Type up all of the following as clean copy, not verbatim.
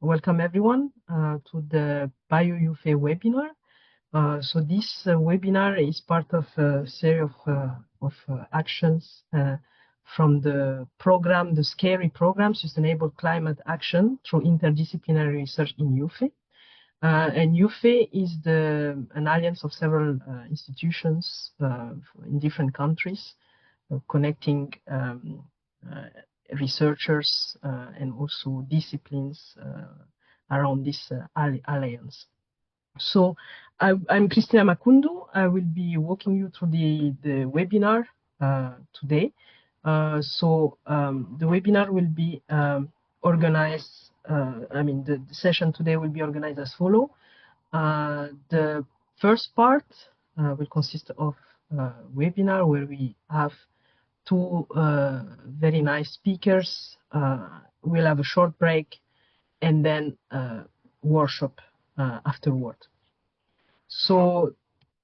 welcome everyone to the BioYUFE webinar. So this webinar is part of a series of actions from the program, the SCAIRY program, Sustainable Climate Action through Interdisciplinary Research in UFE. And UFE is an alliance of several institutions in different countries, connecting researchers and also disciplines around this alliance. So I'm Kristina Makoundou. I will be walking you through the webinar today. The webinar will be organized, the session today will be organized as follows. The first part will consist of a webinar where we have two very nice speakers. We'll have a short break and then workshop afterward. So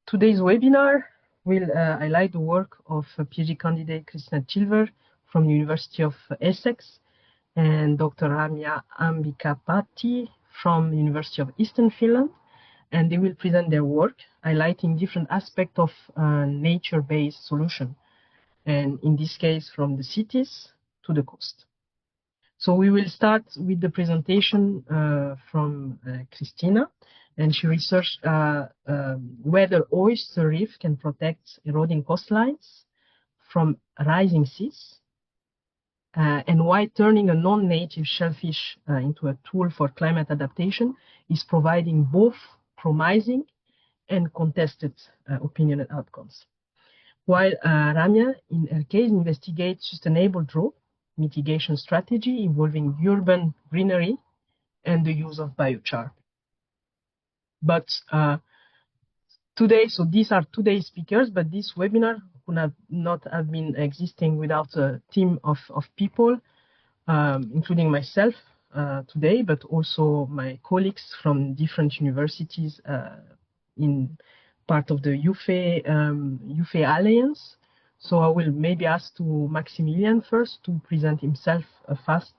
today's webinar will highlight the work of PhD candidate Christina Chilver from the University of Essex and Dr. Ramya Ambikapathi from the University of Eastern Finland, and they will present their work highlighting different aspects of nature-based solution, and in this case from the cities to the coast. So we will start with the presentation from Christina, and she researched whether oyster reef can protect eroding coastlines from rising seas, and why turning a non-native shellfish into a tool for climate adaptation is providing both promising and contested opinion and outcomes. While Ramya, in her case, investigates sustainable drought mitigation strategy involving urban greenery and the use of biochar. But today, so these are today's speakers, but this webinar could not have been existing without a team of people, including myself today, but also my colleagues from different universities in part of the UFE Alliance. So I will maybe ask to Maximilian first to present himself fast.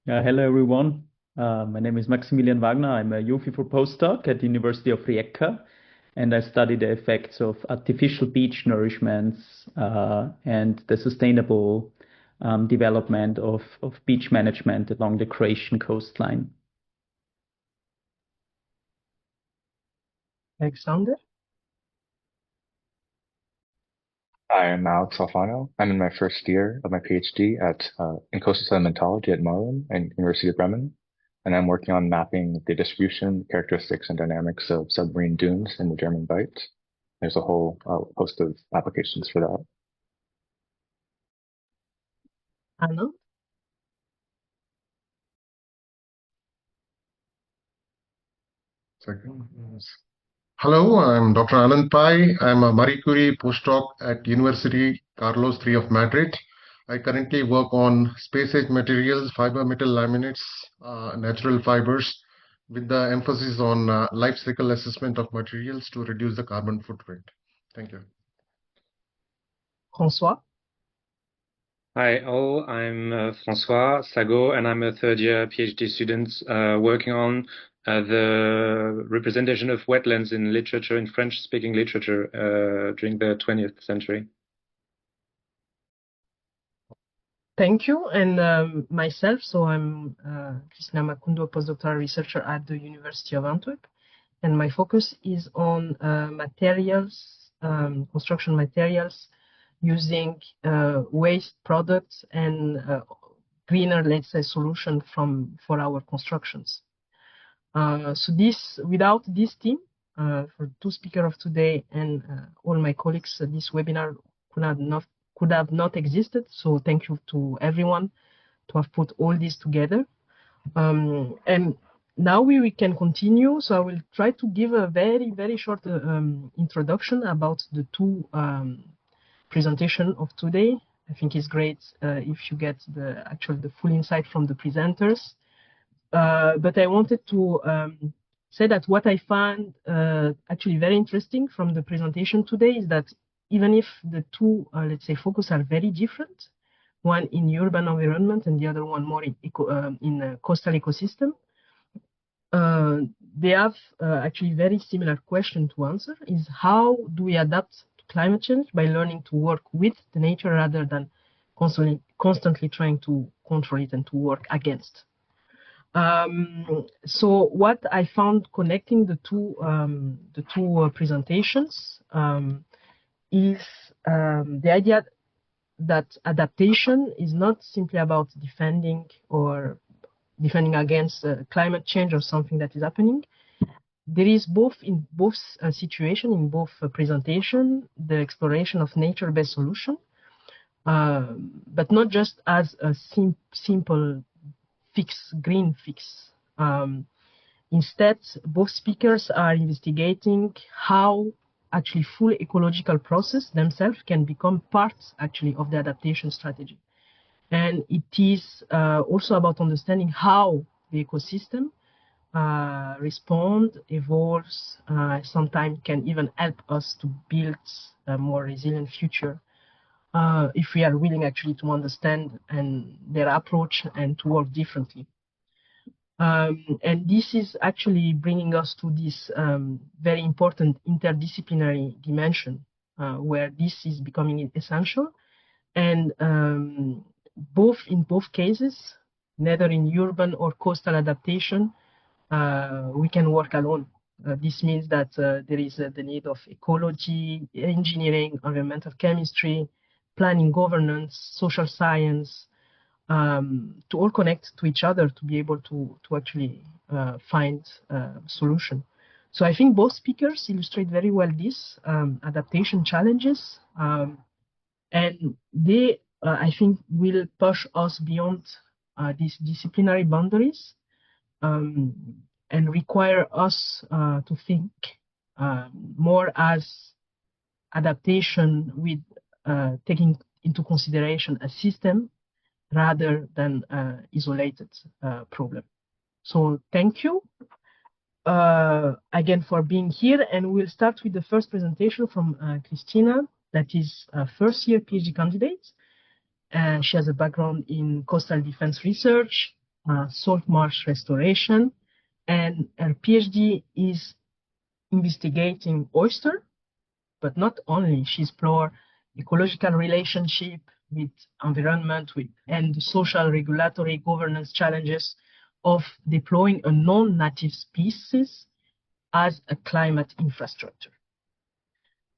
Hello, everyone. My name is Maximilian Wagner. I'm a UFE postdoc at the University of Rijeka, and I study the effects of artificial beach nourishments and the sustainable development of beach management along the Croatian coastline. Alexander? Hi, I'm Alfano. I'm in my first year of my PhD in coastal sedimentology at Marlin and University of Bremen, and I'm working on mapping the distribution, characteristics, and dynamics of submarine dunes in the German Bight. There's a whole host of applications for that. Anand? Hello, I'm Dr. Anand Pai. I'm a Marie Curie postdoc at University Carlos III of Madrid. I currently work on space-age materials, fiber metal laminates, natural fibers, with the emphasis on life cycle assessment of materials to reduce the carbon footprint. Thank you. François? Hi all, I'm François Sagot, and I'm a third-year PhD student working on the representation of wetlands in literature, in French-speaking literature during the 20th century. Thank you. And myself, so I'm Kristina Makoundou, a postdoctoral researcher at the University of Antwerp, and my focus is on materials, construction materials, using waste products and greener, let's say, solution for our constructions. So without this team, for two speakers of today and all my colleagues, this webinar could have not existed. So thank you to everyone to have put all this together. And now we can continue. So I will try to give a very, very short introduction about the two presentation of today. I think it's great if you get the full insight from the presenters. But I wanted to say that what I found actually very interesting from the presentation today is that even if the two, let's say, focus are very different, one in urban environment and the other one more in a coastal ecosystem. They have actually very similar question to answer, is how do we adapt to climate change by learning to work with the nature rather than constantly trying to control it and to work against. So what I found connecting the two presentations is the idea that adaptation is not simply about defending against climate change or something that is happening. There is both in both situations, in both presentation, the exploration of nature-based solution, but not just as a simple fix, green fix. Instead, both speakers are investigating how actually full ecological process themselves can become part actually of the adaptation strategy. And it is also about understanding how the ecosystem respond, evolves, sometimes can even help us to build a more resilient future if we are willing actually to understand and their approach and to work differently. And this is actually bringing us to this very important interdisciplinary dimension where this is becoming essential. And in both cases, neither in urban or coastal adaptation, we can work alone. This means that there is the need of ecology, engineering, environmental chemistry, planning, governance, social science, to all connect to each other to be able to actually find a solution. So I think both speakers illustrate very well this adaptation challenges, and they, I think, will push us beyond these disciplinary boundaries and require us to think more as adaptation with taking into consideration a system rather than isolated problem. So thank you again for being here, and we'll start with the first presentation from Christina, that is a first-year PhD candidate. She has a background in coastal defense research, salt marsh restoration, and her PhD is investigating oyster, but not only. She explored ecological relationship with environment and the social regulatory governance challenges of deploying a non-native species as a climate infrastructure.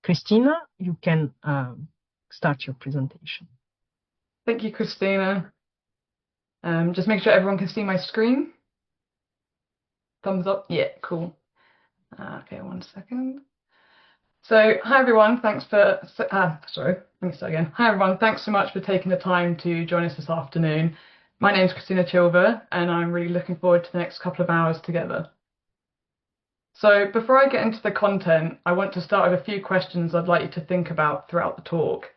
Christina, you can start your presentation. Thank you, Christina. Just make sure everyone can see my screen. Thumbs up. Yeah, cool. Okay, 1 second. So, hi everyone. Thanks for sorry. Let me start again. Hi everyone. Thanks so much for taking the time to join us this afternoon. My name is Christina Chilver, and I'm really looking forward to the next couple of hours together. So, before I get into the content, I want to start with a few questions I'd like you to think about throughout the talk.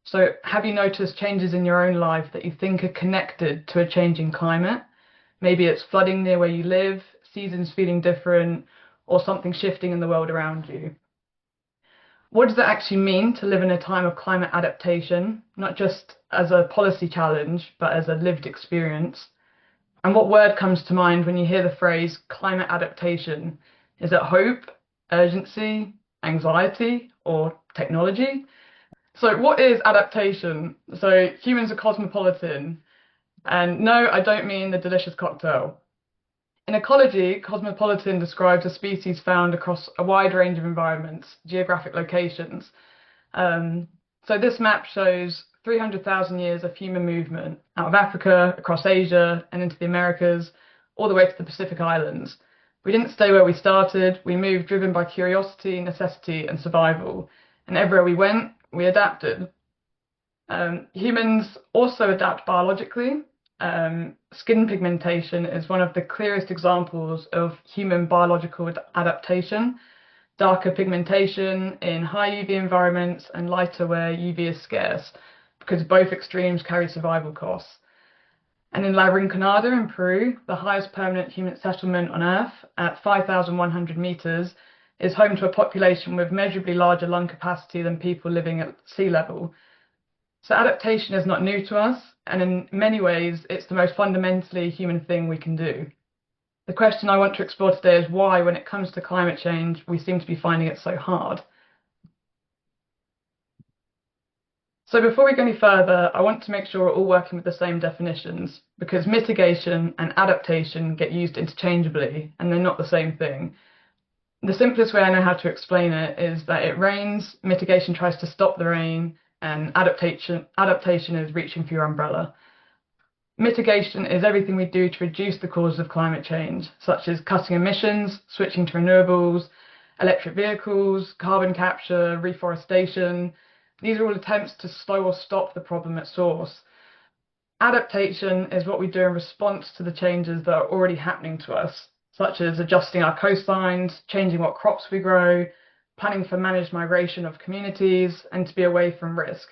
So, have you noticed changes in your own life that you think are connected to a changing climate? Maybe it's flooding near where you live, seasons feeling different, or something shifting in the world around you. What does it actually mean to live in a time of climate adaptation, not just as a policy challenge, but as a lived experience? And what word comes to mind when you hear the phrase climate adaptation? Is it hope, urgency, anxiety, or technology? So what is adaptation? So humans are cosmopolitan. And no, I don't mean the delicious cocktail. In ecology, cosmopolitan describes a species found across a wide range of environments, geographic locations. So this map shows 300,000 years of human movement out of Africa, across Asia, and into the Americas, all the way to the Pacific Islands. We didn't stay where we started. We moved driven by curiosity, necessity, and survival. And everywhere we went, we adapted. Humans also adapt biologically. Skin pigmentation is one of the clearest examples of human biological adaptation. Darker pigmentation in high UV environments and lighter where UV is scarce, because both extremes carry survival costs. And in La Rinconada in Peru, the highest permanent human settlement on Earth at 5,100 meters, is home to a population with measurably larger lung capacity than people living at sea level. So adaptation is not new to us, and in many ways, it's the most fundamentally human thing we can do. The question I want to explore today is why, when it comes to climate change, we seem to be finding it so hard. So before we go any further, I want to make sure we're all working with the same definitions, because mitigation and adaptation get used interchangeably, and they're not the same thing. The simplest way I know how to explain it is that it rains, mitigation tries to stop the rain, and adaptation is reaching for your umbrella. Mitigation is everything we do to reduce the causes of climate change, such as cutting emissions, switching to renewables, electric vehicles, carbon capture, reforestation. These are all attempts to slow or stop the problem at source. Adaptation is what we do in response to the changes that are already happening to us, such as adjusting our coastlines, changing what crops we grow, planning for managed migration of communities, and to be away from risk.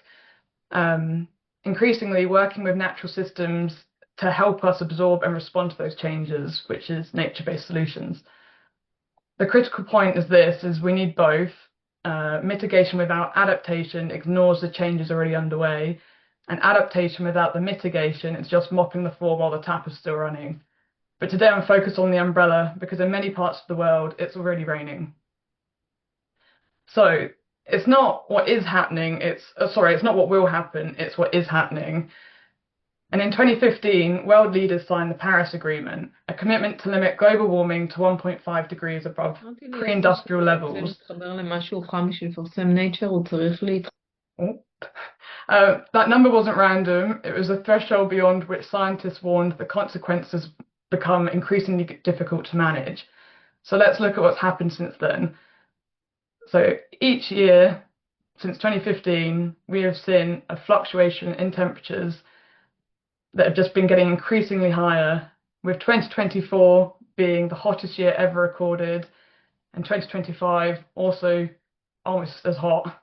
Increasingly working with natural systems to help us absorb and respond to those changes, which is nature-based solutions. The critical point is this, is we need both. Mitigation without adaptation ignores the changes already underway, and adaptation without the mitigation is just mopping the floor while the tap is still running. But today I'm focused on the umbrella because in many parts of the world it's already raining. So it's not what is happening, it's not what will happen, it's what is happening. And in 2015, world leaders signed the Paris Agreement, a commitment to limit global warming to 1.5 degrees above pre-industrial levels. That number wasn't random, it was a threshold beyond which scientists warned the consequences become increasingly difficult to manage. So let's look at what's happened since then. So each year since 2015, we have seen a fluctuation in temperatures that have just been getting increasingly higher, with 2024 being the hottest year ever recorded, and 2025 also almost as hot.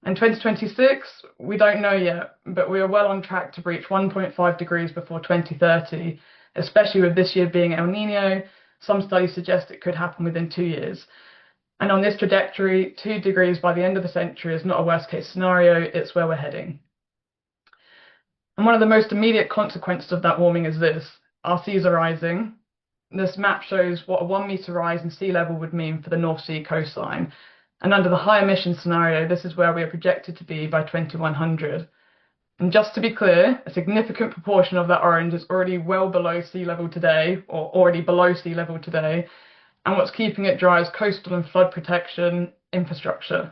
And 2026, we don't know yet, but we are well on track to breach 1.5 degrees before 2030, especially with this year being El Nino. Some studies suggest it could happen within 2 years. And on this trajectory, 2 degrees by the end of the century is not a worst case scenario, it's where we're heading. And one of the most immediate consequences of that warming is this: our seas are rising. This map shows what a 1 meter rise in sea level would mean for the North Sea coastline. And under the high emission scenario, this is where we are projected to be by 2100. And just to be clear, a significant proportion of that orange is already well below sea level today, or already below sea level today. And what's keeping it dry is coastal and flood protection infrastructure.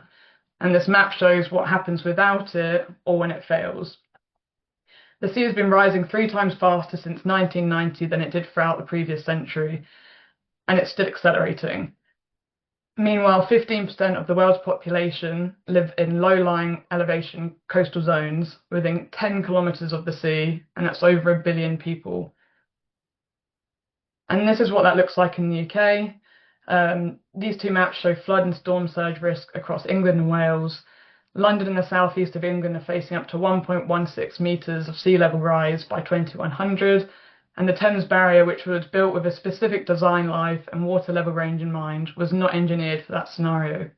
And this map shows what happens without it or when it fails. The sea has been rising 3 times faster since 1990 than it did throughout the previous century, and it's still accelerating. Meanwhile, 15% of the world's population live in low-lying elevation coastal zones within 10 kilometers of the sea, and that's over 1 billion people. And this is what that looks like in the UK. These 2 maps show flood and storm surge risk across England and Wales. London and the southeast of England are facing up to 1.16 metres of sea level rise by 2100, and the Thames Barrier, which was built with a specific design life and water level range in mind, was not engineered for that scenario.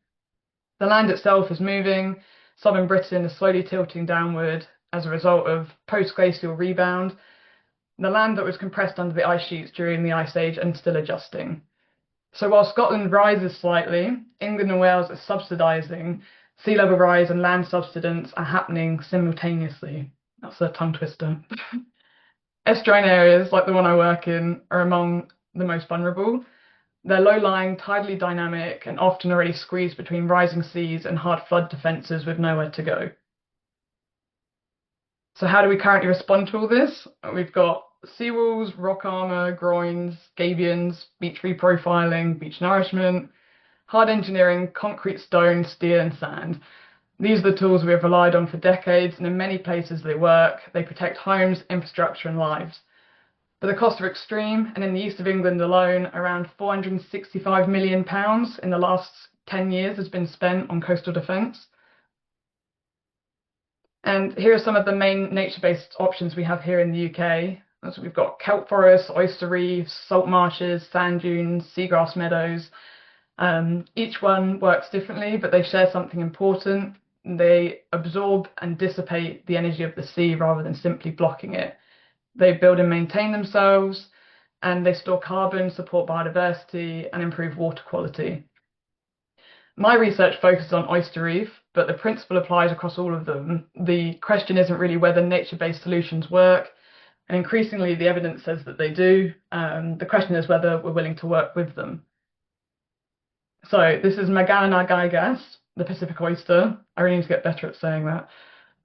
The land itself is moving. Southern Britain is slowly tilting downward as a result of post-glacial rebound. The land that was compressed under the ice sheets during the Ice Age and still adjusting. So while Scotland rises slightly, England and Wales are subsidising. Sea level rise and land subsidence are happening simultaneously. That's a tongue twister. Estuarine areas, like the one I work in, are among the most vulnerable. They're low-lying, tidally dynamic, and often already squeezed between rising seas and hard flood defences with nowhere to go. So how do we currently respond to all this? We've got seawalls, rock armour, groins, gabions, beach reprofiling, beach nourishment, hard engineering, concrete, stone, steel and sand. These are the tools we have relied on for decades, and in many places they work. They protect homes, infrastructure and lives. But the costs are extreme, and in the east of England alone, around £465 million in the last 10 years has been spent on coastal defence. And here are some of the main nature-based options we have here in the UK. So we've got kelp forests, oyster reefs, salt marshes, sand dunes, seagrass meadows. Each one works differently, but they share something important. they absorb and dissipate the energy of the sea rather than simply blocking it. They build and maintain themselves, and they store carbon, support biodiversity, and improve water quality. My research focuses on oyster reef, but the principle applies across all of them. The question isn't really whether nature-based solutions work, and increasingly the evidence says that they do. The question is whether we're willing to work with them. So this is Magana gaigas, the Pacific oyster. I really need to get better at saying that.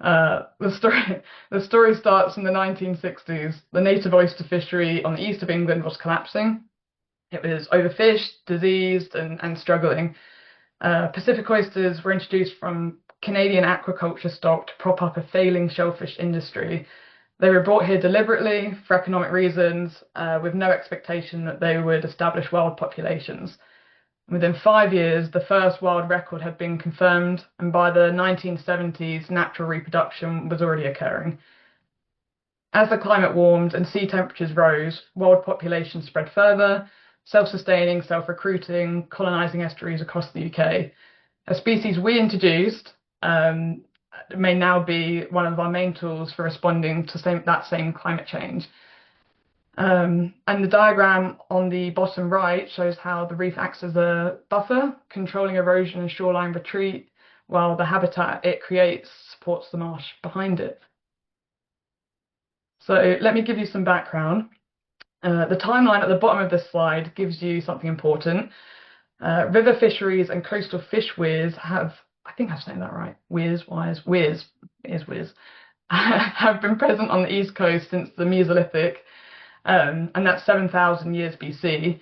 The story starts in the 1960s. The native oyster fishery on the east of England was collapsing. It was overfished, diseased, and struggling. Pacific oysters were introduced from Canadian aquaculture stock to prop up a failing shellfish industry. They were brought here deliberately for economic reasons, with no expectation that they would establish wild populations. Within 5 years, the first wild record had been confirmed, and by the 1970s, natural reproduction was already occurring. As the climate warmed and sea temperatures rose, wild populations spread further, self-sustaining, self-recruiting, colonising estuaries across the UK. A species we introduced may now be one of our main tools for responding to that same climate change. And the diagram on the bottom right shows how the reef acts as a buffer, controlling erosion and shoreline retreat, while the habitat it creates supports the marsh behind it. So let me give you some background. The timeline at the bottom of this slide gives you something important. River fisheries and coastal fish weirs have, I think I'm saying that right, weirs have been present on the east coast since the Mesolithic, and that's 7,000 years BC.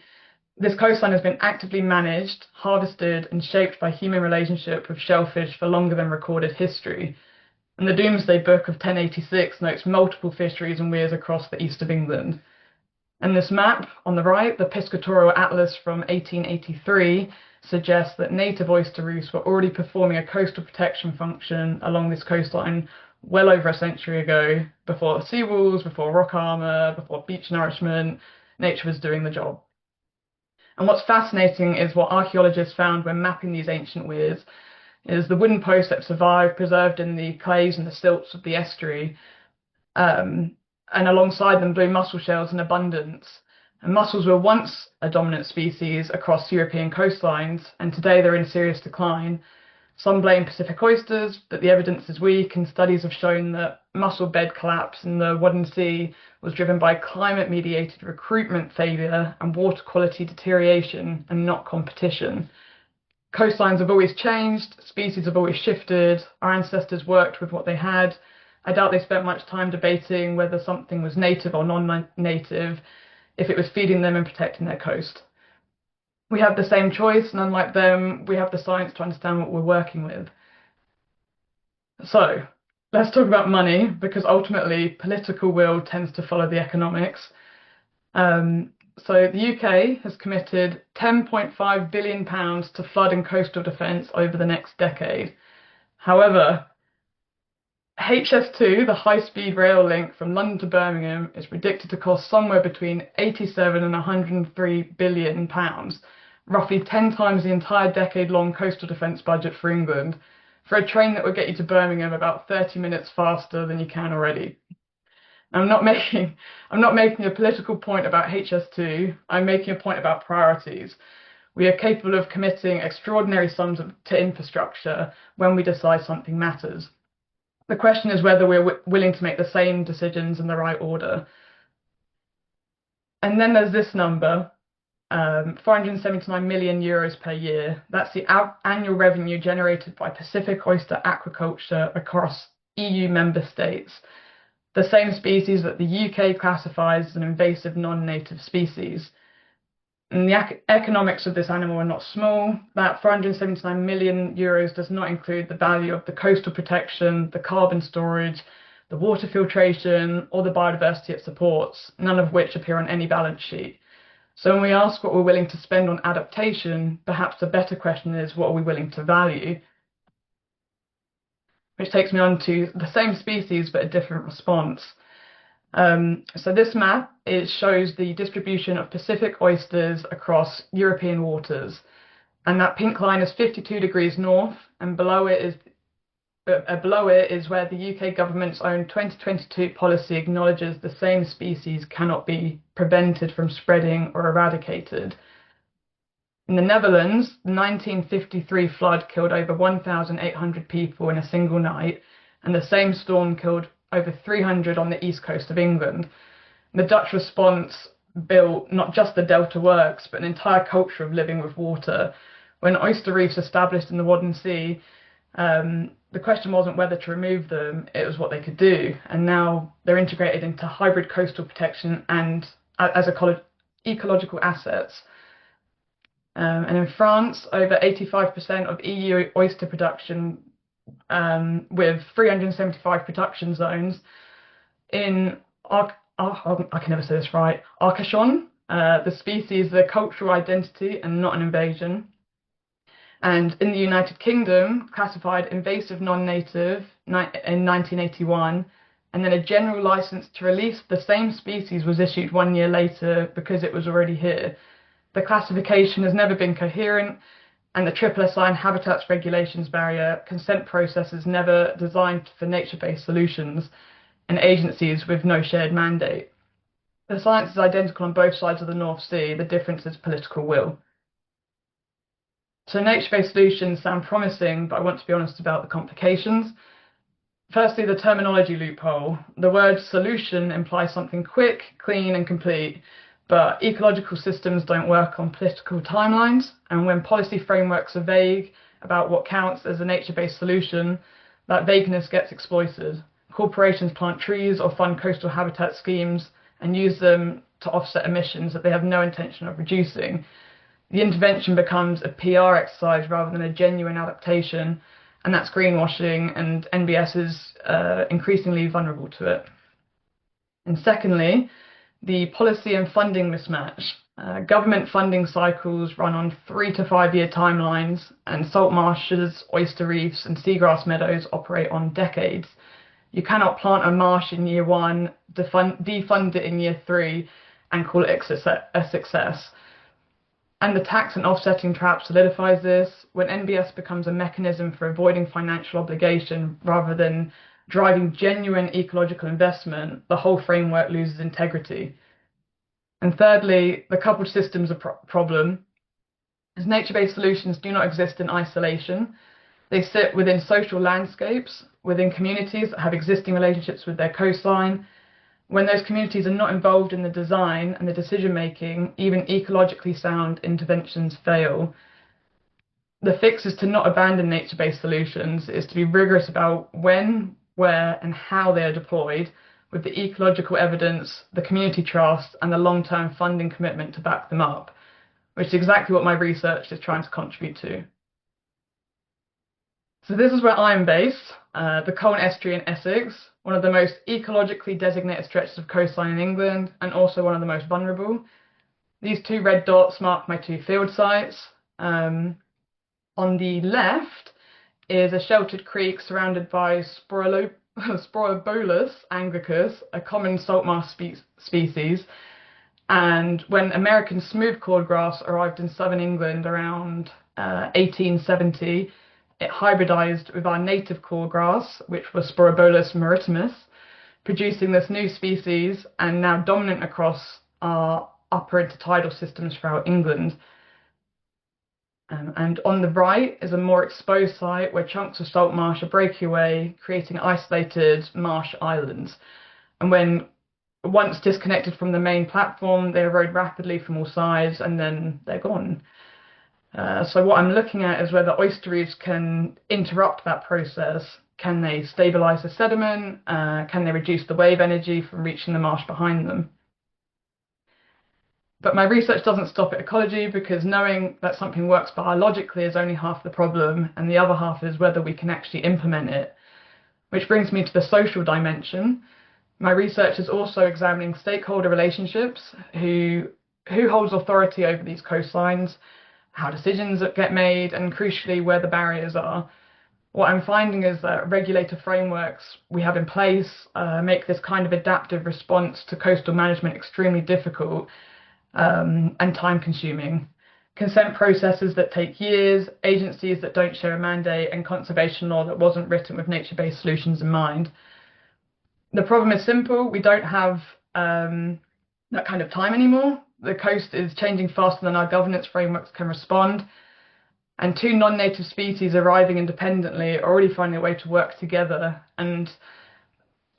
This coastline has been actively managed, harvested, and shaped by human relationship with shellfish for longer than recorded history. And the Domesday Book of 1086 notes multiple fisheries and weirs across the east of England. And this map on the right, the Piscatorial Atlas from 1883, suggests that native oyster reefs were already performing a coastal protection function along this coastline well over a century ago, before seawalls, before rock armour, before beach nourishment. Nature was doing the job. And what's fascinating is what archaeologists found when mapping these ancient weirs is the wooden posts that survived, preserved in the clays and the silts of the estuary, and alongside them blue mussel shells in abundance. And mussels were once a dominant species across European coastlines, and today they're in serious decline. Some blame Pacific oysters, but the evidence is weak, and studies have shown that mussel bed collapse in the Wadden Sea was driven by climate-mediated recruitment failure and water quality deterioration, and not competition. Coastlines have always changed, species have always shifted, our ancestors worked with what they had. I doubt they spent much time debating whether something was native or non-native, if it was feeding them and protecting their coast. We have the same choice, and unlike them, we have the science to understand what we're working with. So, let's talk about money, because ultimately political will tends to follow the economics. So the UK has committed £10.5 billion to flood and coastal defence over the next decade. However, HS2, the high-speed rail link from London to Birmingham, is predicted to cost somewhere between £87 and £103 billion, roughly 10 times the entire decade-long coastal defence budget for England, for a train that would get you to Birmingham about 30 minutes faster than you can already. I'm not making a political point about HS2, I'm making a point about priorities. We are capable of committing extraordinary sums to infrastructure when we decide something matters. The question is whether we're willing to make the same decisions in the right order. And then there's this number, €479 million per year. That's the annual revenue generated by Pacific oyster aquaculture across EU member states, the same species that the UK classifies as an invasive non-native species. And the economics of this animal are not small. That €479 million does not include the value of the coastal protection, the carbon storage, the water filtration, or the biodiversity it supports, none of which appear on any balance sheet. So when we ask what we're willing to spend on adaptation, perhaps the better question is, what are we willing to value? Which takes me on to the same species, but a different response. So this map, it shows the distribution of Pacific oysters across European waters. And that pink line is 52 degrees north, and below it is below it is where the UK government's own 2022 policy acknowledges the same species cannot be prevented from spreading or eradicated. In the Netherlands, the 1953 flood killed over 1,800 people in a single night, and the same storm killed over 300 on the east coast of England. The Dutch response built not just the Delta Works, but an entire culture of living with water. When oyster reefs established in the Wadden Sea, the question wasn't whether to remove them, it was what they could do. And now they're integrated into hybrid coastal protection and as ecological assets. And in France, over 85% of EU oyster production, with 375 production zones. In I can never say this right, Arcachon, the species is a cultural identity and not an invasion. And in the United Kingdom, classified invasive non-native in 1981, and then a general license to release the same species was issued 1 year later because it was already here. The classification has never been coherent, and the SSI and habitats regulations barrier consent processes never designed for nature-based solutions and agencies with no shared mandate. The science is identical on both sides of the North Sea, the difference is political will. So nature-based solutions sound promising, but I want to be honest about the complications. Firstly, the terminology loophole. The word solution implies something quick, clean, and complete, but ecological systems don't work on political timelines, and when policy frameworks are vague about what counts as a nature-based solution, that vagueness gets exploited. Corporations plant trees or fund coastal habitat schemes and use them to offset emissions that they have no intention of reducing. The intervention becomes a PR exercise rather than a genuine adaptation, and that's greenwashing, and NBS is increasingly vulnerable to it. And secondly, the policy and funding mismatch. Government funding cycles run on 3 to 5 year timelines, and salt marshes, oyster reefs, and seagrass meadows operate on decades. You cannot plant a marsh in year 1, defund it in year 3, and call it a success. And the tax and offsetting trap solidifies this. When NBS becomes a mechanism for avoiding financial obligation rather than driving genuine ecological investment, the whole framework loses integrity. And thirdly, the coupled systems problem, as nature-based solutions do not exist in isolation. They sit within social landscapes, within communities that have existing relationships with their coastline. When those communities are not involved in the design and the decision-making, even ecologically sound interventions fail. The fix is to not abandon nature-based solutions, is to be rigorous about when, where, and how they are deployed, with the ecological evidence, the community trust, and the long-term funding commitment to back them up, which is exactly what my research is trying to contribute to. So this is where I'm based, the Colne Estuary in Essex, one of the most ecologically designated stretches of coastline in England, and also one of the most vulnerable. These 2 red dots mark my 2 field sites. On the left is a sheltered creek surrounded by Sporobolus anglicus, a common salt marsh species. And when American smooth cordgrass arrived in southern England around 1870, it hybridized with our native cordgrass, which was Sporobolus maritimus, producing this new species and now dominant across our upper intertidal systems throughout England. And on the right is a more exposed site where chunks of salt marsh are breaking away, creating isolated marsh islands. And when once disconnected from the main platform, they erode rapidly from all sides and then they're gone. So what I'm looking at is whether oyster reefs can interrupt that process. Can they stabilize the sediment? Can they reduce the wave energy from reaching the marsh behind them? But my research doesn't stop at ecology, because knowing that something works biologically is only half the problem, and the other half is whether we can actually implement it. Which brings me to the social dimension. My research is also examining stakeholder relationships, who holds authority over these coastlines, how decisions get made, and crucially where the barriers are. What I'm finding is that regulator frameworks we have in place make this kind of adaptive response to coastal management extremely difficult and time consuming. consent processes that take years, agencies that don't share a mandate, and conservation law that wasn't written with nature-based solutions in mind. The problem is simple. We don't have that kind of time anymore. The coast is changing faster than our governance frameworks can respond. And two non-native species arriving independently are already finding a way to work together. And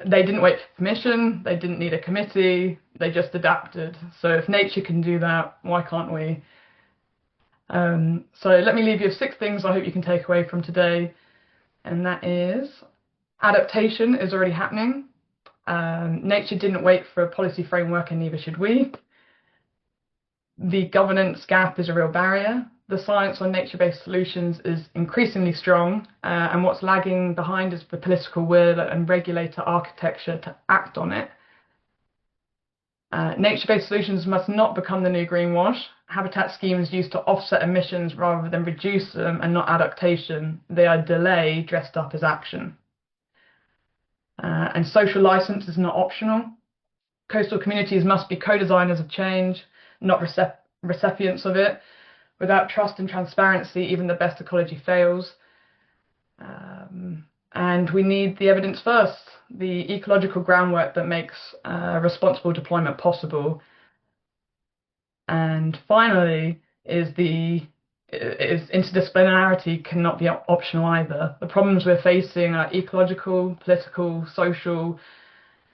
they didn't wait for permission. They didn't need a committee. They just adapted. So if nature can do that, why can't we? So let me leave you with 6 things I hope you can take away from today. And that is, adaptation is already happening. Nature didn't wait for a policy framework, and neither should we. The governance gap is a real barrier. The science on nature-based solutions is increasingly strong, and what's lagging behind is the political will and regulator architecture to act on it. Nature-based solutions must not become the new greenwash. Habitat schemes used to offset emissions rather than reduce them, and not adaptation. They are delay dressed up as action. And social license is not optional. Coastal communities must be co-designers of change, not recipients of it. Without trust and transparency, even the best ecology fails. And we need the evidence first, the ecological groundwork that makes responsible deployment possible. And finally, is interdisciplinarity cannot be optional either. The problems we're facing are ecological, political, social,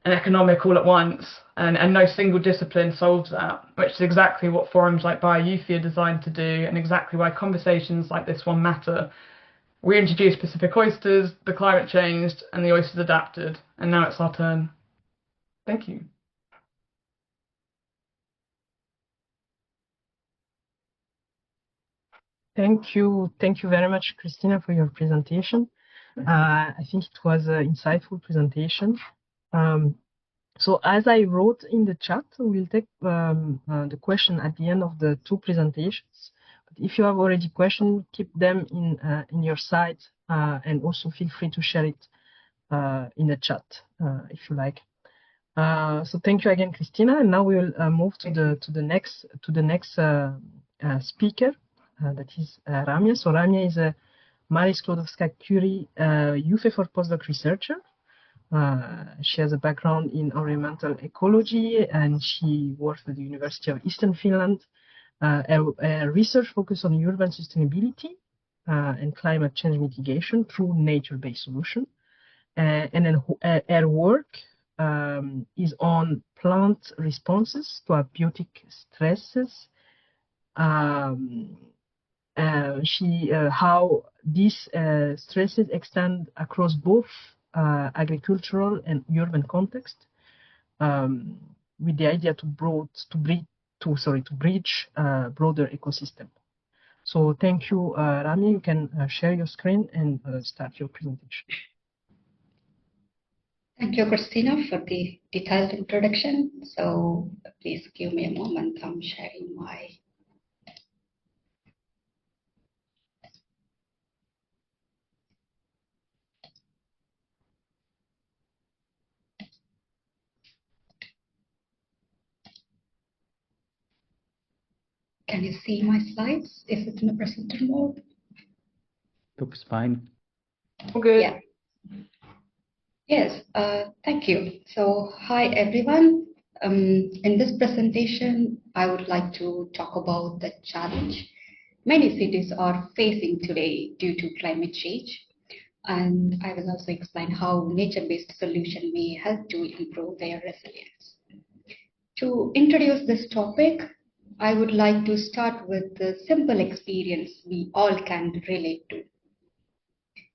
and economic all at once, and no single discipline solves that, which is exactly what forums like BioYUFE are designed to do, and exactly why conversations like this one matter. We introduced Pacific oysters, the climate changed, and the oysters adapted, and now it's our turn. Thank you. Thank you very much, Christina, for your presentation. I think it was an insightful presentation. So as I wrote in the chat, we'll take the question at the end of the 2 presentations. But if you have already questions, keep them in your site, and also feel free to share it in the chat if you like. So thank you again, Christina. And now we will move to the next speaker. That is Ramya. So Ramya is a Marie Skłodowska-Curie UFE for postdoc researcher. She has a background in environmental ecology, and she works at the University of Eastern Finland. Her research focuses on urban sustainability and climate change mitigation through nature-based solutions. And then her work is on plant responses to abiotic stresses. How these stresses extend across both agricultural and urban context, with the idea to bridge broader ecosystem. So thank you, Rami. You can share your screen and start your presentation. Thank you, Christina, for the detailed introduction. So please give me a moment. I'm sharing my. Can you see my slides? Is it in the presenter mode? Looks fine. Okay. Yeah. Yes, thank you. So hi, everyone. In this presentation, I would like to talk about the challenge many cities are facing today due to climate change. And I will also explain how nature-based solution may help to improve their resilience. To introduce this topic, I would like to start with the simple experience we all can relate to.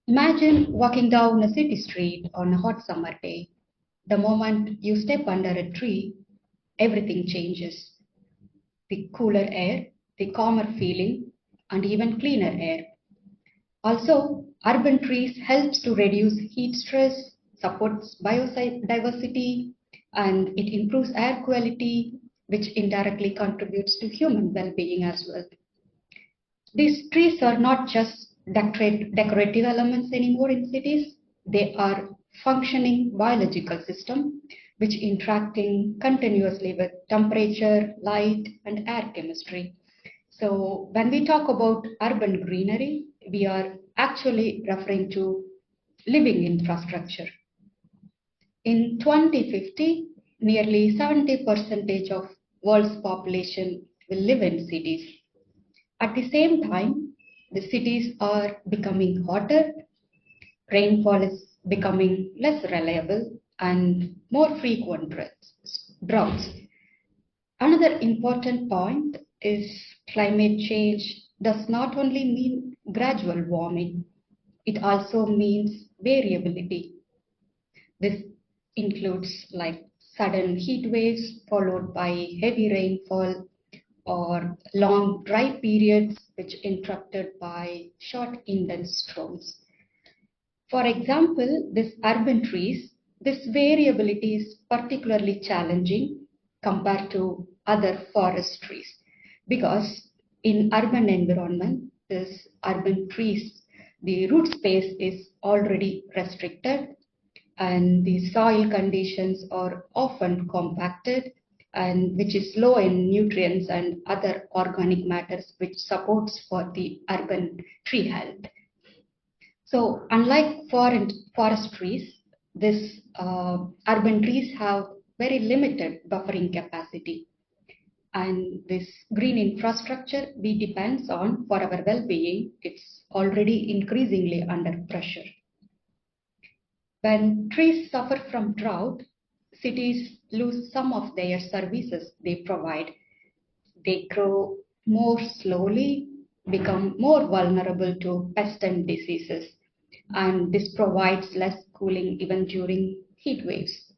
Imagine walking down a city street on a hot summer day. The moment you step under a tree, everything changes. The cooler air, the calmer feeling, and even cleaner air. Also, urban trees helps to reduce heat stress, supports biodiversity, and it improves air quality, which indirectly contributes to human well-being as well. These trees are not just decorative elements anymore in cities. They are functioning biological system which interacting continuously with temperature, light, and air chemistry. So when we talk about urban greenery, we are actually referring to living infrastructure. In 2050, nearly 70% of world's population will live in cities. At the same time, the cities are becoming hotter, rainfall is becoming less reliable, and more frequent droughts. Another important point is climate change does not only mean gradual warming, it also means variability. This includes like sudden heat waves followed by heavy rainfall or long dry periods which interrupted by short intense storms. For example, this urban trees, this variability is particularly challenging compared to other forest trees because in urban environment, this urban trees, the root space is already restricted and the soil conditions are often compacted and which is low in nutrients and other organic matters which supports for the urban tree health. So unlike forest trees, this urban trees have very limited buffering capacity. And this green infrastructure we depends on for our well-being, it's already increasingly under pressure. When trees suffer from drought, cities lose some of their services they provide. They grow more slowly, become more vulnerable to pests and diseases, and this provides less cooling even during heat waves.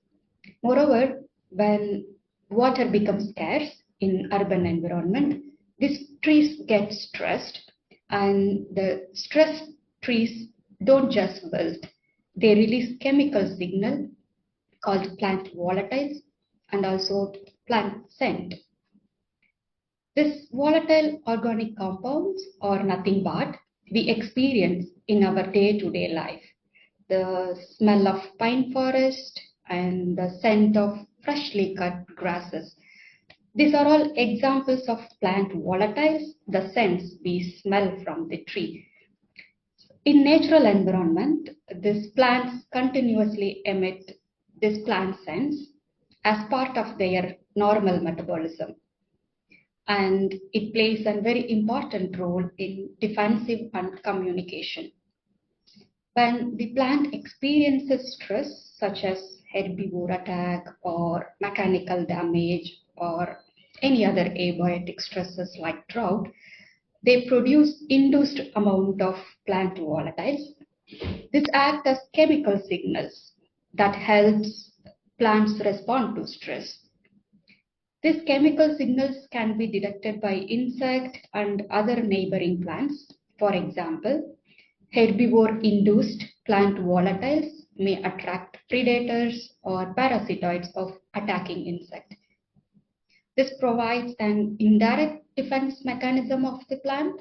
Moreover, when water becomes scarce in urban environment, these trees get stressed, and the stressed trees don't just wilt, they release chemical signal called plant volatiles and also plant scent. These volatile organic compounds are nothing but we experience in our day-to-day life. The smell of pine forest and the scent of freshly cut grasses. These are all examples of plant volatiles, the scents we smell from the tree. In natural environment, these plants continuously emit these plant scents as part of their normal metabolism. And it plays a very important role in defensive and communication. When the plant experiences stress, such as herbivore attack or mechanical damage or any other abiotic stresses like drought, they produce induced amount of plant volatiles. This act as chemical signals that helps plants respond to stress. These chemical signals can be detected by insect and other neighboring plants. For example, herbivore-induced plant volatiles may attract predators or parasitoids of attacking insect. This provides an indirect defense mechanism of the plant.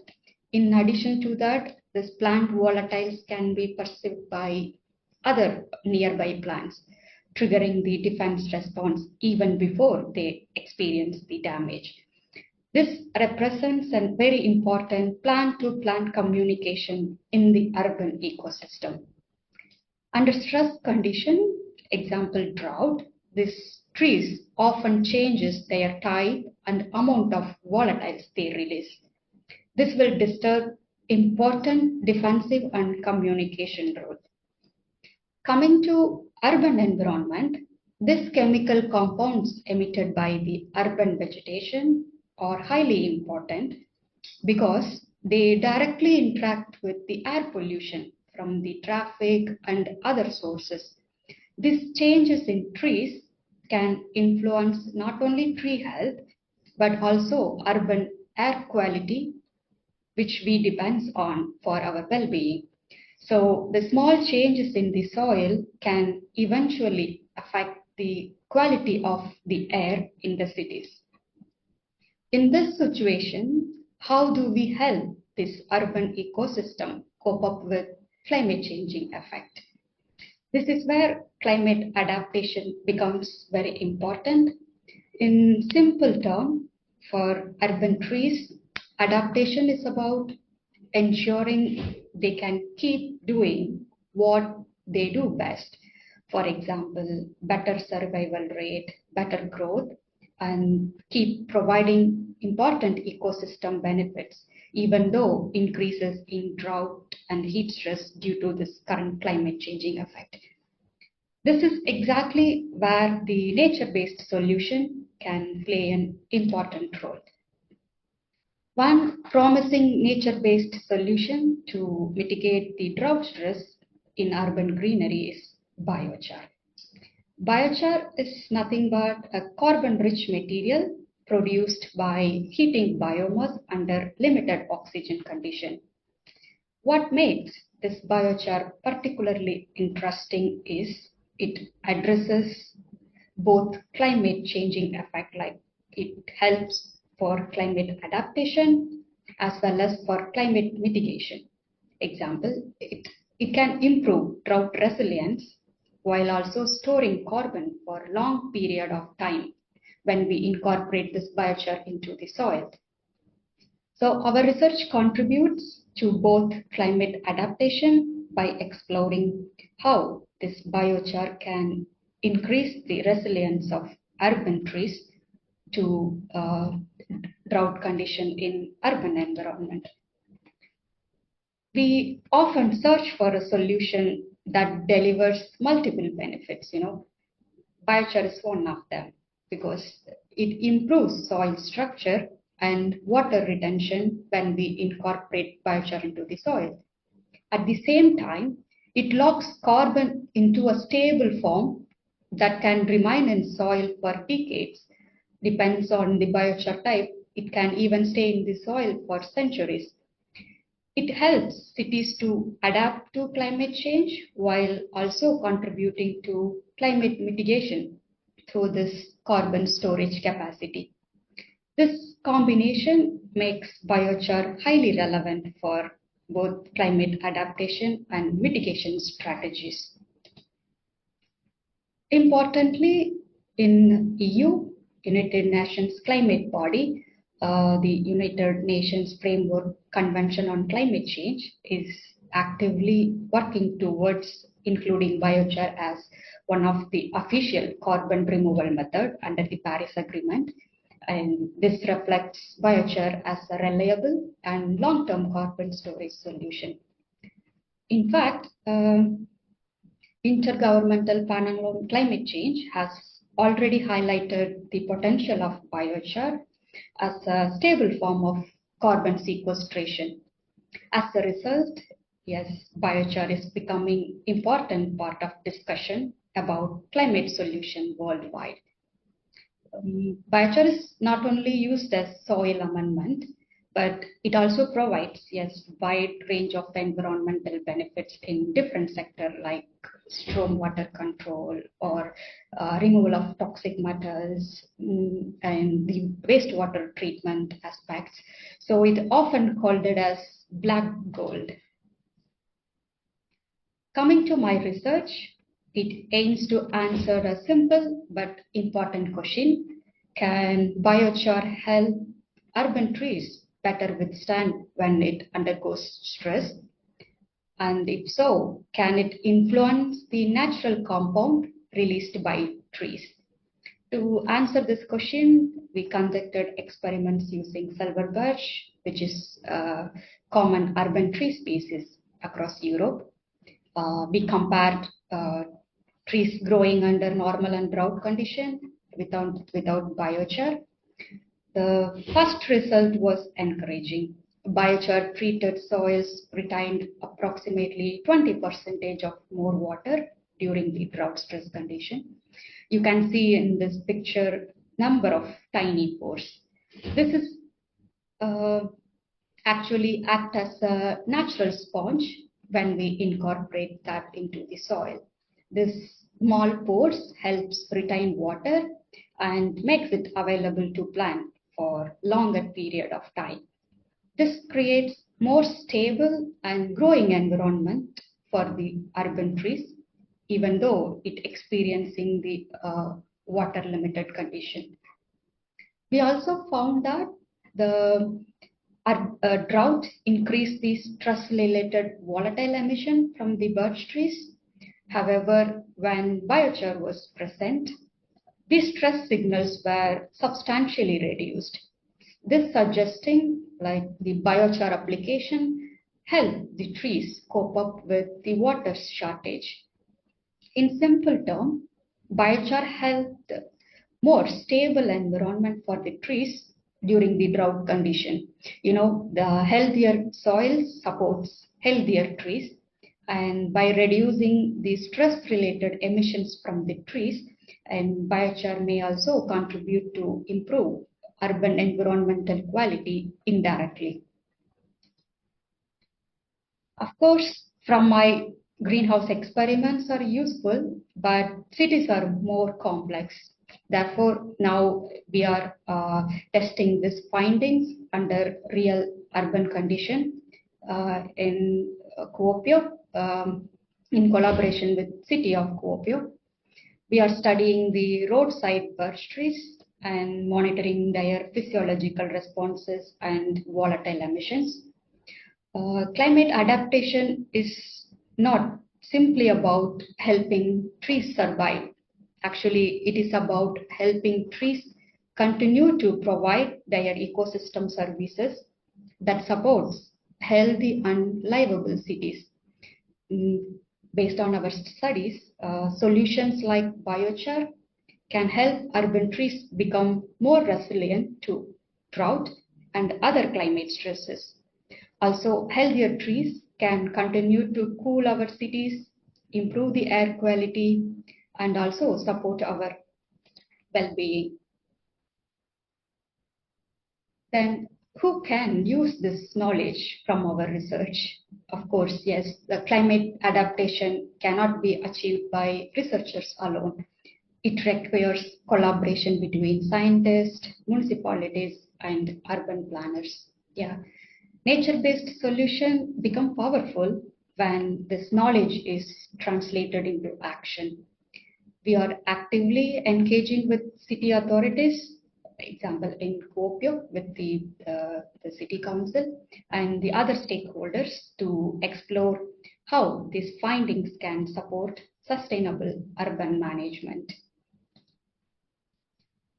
In addition to that, this plant volatiles can be perceived by other nearby plants, triggering the defense response even before they experience the damage. This represents a very important plant-to-plant communication in the urban ecosystem. Under stress condition, example drought, these trees often changes their type and amount of volatiles they release. This will disturb important defensive and communication role. Coming to urban environment, these chemical compounds emitted by the urban vegetation are highly important because they directly interact with the air pollution from the traffic and other sources. These changes in trees can influence not only tree health, but also urban air quality, which we depend on for our well-being. So the small changes in the soil can eventually affect the quality of the air in the cities. In this situation, how do we help this urban ecosystem cope up with climate changing effect? This is where climate adaptation becomes very important. In simple terms, for urban trees, Adaptation is about ensuring they can keep doing what they do best. For example, better survival rate, better growth, and keep providing important ecosystem benefits, even though increases in drought and heat stress due to this current climate changing effect. This is exactly where the nature-based solution can play an important role. One promising nature-based solution to mitigate the drought stress in urban greenery is biochar. Biochar is nothing but a carbon-rich material produced by heating biomass under limited oxygen condition. What makes this biochar particularly interesting is it addresses both climate changing effect, like it helps for climate adaptation as well as for climate mitigation. Example, it can improve drought resilience while also storing carbon for a long period of time when we incorporate this biochar into the soil. So our research contributes to both climate adaptation by exploring how this biochar can increase the resilience of urban trees to drought condition in urban environment. We often search for a solution that delivers multiple benefits. Biochar is one of them because it improves soil structure and water retention when we incorporate biochar into the soil. At the same time, it locks carbon into a stable form that can remain in soil for decades. Depends on the biochar type, it can even stay in the soil for centuries. It helps cities to adapt to climate change while also contributing to climate mitigation through this carbon storage capacity. This combination makes biochar highly relevant for both climate adaptation and mitigation strategies. Importantly, in EU, United Nations climate body, the United Nations Framework Convention on Climate Change is actively working towards including biochar as one of the official carbon removal method under the Paris Agreement. And this reflects biochar as a reliable and long-term carbon storage solution. In fact, Intergovernmental Panel on Climate Change has already highlighted the potential of biochar as a stable form of carbon sequestration. As a result, yes, biochar is becoming an important part of discussion about climate solution worldwide. Biochar is not only used as soil amendment, but it also provides, yes, wide range of environmental benefits in different sectors like stormwater control or removal of toxic metals and the wastewater treatment aspects. So it often called it as black gold. Coming to my research, it aims to answer a simple but important question. Can biochar help urban trees better withstand when it undergoes stress? And if so, can it influence the natural compound released by trees? To answer this question, we conducted experiments using silver birch, which is a common urban tree species across Europe. We compared trees growing under normal and drought condition without biochar. The first result was encouraging. Biochar treated soils retained approximately 20% of more water during the drought stress condition. You can see in this picture number of tiny pores. This is actually act as a natural sponge when we incorporate that into the soil. This small pores helps retain water and makes it available to plant for longer period of time. This creates more stable and growing environment for the urban trees, even though it experiencing the water limited condition. We also found that the drought increased the stress-related volatile emission from the birch trees. However, when biochar was present, these stress signals were substantially reduced. This suggesting like the biochar application helped the trees cope up with the water shortage. In simple terms, biochar helped more stable environment for the trees during the drought condition. The healthier soil supports healthier trees, and by reducing the stress-related emissions from the trees, and biochar may also contribute to improve urban environmental quality indirectly. Of course, from my greenhouse experiments are useful, but cities are more complex. Therefore, now we are testing these findings under real urban condition in Kuopio, in collaboration with City of Kuopio. We are studying the roadside birch trees and monitoring their physiological responses and volatile emissions. Climate adaptation is not simply about helping trees survive. Actually, it is about helping trees continue to provide their ecosystem services that supports healthy and livable cities. Based on our studies, solutions like biochar can help urban trees become more resilient to drought and other climate stresses. Also, healthier trees can continue to cool our cities, improve the air quality, and also support our well-being. Then, who can use this knowledge from our research? Of course, yes, the climate adaptation cannot be achieved by researchers alone. It requires collaboration between scientists, municipalities, and urban planners. Yeah. Nature-based solutions become powerful when this knowledge is translated into action. We are actively engaging with city authorities, for example, in Kuopio with the city council and the other stakeholders to explore how these findings can support sustainable urban management.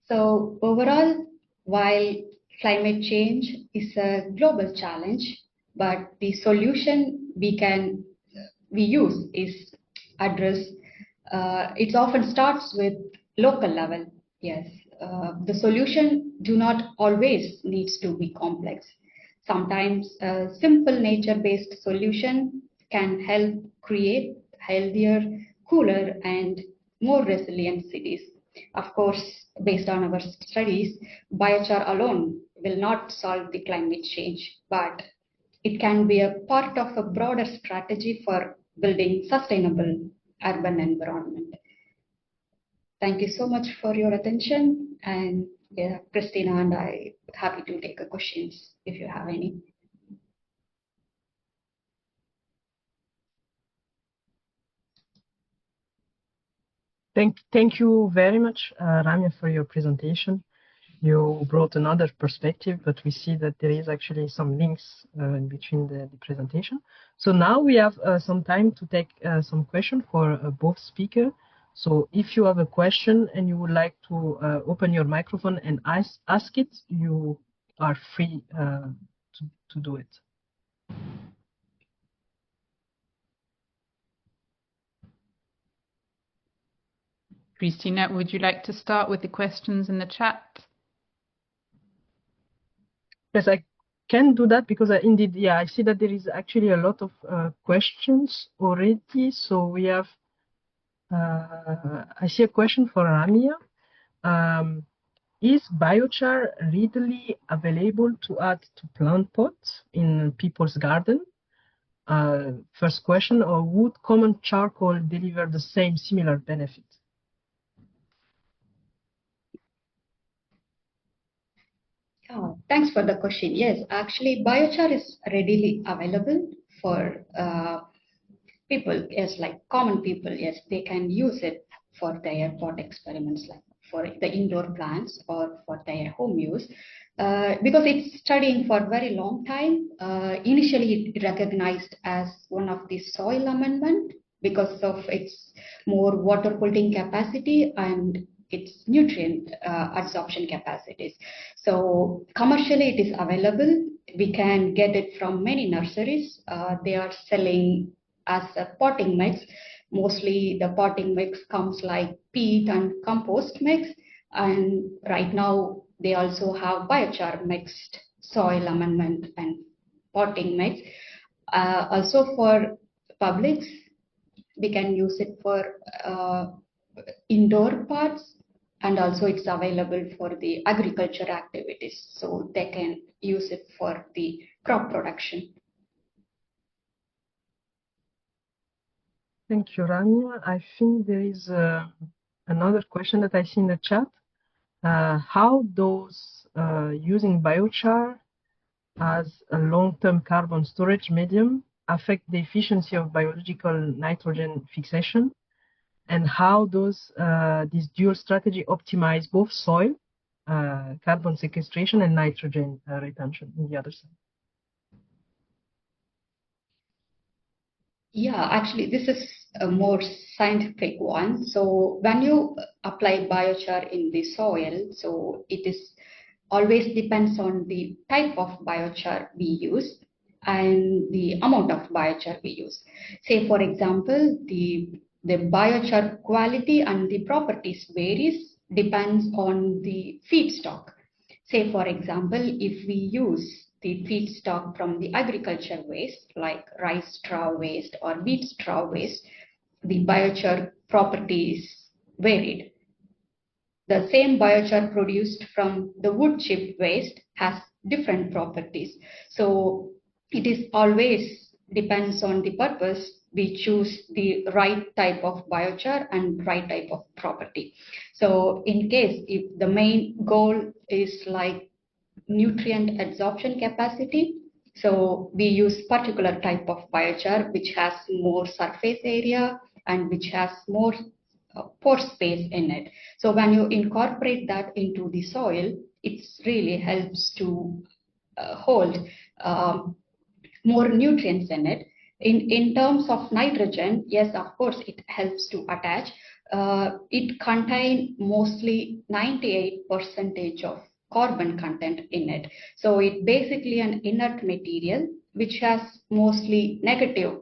So overall, while climate change is a global challenge, but the solution we use is address. It often starts with local level. Yes, the solution do not always needs to be complex. Sometimes a simple nature-based solution can help create healthier, cooler, and more resilient cities. Of course, based on our studies, biochar alone will not solve the climate change, but it can be a part of a broader strategy for building sustainable urban environment. Thank you so much for your attention, and Christina and I are happy to take questions if you have any. Thank you very much, Ramya, for your presentation. You brought another perspective, but we see that there is actually some links in between the presentation. So now we have some time to take some questions for both speakers. So if you have a question and you would like to open your microphone and ask it, you are free to do it. Christina, would you like to start with the questions in the chat? Yes, I can do that because indeed, yeah, I see that there is actually a lot of questions already. So we have, I see a question for Ramya. Is biochar readily available to add to plant pots in people's garden? First question, or would common charcoal deliver the same similar benefit? Oh, thanks for the question. Yes, actually, biochar is readily available for people. Yes, like common people. Yes, they can use it for their pot experiments, like for the indoor plants or for their home use. because it's studying for a very long time. Initially, it recognized as one of the soil amendment because of its more water holding capacity and its nutrient absorption capacities. So commercially, it is available. We can get it from many nurseries. They are selling as a potting mix. Mostly the potting mix comes like peat and compost mix. And right now they also have biochar mixed soil amendment and potting mix. Also for publics, we can use it for indoor parts, and also it's available for the agriculture activities. So they can use it for the crop production. Thank you, Ramya. I think there is another question that I see in the chat. How does using biochar as a long-term carbon storage medium affect the efficiency of biological nitrogen fixation? And how does this dual strategy optimize both soil, carbon sequestration, and nitrogen retention on the other side? Yeah, actually, this is a more scientific one. So when you apply biochar in the soil, so it is always depends on the type of biochar we use and the amount of biochar we use. Say, for example, the biochar quality and the properties varies depends on the feedstock. Say, for example, if we use the feedstock from the agriculture waste, like rice straw waste or wheat straw waste, the biochar properties varied. The same biochar produced from the wood chip waste has different properties. So it is always depends on the purpose. We choose the right type of biochar and right type of property. So in case if the main goal is like nutrient absorption capacity, so we use particular type of biochar which has more surface area and which has more pore space in it. So when you incorporate that into the soil, it really helps to hold more nutrients in it. In terms of nitrogen, yes, of course, it helps to attach. It contains mostly 98% of carbon content in it. So it's basically an inert material which has mostly negative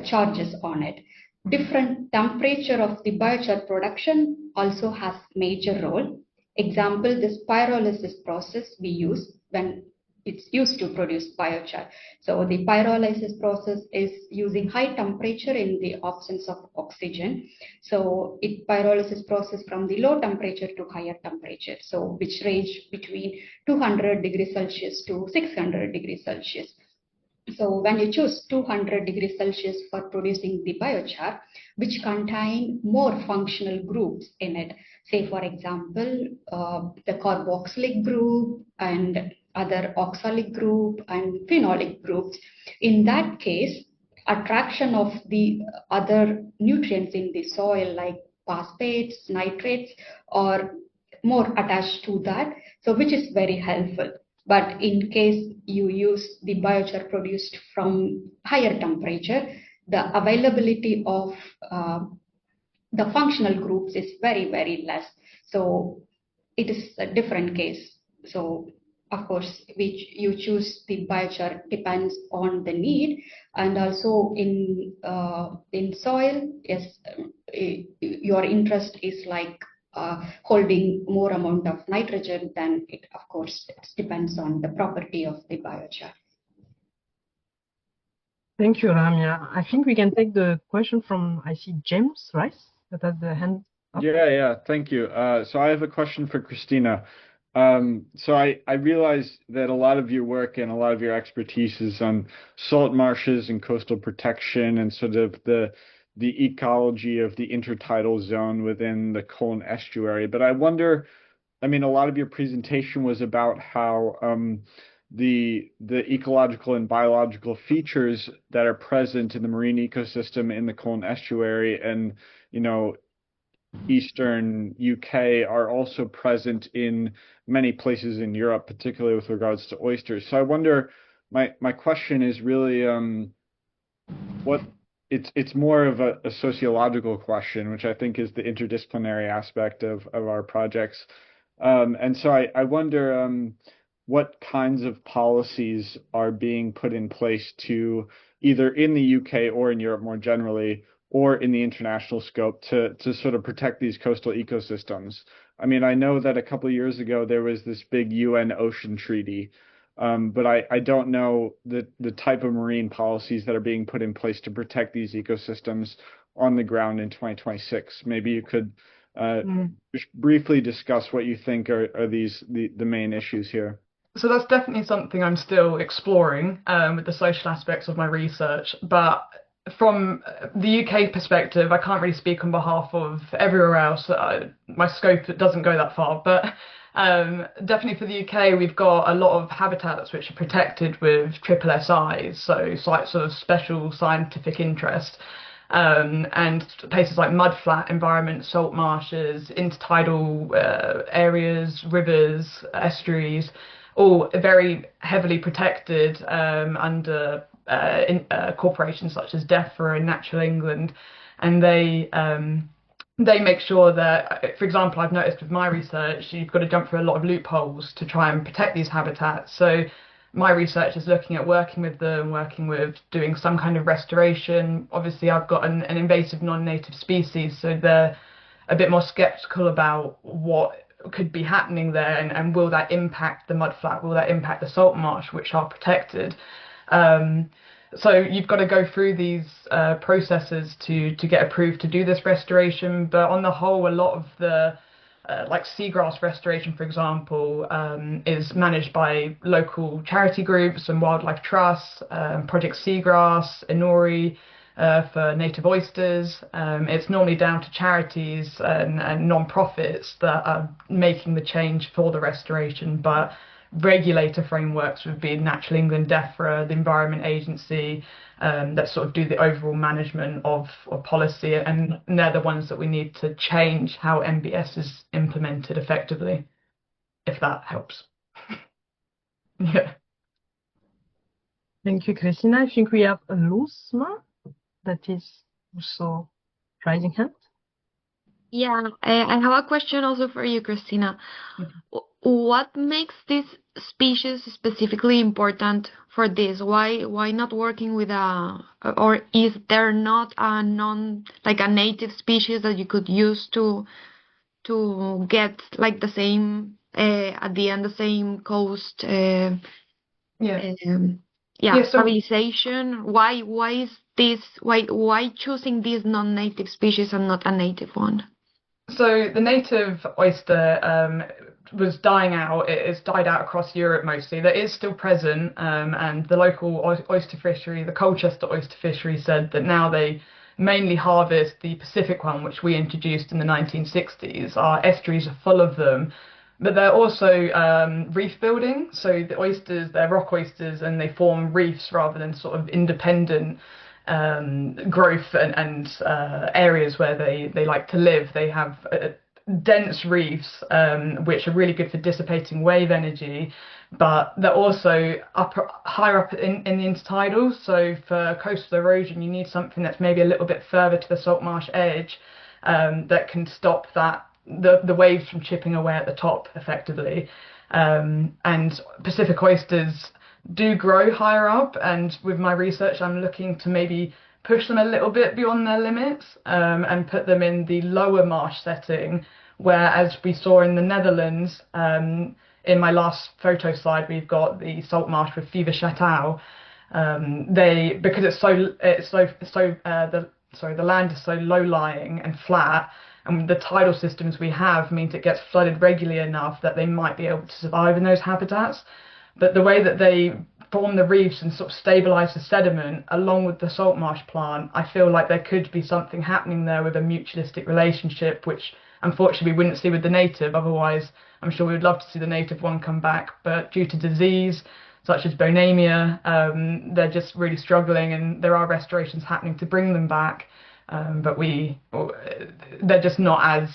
charges on it. Different temperature of the biochar production also has major role. Example, this pyrolysis process we use when it's used to produce biochar. So the pyrolysis process is using high temperature in the absence of oxygen. So it pyrolysis process from the low temperature to higher temperature. So which range between 200 degrees Celsius to 600 degrees Celsius. So when you choose 200 degrees Celsius for producing the biochar, which contain more functional groups in it, say for example, the carboxylic group and other oxalic group and phenolic groups, in that case, attraction of the other nutrients in the soil like phosphates, nitrates, are more attached to that, so which is very helpful. But in case you use the biochar produced from higher temperature, the availability of the functional groups is very, very less. So it is a different case. So of course, which you choose the biochar depends on the need, and also in soil, yes, your interest is like holding more amount of nitrogen, then it of course it depends on the property of the biochar. Thank you, Ramya. I think we can take the question from, I see James Rice that has the hand up. Yeah, thank you. So I have a question for Christina. So I realize that a lot of your work and a lot of your expertise is on salt marshes and coastal protection and sort of the ecology of the intertidal zone within the Colne estuary. But I wonder, I mean, a lot of your presentation was about how the ecological and biological features that are present in the marine ecosystem in the Colne estuary, and Eastern UK are also present in many places in Europe, particularly with regards to oysters. So I wonder, my question is really what it's more of a sociological question, which I think is the interdisciplinary aspect of our projects. And so I wonder what kinds of policies are being put in place to either in the UK or in Europe more generally, or in the international scope to sort of protect these coastal ecosystems. I mean, I know that a couple of years ago there was this big UN ocean treaty, but I don't know the type of marine policies that are being put in place to protect these ecosystems on the ground in 2026. Maybe you could just briefly discuss what you think are the main issues here. So that's definitely something I'm still exploring with the social aspects of my research. But from the UK perspective, I can't really speak on behalf of everywhere else. My scope doesn't go that far. But definitely for the UK, we've got a lot of habitats which are protected with triple SIs, so sites of special scientific interest. And places like mudflat environments, salt marshes, intertidal areas, rivers, estuaries, all very heavily protected under corporations such as DEFRA and Natural England, and they make sure that, for example, I've noticed with my research, you've got to jump through a lot of loopholes to try and protect these habitats. So my research is looking at working with them, working with doing some kind of restoration. Obviously, I've got an invasive non-native species, so they're a bit more skeptical about what could be happening there, and will that impact the mudflat, will that impact the salt marsh, which are protected. So you've got to go through these processes to get approved to do this restoration. But on the whole, a lot of the like seagrass restoration, for example, is managed by local charity groups and wildlife trusts, Project Seagrass, Inori, for native oysters. It's normally down to charities and non-profits that are making the change for the restoration, but regulator frameworks would be Natural England, DEFRA, the Environment Agency, that sort of do the overall management of policy, and they're the ones that we need to change how MBS is implemented effectively, if that helps. Yeah. Thank you, Christina. I think we have a Luzma that is also raising hand. Yeah, I have a question also for you, Christina. What makes this species specifically important for this? Why not working with or is there not a native species that you could use to get like the same at the end the same coast stabilization? Why is this why choosing this non-native species and not a native one? So the native oyster was dying out. It's died out across Europe mostly. That is still present, and the local oyster fishery, the Colchester oyster fishery, said that now they mainly harvest the Pacific one, which we introduced in the 1960s. Our estuaries are full of them, but they're also reef building. So the oysters, they're rock oysters, and they form reefs rather than sort of independent growth and areas where they like to live. They have dense reefs, which are really good for dissipating wave energy, but they're also higher up in the intertidal. So for coastal erosion, you need something that's maybe a little bit further to the salt marsh edge, that can stop the waves from chipping away at the top effectively. And Pacific oysters do grow higher up, and with my research I'm looking to maybe push them a little bit beyond their limits, and put them in the lower marsh setting, where, as we saw in the Netherlands, in my last photo slide, we've got the salt marsh with Viva Chateau. Because the land is so low lying and flat, and the tidal systems we have means it gets flooded regularly enough that they might be able to survive in those habitats. But the way that they form the reefs and sort of stabilize the sediment along with the salt marsh plant, I feel like there could be something happening there with a mutualistic relationship, which unfortunately we wouldn't see with the native. Otherwise, I'm sure we would love to see the native one come back, but due to disease such as bonamia, they're just really struggling, and there are restorations happening to bring them back. but they're just not as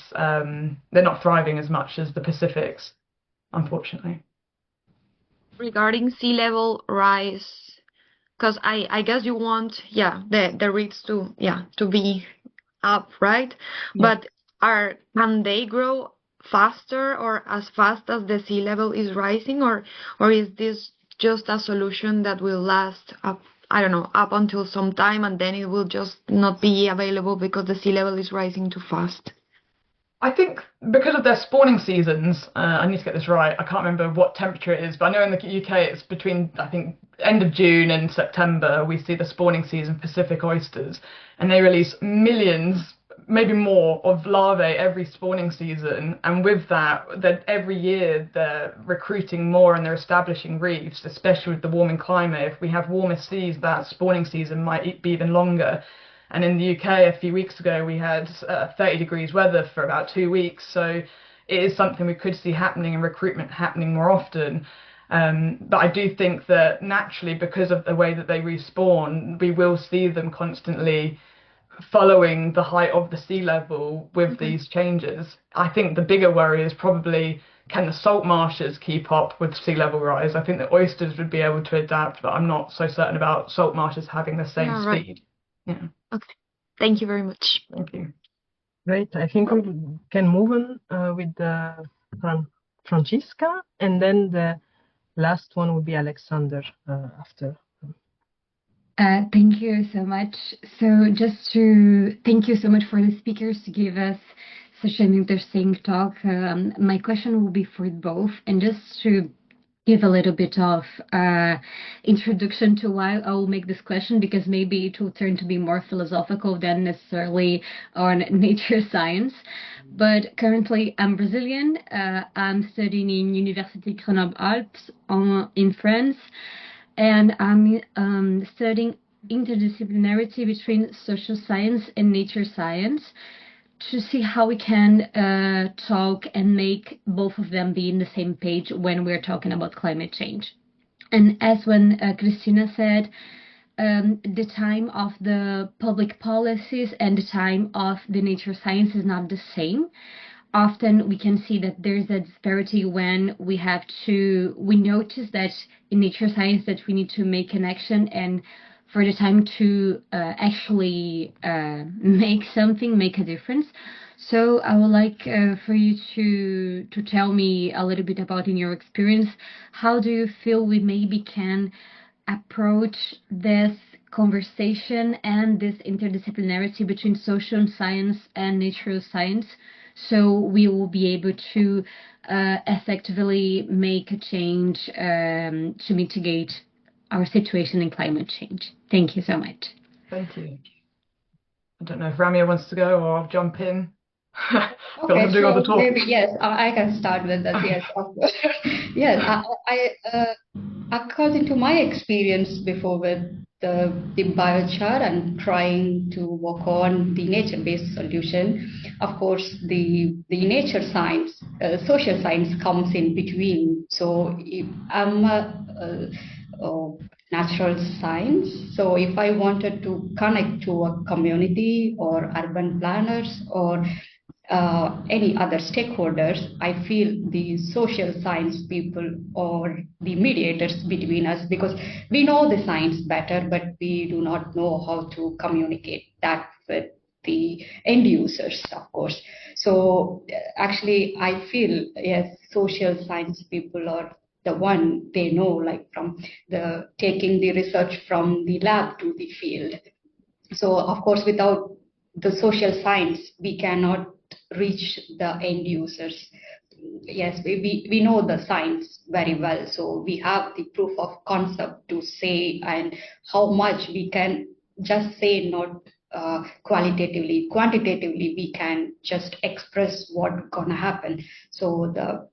they're not thriving as much as the Pacifics, unfortunately. Regarding sea level rise, because I guess you want the rates to be up, right? Yeah. But can they grow faster or as fast as the sea level is rising, or is this just a solution that will last up, I don't know, up until some time, and then it will just not be available because the sea level is rising too fast? I think because of their spawning seasons, I need to get this right. I can't remember what temperature it is, but I know in the UK it's between, I think, end of June and September. We see the spawning season Pacific oysters, and they release millions, maybe more, of larvae every spawning season. And with that, every year they're recruiting more and they're establishing reefs, especially with the warming climate. If we have warmer seas, that spawning season might be even longer. And in the UK, a few weeks ago, we had 30 degrees weather for about 2 weeks. So it is something we could see happening and recruitment happening more often. But I do think that naturally, because of the way that they respawn, we will see them constantly following the height of the sea level with these changes. I think the bigger worry is probably, can the salt marshes keep up with sea level rise? I think the oysters would be able to adapt, but I'm not so certain about salt marshes having the same speed. Yeah. Okay. Thank you very much. Thank you. Great. I think we can move on with Francisca, and then the last one will be Alexander after. Thank you so much. So just to thank you so much for the speakers to give us such an interesting talk. My question will be for both, and just to give a little bit of introduction to why I will make this question, because maybe it will turn to be more philosophical than necessarily on nature science. But currently I'm Brazilian. I'm studying in Université Grenoble-Alpes in France, and I'm studying interdisciplinarity between social science and nature science, to see how we can talk and make both of them be in the same page when we're talking about climate change. And as when Christina said, the time of the public policies and the time of the nature science is not the same. Often we can see that there's a disparity when we notice that in nature science that we need to make an action, and for the time to actually make a difference. So I would like for you to tell me a little bit about, in your experience, how do you feel we maybe can approach this conversation and this interdisciplinarity between social science and natural science, so we will be able to effectively make a change to mitigate our situation in climate change. Thank you so much. Thank you. I don't know if Ramya wants to go, or I'll jump in. Okay, so maybe, yes, I can start with that. Yes, of course. Yes, I according to my experience before with the biochar and trying to work on the nature-based solution, of course, the nature science, social science comes in between. So I'm a natural science. So if I wanted to connect to a community or urban planners or any other stakeholders, I feel the social science people or the mediators between us, because we know the science better, but we do not know how to communicate that with the end users, of course. So actually, I feel, yes, social science people are the one, they know, like from the taking the research from the lab to the field. So of course, without the social science, we cannot reach the end users. Yes, we know the science very well, so we have the proof of concept to say, and how much we can just say, not qualitatively. Quantitatively, we can just express what's gonna happen. So the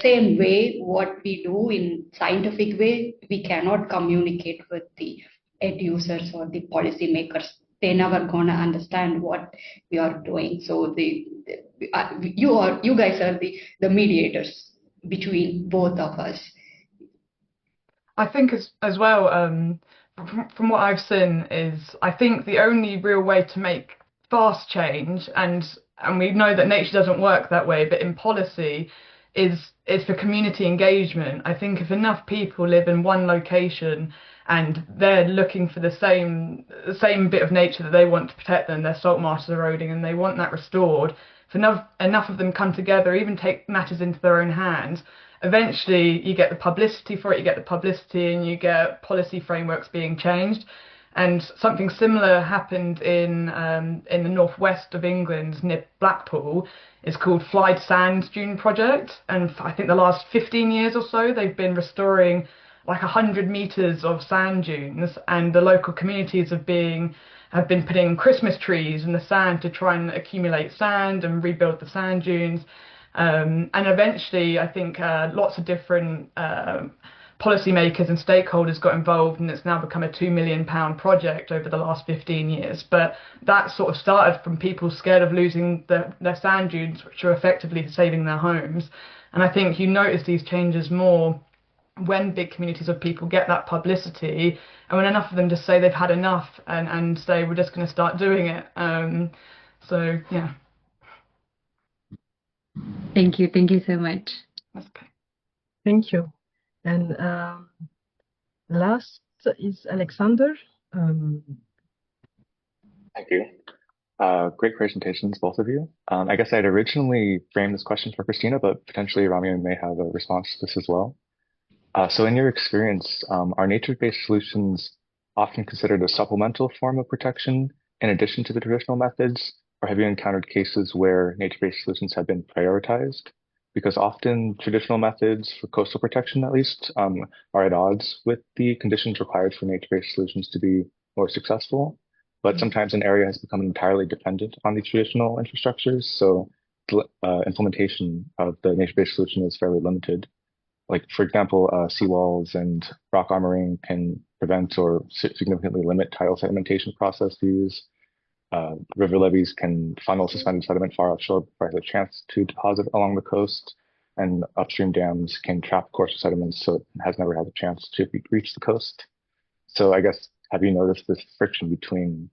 same way what we do in scientific way, we cannot communicate with the end users or the policymakers. They're never gonna understand what we are doing. So you guys are the mediators between both of us. I think as well, from what I've seen is, I think the only real way to make fast change, and we know that nature doesn't work that way, but in policy, is for community engagement. I think if enough people live in one location and they're looking for the same bit of nature that they want to protect, them, their salt marshes are eroding and they want that restored, if enough of them come together, even take matters into their own hands, eventually you get the publicity for it, and you get policy frameworks being changed. And something similar happened in the northwest of England near Blackpool. It's called Flied Sand Dune Project, and I think the last 15 years or so they've been restoring like 100 meters of sand dunes, and the local communities have been putting Christmas trees in the sand to try and accumulate sand and rebuild the sand dunes. And eventually, I think lots of different policymakers and stakeholders got involved, and it's now become a £2 million project over the last 15 years. But that sort of started from people scared of losing their sand dunes, which are effectively saving their homes. And I think you notice these changes more when big communities of people get that publicity, and when enough of them just say they've had enough and say we're just going to start doing it. So yeah. Thank you so much. That's okay. Thank you. And last is Alexander. Thank you. Great presentations, both of you. I guess I'd originally framed this question for Christina, but potentially Ramya may have a response to this as well. So in your experience, are nature-based solutions often considered a supplemental form of protection in addition to the traditional methods, or have you encountered cases where nature-based solutions have been prioritized? Because often traditional methods for coastal protection, at least, are at odds with the conditions required for nature-based solutions to be more successful. But sometimes an area has become entirely dependent on the traditional infrastructures, so implementation of the nature-based solution is fairly limited. Like, for example, seawalls and rock armoring can prevent or significantly limit tidal sedimentation processes. River levees can funnel suspended sediment far offshore before it has a chance to deposit along the coast, and upstream dams can trap coarser sediments so it has never had a chance to reach the coast. So I guess, have you noticed this friction between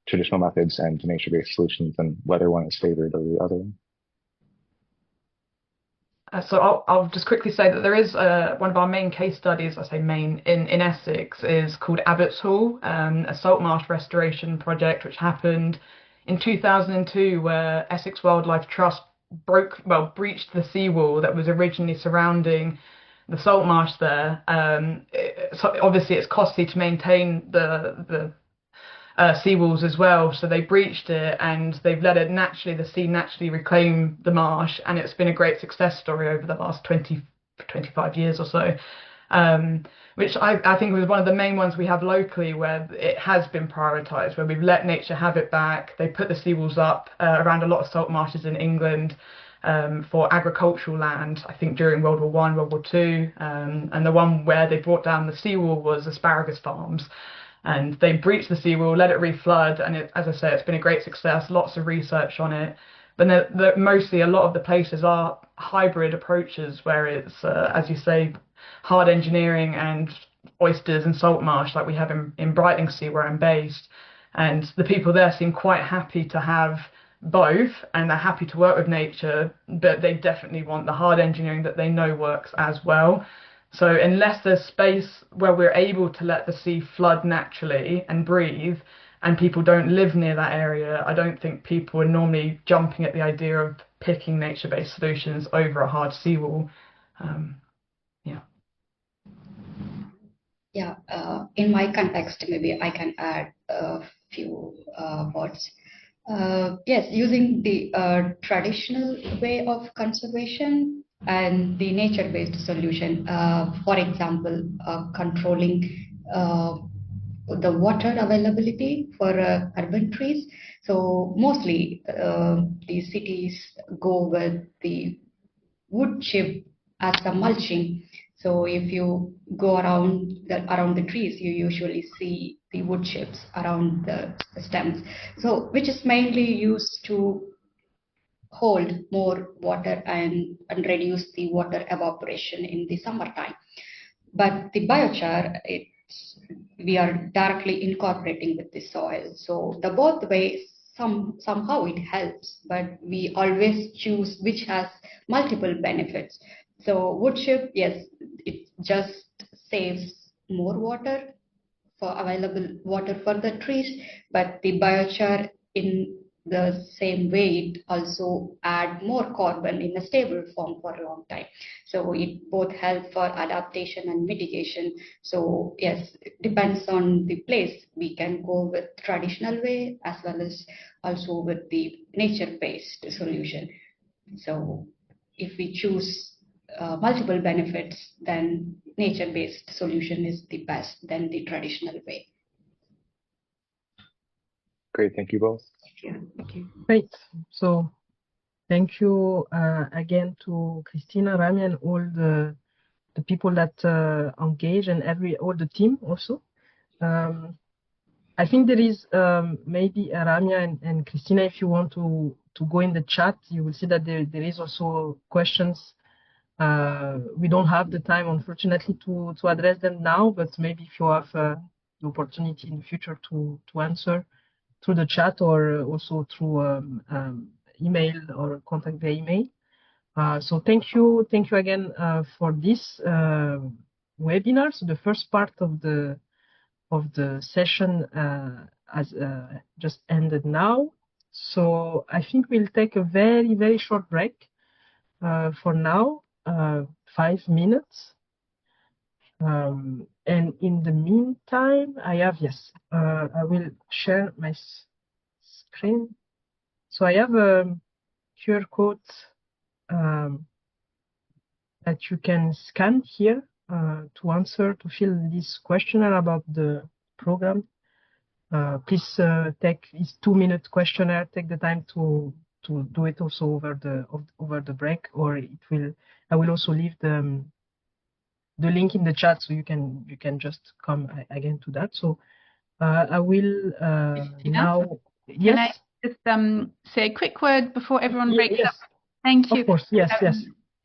traditional methods and nature-based solutions, and whether one is favored over the other? So I'll just quickly say that there is one of our main case studies, I say main, in Essex, is called Abbots Hall, a salt marsh restoration project which happened in 2002, where Essex Wildlife Trust breached the seawall that was originally surrounding the salt marsh there. So obviously it's costly to maintain the seawalls as well, so they breached it and they've let it the sea naturally reclaim the marsh, and it's been a great success story over the last 25 years or so, which I think was one of the main ones we have locally where it has been prioritised, where we've let nature have it back. They put the seawalls up around a lot of salt marshes in England for agricultural land, I think during World War I, World War II, and the one where they brought down the seawall was asparagus farms. And they breached the seawall, let it reflood, and as I say, it's been a great success, lots of research on it. But mostly a lot of the places are hybrid approaches where it's, as you say, hard engineering and oysters and salt marsh like we have in Brightlingsea where I'm based. And the people there seem quite happy to have both, and they're happy to work with nature, but they definitely want the hard engineering that they know works as well. So unless there's space where we're able to let the sea flood naturally and breathe, and people don't live near that area, I don't think people are normally jumping at the idea of picking nature-based solutions over a hard seawall. In my context, maybe I can add a few words. Yes, using the traditional way of conservation and the nature-based solution, for example, controlling the water availability for urban trees. So mostly the cities go with the wood chip as a mulching. So if you go around the trees, you usually see the wood chips around the stems. So which is mainly used to hold more water and reduce the water evaporation in the summertime. But the biochar, it we are directly incorporating with the soil. So the both ways, somehow it helps, but we always choose which has multiple benefits. So wood chip, yes, it just saves more water for available water for the trees, but the biochar in the same way, it also add more carbon in a stable form for a long time. So it both help for adaptation and mitigation. So yes, it depends on the place. We can go with traditional way as well as also with the nature-based solution. So if we choose multiple benefits, then nature-based solution is the best than the traditional way. Great, thank you both. Yeah, thank you. Great. So thank you again to Christina, Ramya, and all the people that engage, and all the team also. I think there is maybe Ramya and Christina, if you want to go in the chat, you will see that there is also questions. We don't have the time, unfortunately, to address them now, but maybe if you have the opportunity in the future to answer through the chat or also through email or contact via email. So thank you again for this webinar. So the first part of the session has just ended now. So I think we'll take a very short break for now, 5 minutes. And in the meantime, I will share my screen. So I have a QR code that you can scan here to fill this questionnaire about the program. Please take this 2-minute questionnaire. Take the time to do it also over the break, or I will also leave the link in the chat, so you can just come again to that. So I will now. Yes. Can I just say a quick word before everyone breaks up? Thank you. Of course, yes.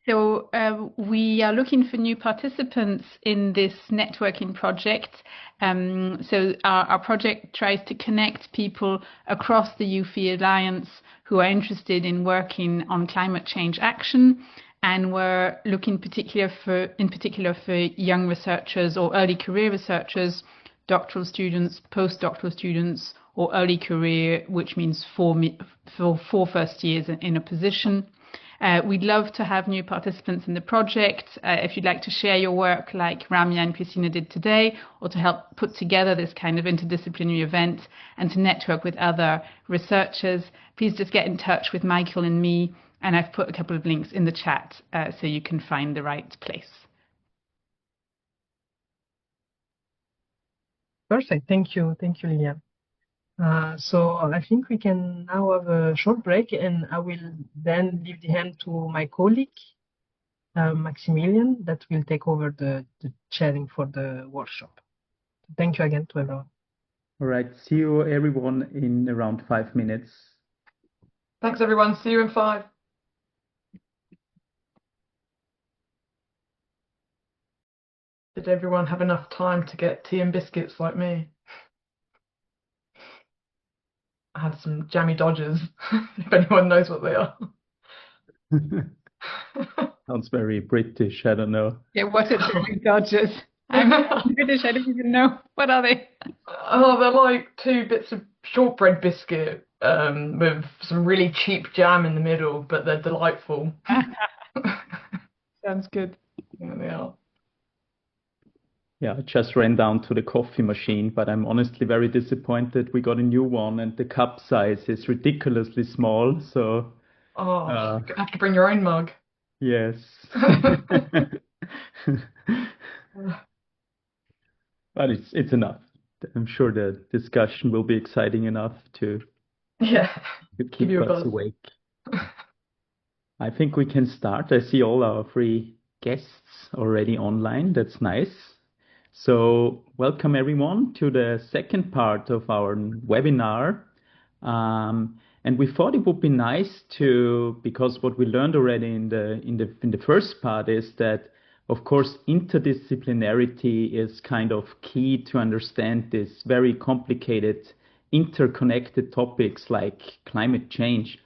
So we are looking for new participants in this networking project. So our project tries to connect people across the UFE Alliance who are interested in working on climate change action. And we're looking in particular for young researchers or early career researchers, doctoral students, postdoctoral students, or early career, which means four first years in a position. We'd love to have new participants in the project. If you'd like to share your work like Ramya and Christina did today, or to help put together this kind of interdisciplinary event and to network with other researchers, please just get in touch with Michael and me. And I've put a couple of links in the chat so you can find the right place. Perfect. Thank you, Lilian. So I think we can now have a short break, and I will then leave the hand to my colleague, Maximilian, that will take over the chairing for the workshop. Thank you again to everyone. All right. See you, everyone, in around 5 minutes. Thanks, everyone. See you in 5. Did everyone have enough time to get tea and biscuits like me? I had some jammy Dodgers, if anyone knows what they are. Sounds very British. I don't know. Yeah, what are jammy Dodgers? I'm British. I don't even know. What are they? Oh, they're like 2 bits of shortbread biscuit with some really cheap jam in the middle, but they're delightful. Sounds good. Yeah, they are. Yeah, I just ran down to the coffee machine, but I'm honestly very disappointed. We got a new one, and the cup size is ridiculously small. So, you have to bring your own mug. Yes. But it's enough. I'm sure the discussion will be exciting enough to keep us awake. I think we can start. I see all our 3 guests already online. That's nice. So welcome everyone to the second part of our webinar. And we thought it would be nice because what we learned already in the first part is that of course, interdisciplinarity is kind of key to understand this very complicated, interconnected topics like climate change.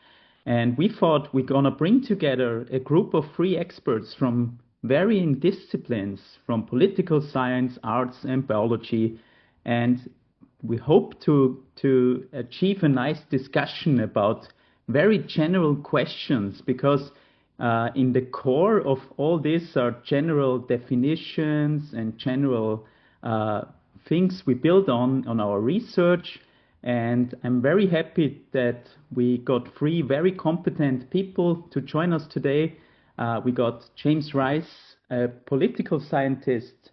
And we thought we're going to bring together a group of 3 experts from varying disciplines, from political science, arts, and biology. And we hope to achieve a nice discussion about very general questions, because in the core of all this are general definitions and general things we build on our research. And I'm very happy that we got 3 very competent people to join us today. We got James Rice, a political scientist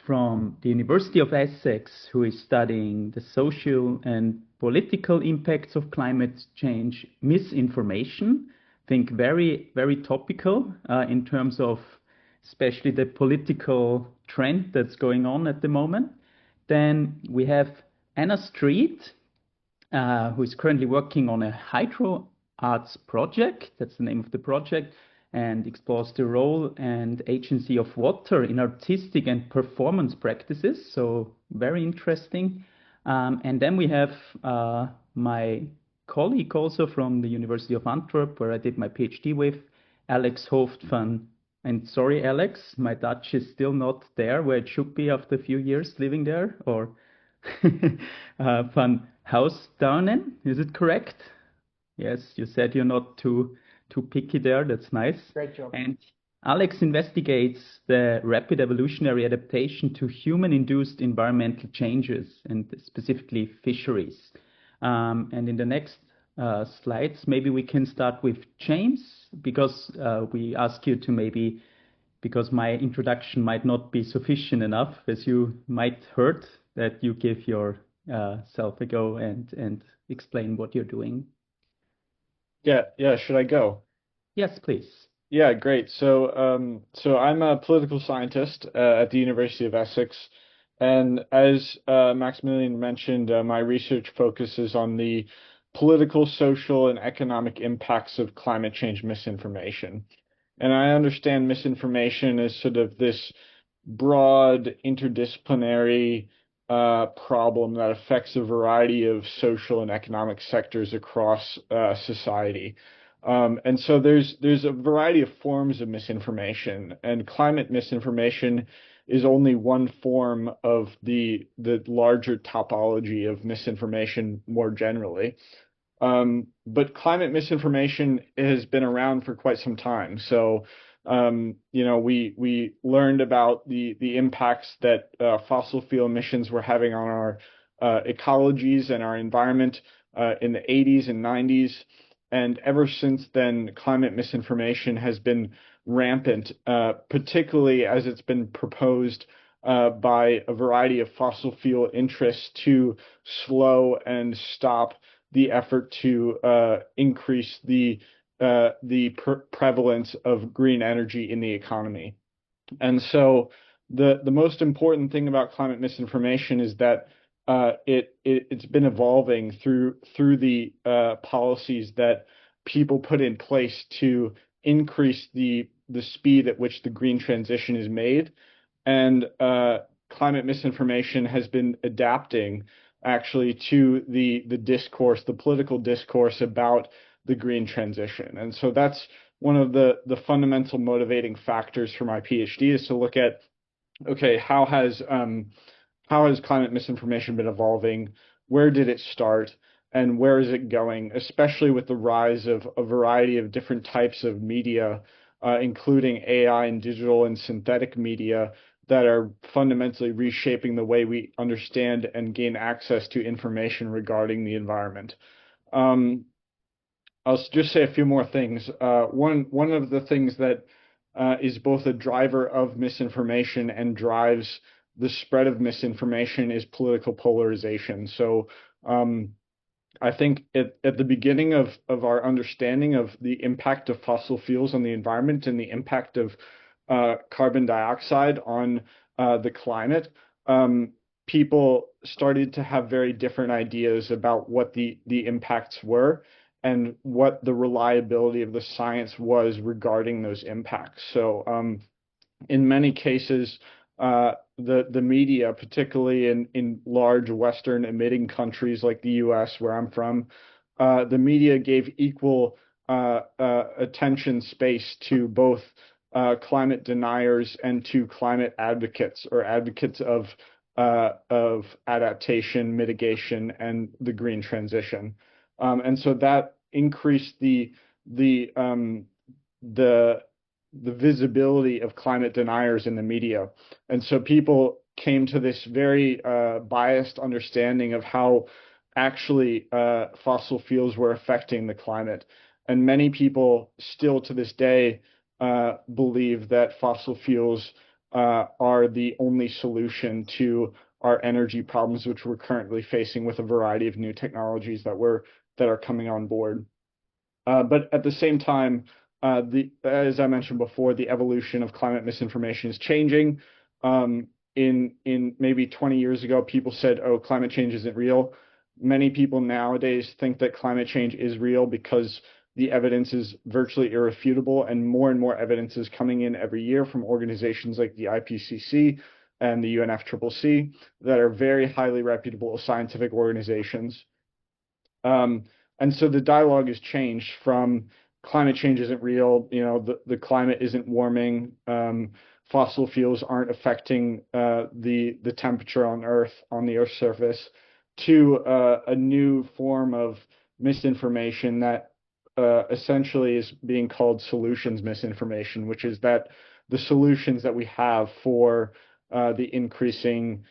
from the University of Essex, who is studying the social and political impacts of climate change, misinformation. I think very, very topical in terms of especially the political trend that's going on at the moment. Then we have Anna Street, who is currently working on a hydro arts project. That's the name of the project, and explores the role and agency of water in artistic and performance practices. So very interesting. And then we have my colleague also from the University of Antwerp, where I did my PhD with, Alex Hooft van, and sorry, Alex, my Dutch is still not there where it should be after a few years living there, or van Housdownen, is it correct? Yes, you said you're not too picky there. That's nice. Great job. And Alex investigates the rapid evolutionary adaptation to human-induced environmental changes, and specifically fisheries. And in the next slides, maybe we can start with James, because we ask you to maybe, because my introduction might not be sufficient enough, as you might heard, that you give yourself a go and explain what you're doing. Yeah. Should I go? Yes, please. Yeah, great. So I'm a political scientist at the University of Essex, and as Maximilian mentioned, my research focuses on the political, social, and economic impacts of climate change misinformation. And I understand misinformation as sort of this broad, interdisciplinary problem that affects a variety of social and economic sectors across society. And so there's a variety of forms of misinformation, and climate misinformation is only one form of the larger topology of misinformation more generally. But climate misinformation has been around for quite some time. So we learned about the impacts that fossil fuel emissions were having on our ecologies and our environment in the 80s and 90s. And ever since then, climate misinformation has been rampant, particularly as it's been proposed by a variety of fossil fuel interests to slow and stop the effort to increase the prevalence of green energy in the economy. And so the most important thing about climate misinformation is that it's been evolving through the policies that people put in place to increase the speed at which the green transition is made. And climate misinformation has been adapting actually to the discourse, the political discourse about the green transition. And so that's one of the fundamental motivating factors for my PhD, is to look at, okay, how has climate misinformation been evolving? Where did it start? And where is it going, especially with the rise of a variety of different types of media, including AI and digital and synthetic media, that are fundamentally reshaping the way we understand and gain access to information regarding the environment. I'll just say a few more things. One of the things that is both a driver of misinformation and drives the spread of misinformation is political polarization. So I think at the beginning of our understanding of the impact of fossil fuels on the environment and the impact of carbon dioxide on the climate, people started to have very different ideas about what the impacts were and what the reliability of the science was regarding those impacts. So in many cases, the media, particularly in large Western emitting countries like the U.S., where I'm from, the media gave equal attention space to both climate deniers and to climate advocates, or advocates of adaptation, mitigation, and the green transition. And so that increased the visibility of climate deniers in the media. And so people came to this very biased understanding of how actually fossil fuels were affecting the climate. And many people still to this day believe that fossil fuels are the only solution to our energy problems, which we're currently facing with a variety of new technologies that are coming on board. But at the same time, as I mentioned before, the evolution of climate misinformation is changing. In maybe 20 years ago, people said, "Oh, climate change isn't real." Many people nowadays think that climate change is real because the evidence is virtually irrefutable, and more evidence is coming in every year from organizations like the IPCC and the UNFCCC that are very highly reputable scientific organizations. And so the dialogue has changed from climate change isn't real, the climate isn't warming, fossil fuels aren't affecting the temperature on the Earth's surface, to a new form of misinformation that essentially is being called solutions misinformation, which is that the solutions that we have for the increasing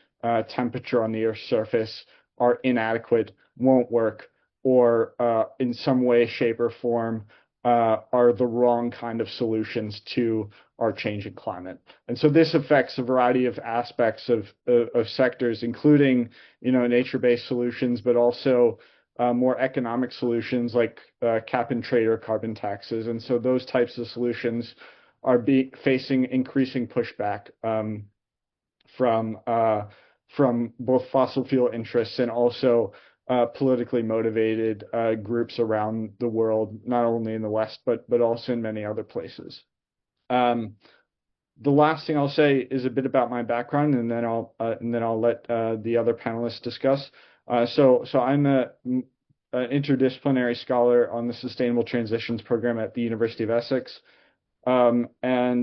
temperature on the Earth's surface are inadequate, won't work, or in some way, shape, or form are the wrong kind of solutions to our changing climate. And so this affects a variety of aspects of sectors, including nature-based solutions, but also more economic solutions like cap and trade or carbon taxes. And so those types of solutions are facing increasing pushback from both fossil fuel interests and also politically motivated groups around the world, not only in the West, but also in many other places. The last thing I'll say is a bit about my background, and then I'll let the other panelists discuss. So I'm an interdisciplinary scholar on the Sustainable Transitions program at the University of Essex, and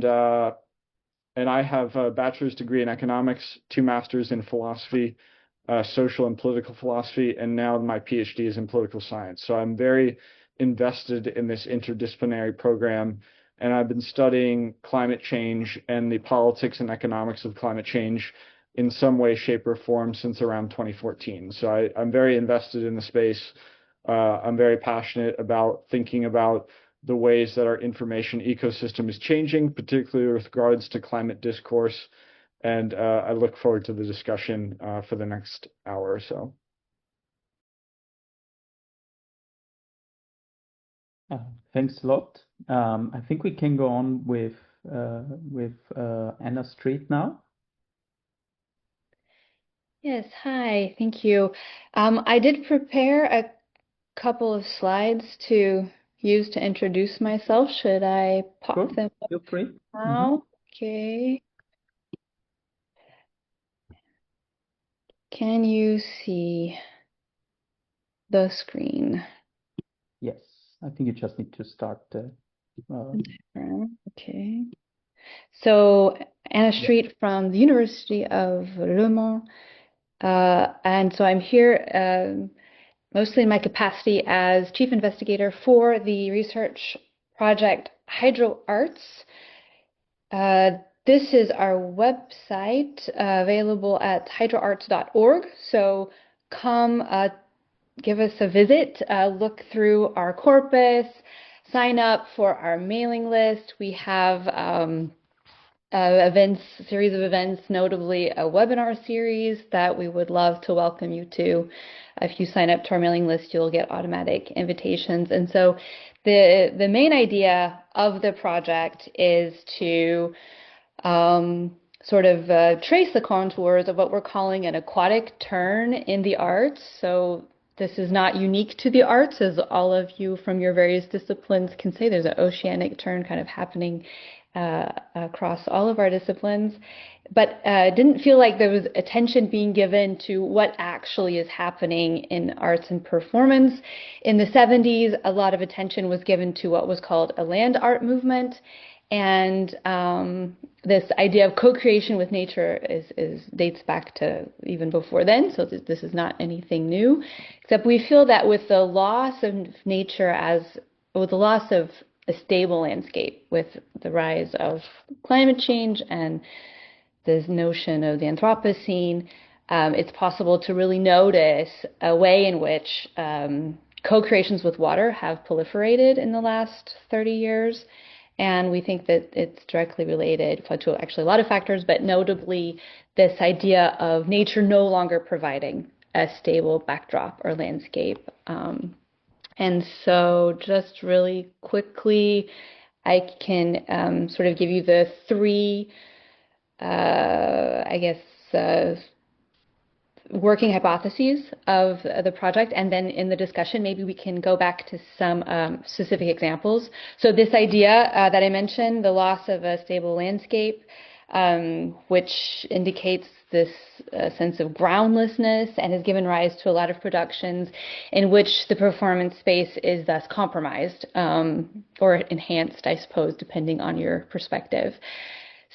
I have a bachelor's degree in economics, 2 masters in philosophy, social and political philosophy, and now my PhD is in political science. So I'm very invested in this interdisciplinary program, and I've been studying climate change and the politics and economics of climate change in some way, shape, or form since around 2014. So I'm very invested in the space. I'm very passionate about thinking about the ways that our information ecosystem is changing, particularly with regards to climate discourse. And I look forward to the discussion for the next hour or so. Thanks a lot. I think we can go on with Anna Street now. Yes, hi, thank you. I did prepare a couple of slides to use to introduce myself. Should I pop Sure. them up Feel free. now? Okay. Can you see the screen? Yes, I think you just need to start. Okay. So Anna Street from the University of Le Mans, and so I'm here mostly in my capacity as chief investigator for the research project HydroArts. This is our website available at hydroarts.org. So come give us a visit, look through our corpus, sign up for our mailing list. We have series of events, notably a webinar series that we would love to welcome you to. If you sign up to our mailing list, you'll get automatic invitations. And so the main idea of the project is to sort of trace the contours of what we're calling an aquatic turn in the arts. So This is not unique to the arts, as all of you from your various disciplines can say. There's an oceanic turn kind of happening across all of our disciplines. But didn't feel like there was attention being given to what actually is happening in arts and performance. In the 70s, a lot of attention was given to what was called a land art movement. And this idea of co-creation with nature dates back to even before then, so this is not anything new, except we feel that with the loss of nature with the loss of a stable landscape, with the rise of climate change and this notion of the Anthropocene, it's possible to really notice a way in which co-creations with water have proliferated in the last 30 years. And we think that it's directly related to actually a lot of factors, but notably this idea of nature no longer providing a stable backdrop or landscape. And so just really quickly, I can sort of give you the three, working hypotheses of the project, and then in the discussion maybe we can go back to some specific examples. So this idea that I mentioned, the loss of a stable landscape, which indicates this sense of groundlessness and has given rise to a lot of productions in which the performance space is thus compromised or enhanced, I suppose, depending on your perspective.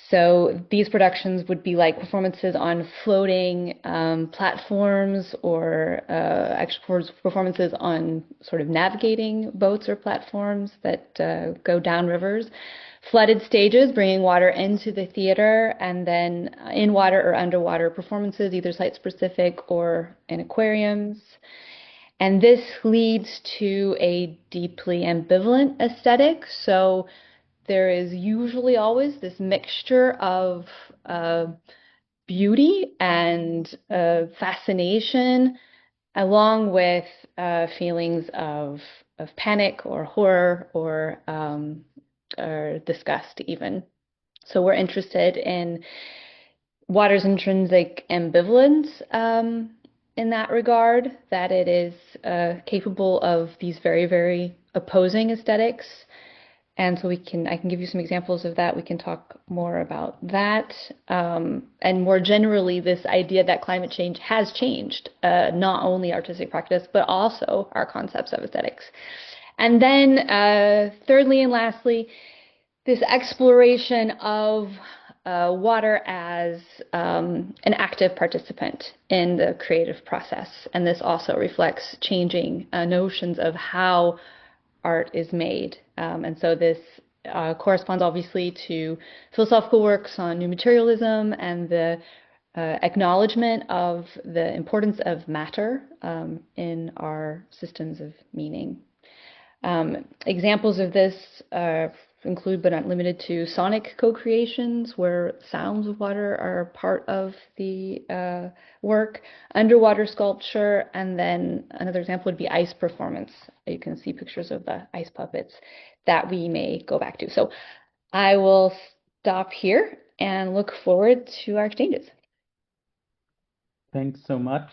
So these productions would be like performances on floating platforms, or actual performances on sort of navigating boats or platforms that go down rivers, flooded stages bringing water into the theater, and then in water or underwater performances, either site-specific or in aquariums. And this leads to a deeply ambivalent aesthetic. So there is usually always this mixture of beauty and fascination, along with feelings of panic or horror or disgust even. So we're interested in water's intrinsic ambivalence in that regard, that it is capable of these very, very opposing aesthetics. And so I can give you some examples of that. We can talk more about that. And more generally, this idea that climate change has changed not only artistic practice, but also our concepts of aesthetics. And then thirdly and lastly, this exploration of water as an active participant in the creative process. And this also reflects changing notions of how art is made. And so this corresponds obviously to philosophical works on new materialism and the acknowledgement of the importance of matter in our systems of meaning. Examples of this include, but not limited to, sonic co-creations, where sounds of water are part of the work, underwater sculpture, and then another example would be ice performance. You can see pictures of the ice puppets that we may go back to. So I will stop here and look forward to our exchanges. Thanks so much.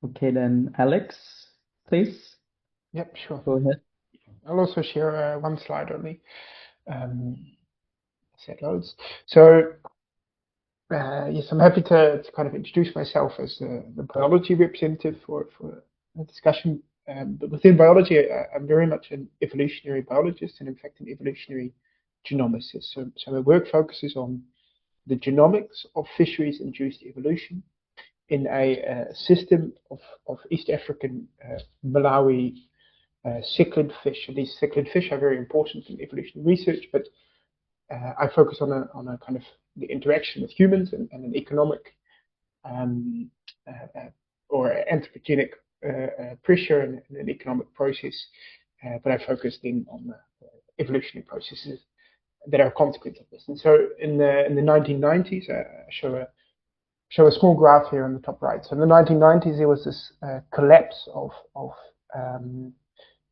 Okay, then Alex, please. Yep, sure. Go ahead. I'll also share one slide only. I said loads. So yes, I'm happy to kind of introduce myself as the biology representative for the discussion. But within biology, I'm very much an evolutionary biologist, and in fact an evolutionary genomicist. So my work focuses on the genomics of fisheries-induced evolution in a system of East African Malawi cichlid fish. And these cichlid fish are very important in evolutionary research, but I focus on a kind of the interaction with humans and an economic or anthropogenic pressure and an economic process. But I focused in on the evolutionary processes that are a consequence of this. And so in the 1990s, I show a small graph here on the top right. So in the 1990s, there was this collapse of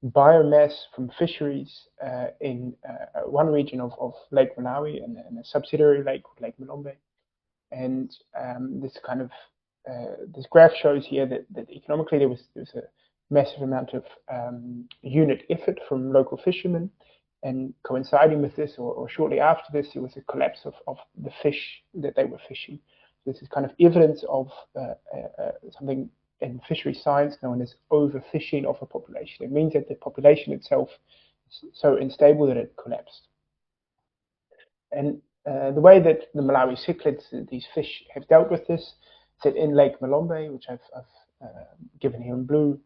biomass from fisheries in one region of Lake Malawi and a subsidiary lake, Lake Malombe. And this kind of this graph shows here that economically there was a massive amount of unit effort from local fishermen, and coinciding with this, or shortly after this, there was a collapse of the fish that they were fishing. So this is kind of evidence of something in fishery science known as overfishing of a population. It means that the population itself is so unstable that it collapsed. And the way that the Malawi cichlids, these fish, have dealt with this is that in Lake Malombe, which I've given here in blue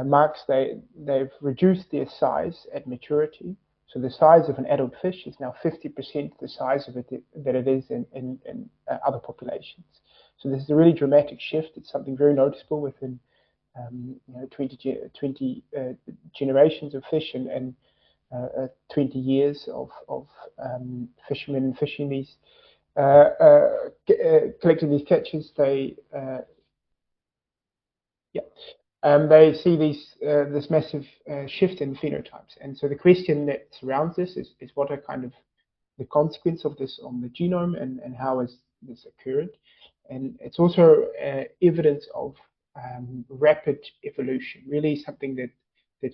marks, they've reduced their size at maturity. So the size of an adult fish is now 50% the size of it that it is in other populations. So this is a really dramatic shift. It's something very noticeable within 20 generations of fish and 20 years of fishermen fishing these, collecting these catches. They see this massive shift in phenotypes. And so the question that surrounds this is what are kind of the consequence of this on the genome, and how has this occurred? And it's also evidence of rapid evolution, really something that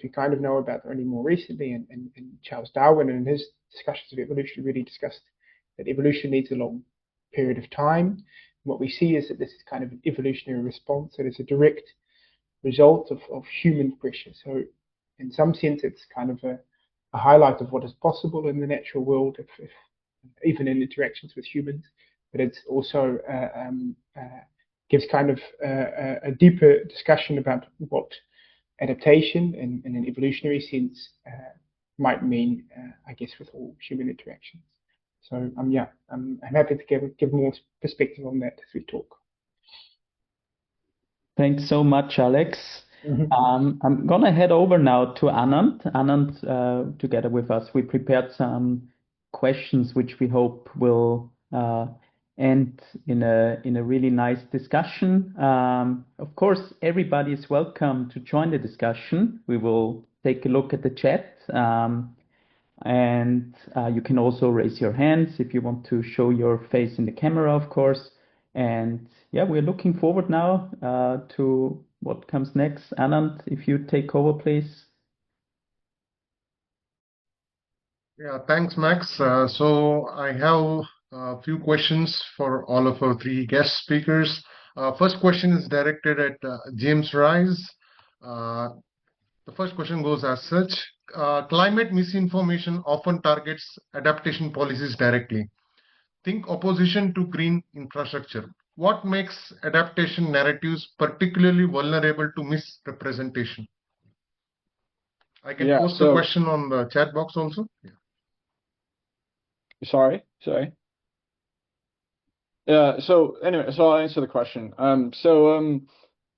we kind of know about only more recently. And Charles Darwin, in his discussions of evolution, really discussed that evolution needs a long period of time. What we see is that this is kind of an evolutionary response that is a direct result of human pressure. So in some sense, it's kind of a highlight of what is possible in the natural world, if even in interactions with humans, but it's also gives kind of a deeper discussion about what adaptation in an evolutionary sense might mean, I guess, with all human interactions. So I'm happy to give more perspective on that as we talk. Thanks so much, Alex. I'm going to head over now to Anand. Anand, together with us, we prepared some questions which we hope will end in a really nice discussion. Of course, everybody is welcome to join the discussion. We will take a look at the chat. And you can also raise your hands if you want to show your face in the camera, of course. And yeah, we're looking forward now to what comes next. Anand, if you take over, please. Yeah, thanks, Max. So I have a few questions for all of our three guest speakers. First question is directed at James Rice. The first question goes as such. Climate misinformation often targets adaptation policies directly. Think opposition to green infrastructure. What makes adaptation narratives particularly vulnerable to misrepresentation? I can post the question on the chat box also. Yeah. Sorry. So anyway, so I'll answer the question.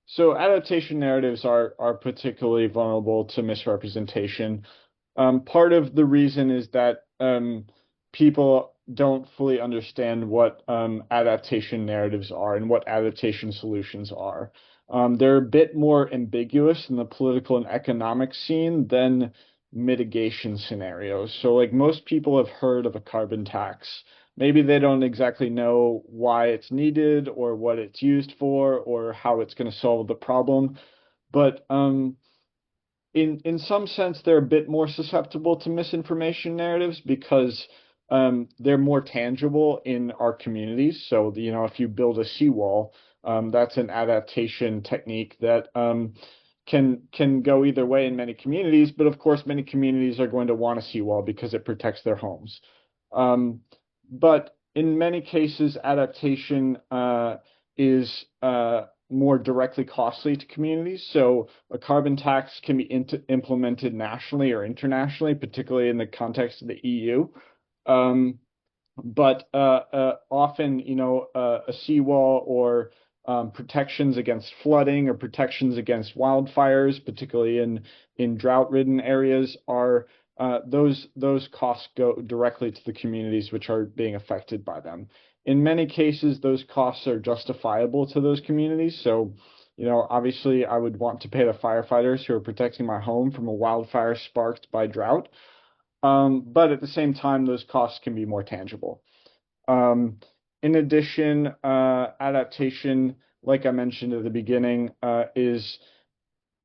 So adaptation narratives are particularly vulnerable to misrepresentation. Part of the reason is that people don't fully understand what adaptation narratives are and what adaptation solutions are. They're a bit more ambiguous in the political and economic scene than mitigation scenarios. So like most people have heard of a carbon tax. Maybe they don't exactly know why it's needed or what it's used for or how it's going to solve the problem. But in some sense, they're a bit more susceptible to misinformation narratives because they're more tangible in our communities. So, if you build a seawall, that's an adaptation technique that can go either way in many communities. But of course, many communities are going to want a seawall because it protects their homes. But in many cases, adaptation is more directly costly to communities. So a carbon tax can be implemented nationally or internationally, particularly in the context of the EU. But often, a seawall or protections against flooding or protections against wildfires, particularly in drought-ridden areas, are those costs go directly to the communities which are being affected by them. In many cases, those costs are justifiable to those communities. So, obviously, I would want to pay the firefighters who are protecting my home from a wildfire sparked by drought. But at the same time, those costs can be more tangible. In addition, adaptation like I mentioned at the beginning,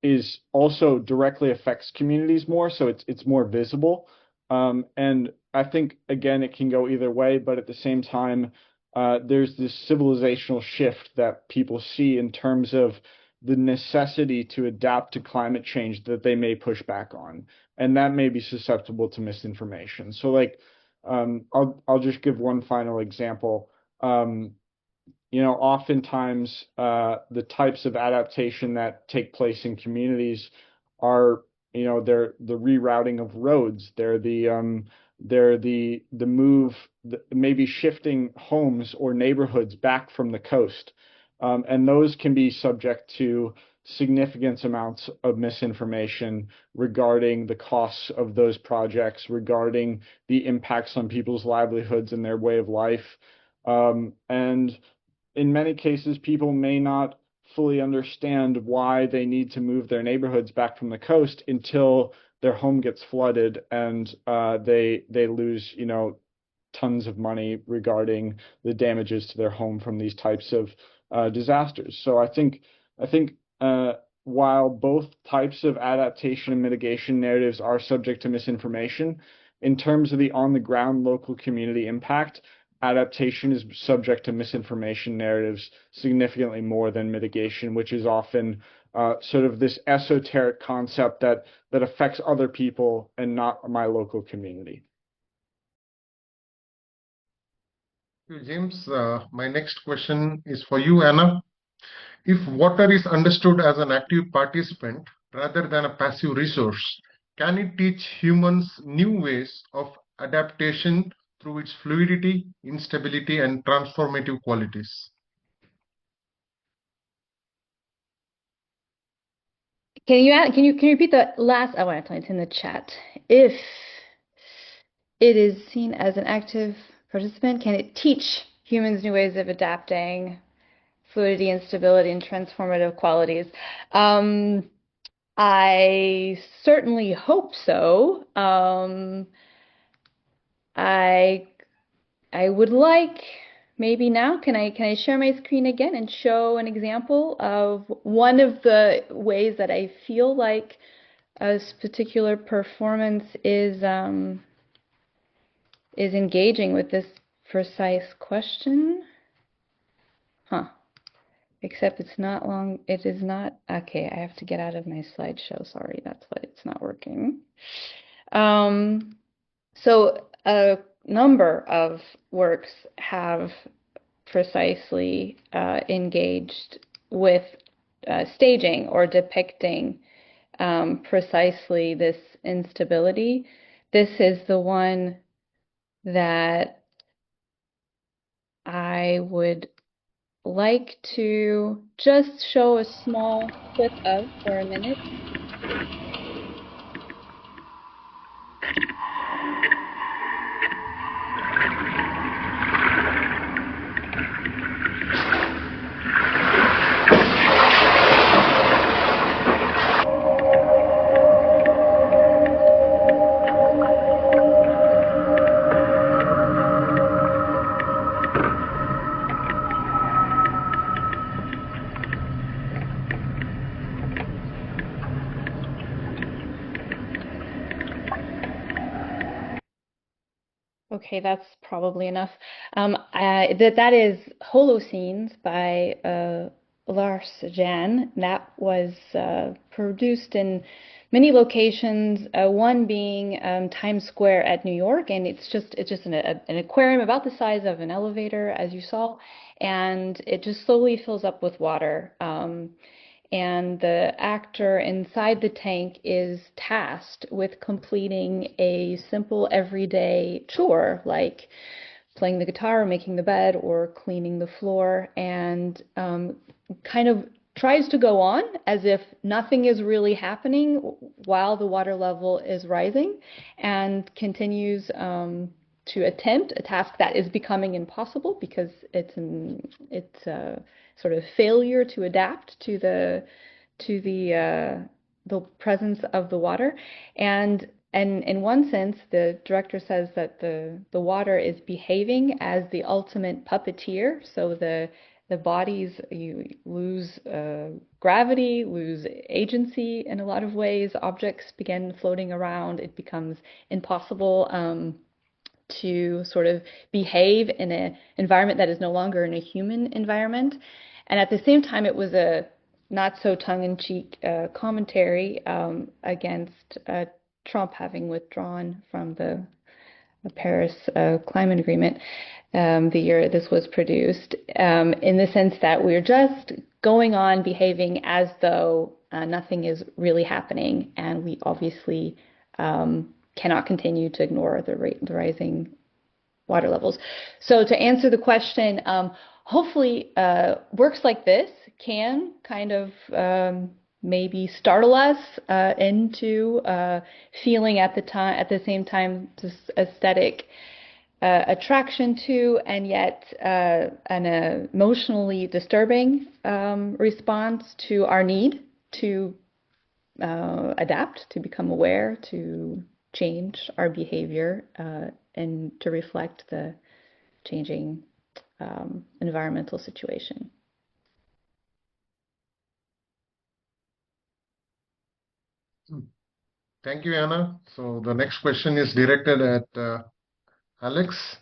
is also directly affects communities more, so it's more visible. And I think, again, it can go either way, but at the same time, there's this civilizational shift that people see in terms of the necessity to adapt to climate change that they may push back on, and that may be susceptible to misinformation. So, like, I'll just give one final example. Oftentimes the types of adaptation that take place in communities are, they're the rerouting of roads. They're the move, maybe shifting homes or neighborhoods back from the coast. And those can be subject to significant amounts of misinformation regarding the costs of those projects, regarding the impacts on people's livelihoods and their way of life. And in many cases, people may not fully understand why they need to move their neighborhoods back from the coast until their home gets flooded and they lose, tons of money regarding the damages to their home from these types of disasters. So I think while both types of adaptation and mitigation narratives are subject to misinformation, in terms of the on-the-ground local community impact, adaptation is subject to misinformation narratives significantly more than mitigation, which is often sort of this esoteric concept that affects other people and not my local community. Thank you, James. My next question is for you, Anna. If water is understood as an active participant rather than a passive resource, can it teach humans new ways of adaptation through its fluidity, instability, and transformative qualities? Can you repeat the last? Oh, it's in the chat. If it is seen as an active participant, can it teach humans new ways of adapting, fluidity, instability, and transformative qualities? I certainly hope so. I would like, maybe now, can I share my screen again and show an example of one of the ways that I feel like a particular performance is engaging with this precise question? Except it's not long, it is not, okay, I have to get out of my slideshow, sorry, that's why it's not working. So a number of works have precisely engaged with staging or depicting precisely this instability. This is the one that I would like to just show a small clip of for a minute. Okay, that's probably enough. That is Holoscenes by Lars Jan. That was produced in many locations. One being Times Square at New York, and it's just an aquarium about the size of an elevator, as you saw, and it just slowly fills up with water. And the actor inside the tank is tasked with completing a simple everyday chore like playing the guitar or making the bed or cleaning the floor, and kind of tries to go on as if nothing is really happening while the water level is rising, and continues to attempt a task that is becoming impossible because it's a sort of failure to adapt to the presence of the water. And in one sense, the director says that the water is behaving as the ultimate puppeteer. So the the bodies, you lose gravity, lose agency in a lot of ways. Objects begin floating around. It becomes impossible to sort of behave in an environment that is no longer in a human environment. And at the same time, it was a not so tongue-in-cheek commentary against Trump having withdrawn from the Paris Climate Agreement the year this was produced, in the sense that we're just going on behaving as though nothing is really happening, and we obviously cannot continue to ignore the rising water levels. So to answer the question, hopefully works like this can kind of maybe startle us into feeling at the same time this aesthetic attraction to, and yet an emotionally disturbing response to our need to adapt, to become aware, to change our behavior, and to reflect the changing environmental situation. Thank you, Anna. So the next question is directed at Alex.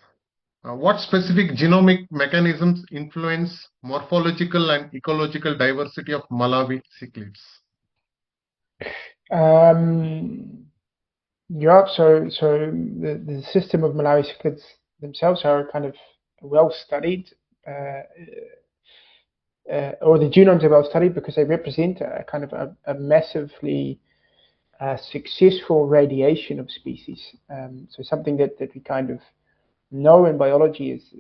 What specific genomic mechanisms influence morphological and ecological diversity of Malawi cichlids? Yeah, so the system of Malawi cichlids themselves are kind of well studied, or the genomes are well studied because they represent a kind of a massively successful radiation of species. So something that we kind of know in biology is,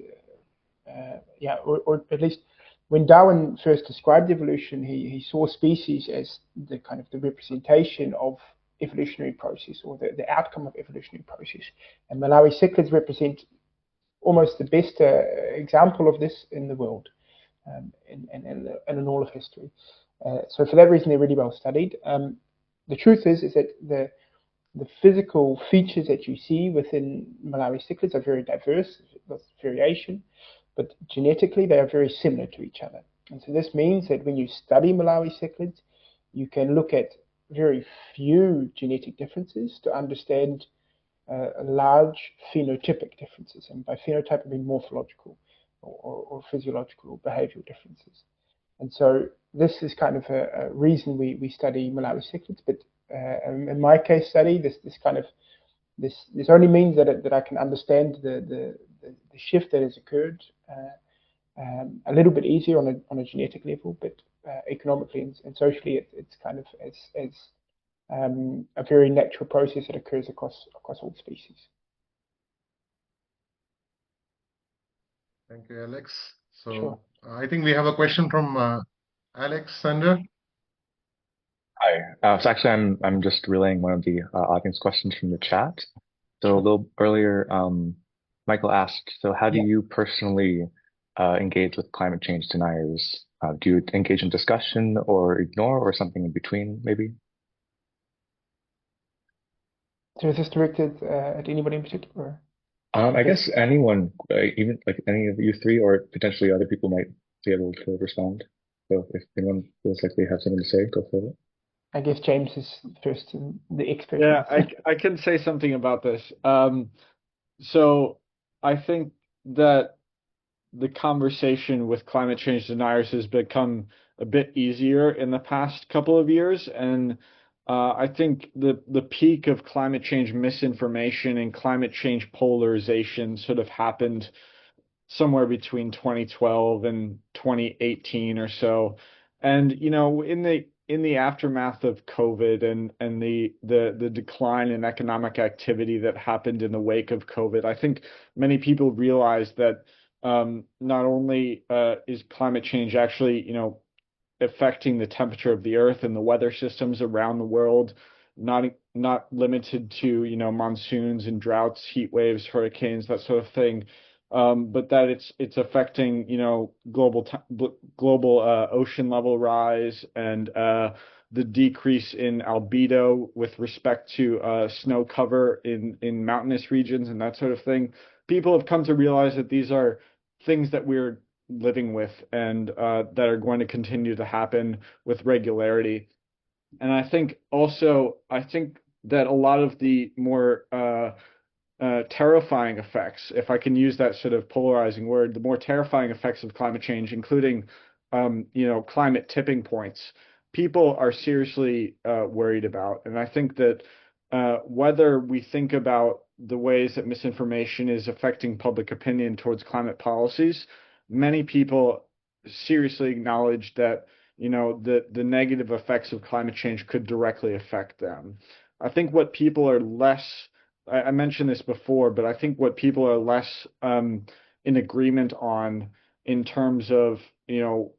or at least when Darwin first described evolution, he saw species as the kind of the representation of evolutionary process, or the outcome of evolutionary process. And Malawi cichlids represent almost the best example of this in the world, and in all of history. So for that reason, they're really well studied. The truth is that the physical features that you see within Malawi cichlids are very diverse, lots of variation, but genetically they are very similar to each other. And so this means that when you study Malawi cichlids, you can look at very few genetic differences to understand large phenotypic differences. And by phenotype, I mean morphological or physiological or behavioral differences. And so this is kind of a reason we study Malawi cichlids. But in my case study, this only means that I can understand the shift that has occurred a little bit easier on a genetic level, but economically and socially, it's kind of as a very natural process that occurs across all species. Thank you, Alex. So sure. I think we have a question from Alexander. Hi. So actually, I'm just relaying one of the audience questions from the chat. So a little earlier, Michael asked, so how do you personally engage with climate change deniers? Do you engage in discussion or ignore, or something in between, maybe? So is this directed at anybody in particular? I guess anyone, even like any of you three, or potentially other people might be able to respond. So if anyone feels like they have something to say, go for it. I guess James is first, the expert. Yeah, I can say something about this. So I think that the conversation with climate change deniers has become a bit easier in the past couple of years, and I think the peak of climate change misinformation and climate change polarization sort of happened somewhere between 2012 and 2018 or so. And in the aftermath of COVID and the decline in economic activity that happened in the wake of COVID, I think many people realized that not only is climate change actually, affecting the temperature of the earth and the weather systems around the world, not limited to, monsoons and droughts, heat waves, hurricanes, that sort of thing, but that it's affecting, global ocean level rise and the decrease in albedo with respect to snow cover in mountainous regions and that sort of thing. People have come to realize that these are things that we're living with and that are going to continue to happen with regularity. And I think that a lot of the more terrifying effects, if I can use that sort of polarizing word, the more terrifying effects of climate change, including, climate tipping points, people are seriously worried about. And I think that whether we think about the ways that misinformation is affecting public opinion towards climate policies, many people seriously acknowledge that, the negative effects of climate change could directly affect them. I think what people are less I mentioned this before, but I think what people are less in agreement on in terms of,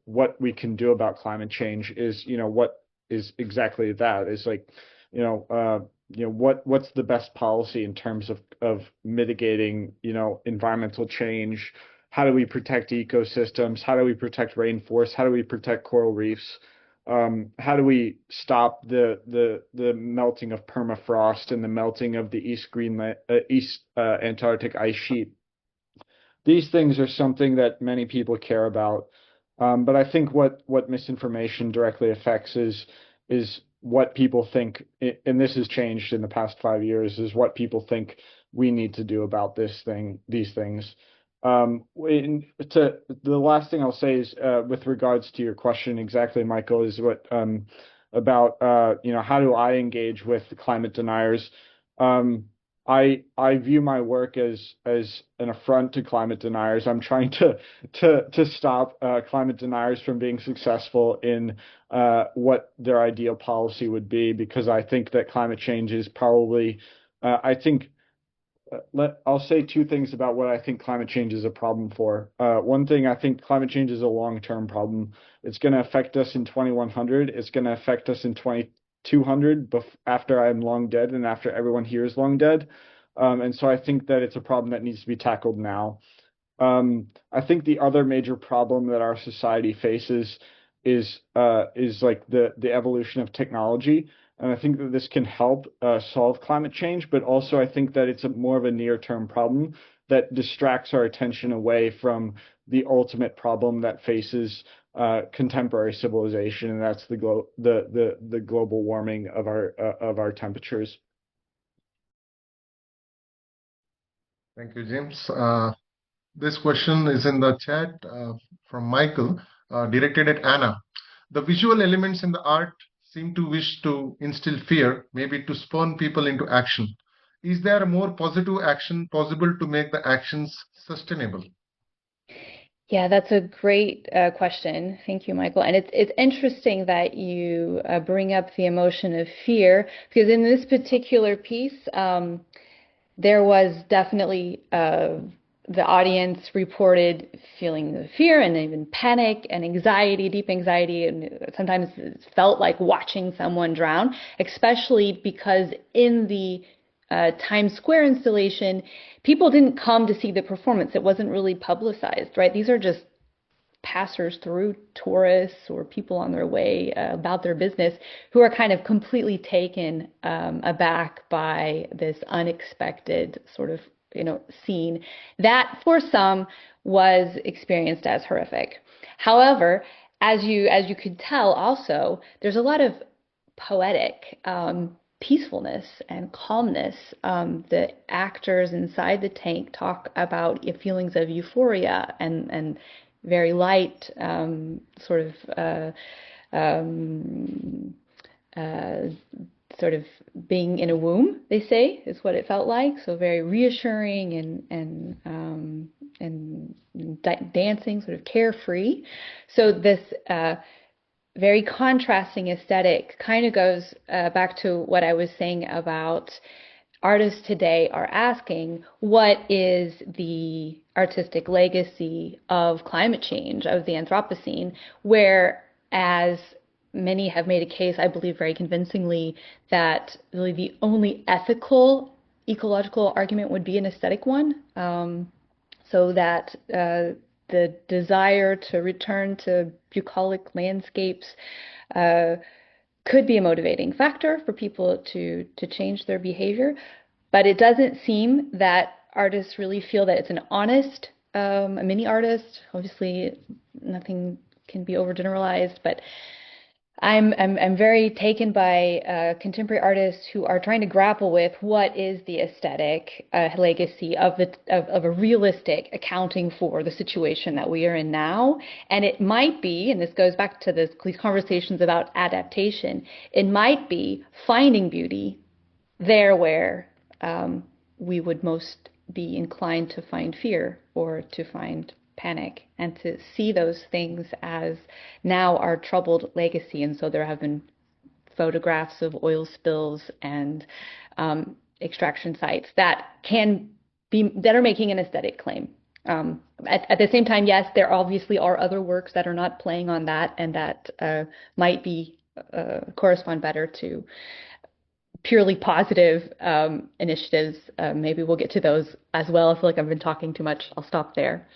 what we can do about climate change is, what is exactly that is like, what's the best policy in terms of mitigating, environmental change? How do we protect ecosystems? How do we protect rainforests? How do we protect coral reefs? How do we stop the melting of permafrost and the melting of the East Antarctic ice sheet? These things are something that many people care about, but I think what misinformation directly affects is what people think, and this has changed in the past 5 years, is what people think we need to do about these things. The last thing I'll say is with regards to your question exactly, Michael, is what about how do I engage with the climate deniers? I view my work as an affront to climate deniers. I'm trying to stop climate deniers from being successful in what their ideal policy would be, because I think that climate change is probably I'll say two things about what I think climate change is a problem for. One thing, I think climate change is a long-term problem. It's going to affect us in 2100. It's going to affect us in 2200 after I'm long dead and after everyone here is long dead. And so I think that it's a problem that needs to be tackled now. I think the other major problem that our society faces is like the evolution of technology. And I think that this can help solve climate change, but also I think that it's more of a near-term problem that distracts our attention away from the ultimate problem that faces contemporary civilization, and that's the global warming of our temperatures. Thank you, James. This question is in the chat from Michael, directed at Anna. The visual elements in the art seem to wish to instill fear, maybe to spur people into action. Is there a more positive action possible to make the actions sustainable? Yeah, that's a great question. Thank you, Michael. And it's interesting that you bring up the emotion of fear, because in this particular piece, there was definitely the audience reported feeling the fear and even panic and anxiety, deep anxiety, and sometimes it felt like watching someone drown, especially because in the Times Square installation, people didn't come to see the performance. It wasn't really publicized, right? These are just passers through, tourists or people on their way about their business, who are kind of completely taken aback by this unexpected sort of scene that for some was experienced as horrific. However, as you could tell, also there's a lot of poetic peacefulness and calmness. The actors inside the tank talk about feelings of euphoria and very light sort of being in a womb, they say, is what it felt like. So very reassuring and dancing, sort of carefree. So this very contrasting aesthetic kind of goes back to what I was saying about artists today are asking, what is the artistic legacy of climate change, of the Anthropocene, whereas many have made a case, I believe very convincingly, that really the only ethical ecological argument would be an aesthetic one, so that the desire to return to bucolic landscapes could be a motivating factor for people to change their behavior. But it doesn't seem that artists really feel that it's an honest a mini artist. Obviously, nothing can be overgeneralized, but I'm very taken by contemporary artists who are trying to grapple with what is the aesthetic legacy of a realistic accounting for the situation that we are in now. And it might be, and this goes back to these conversations about adaptation, it might be finding beauty there where we would most be inclined to find fear or to find panic, and to see those things as now our troubled legacy. And so there have been photographs of oil spills and extraction sites that are making an aesthetic claim. At the same time, yes, there obviously are other works that are not playing on that, and that might be correspond better to purely positive initiatives. Maybe we'll get to those as well. I feel like I've been talking too much. I'll stop there.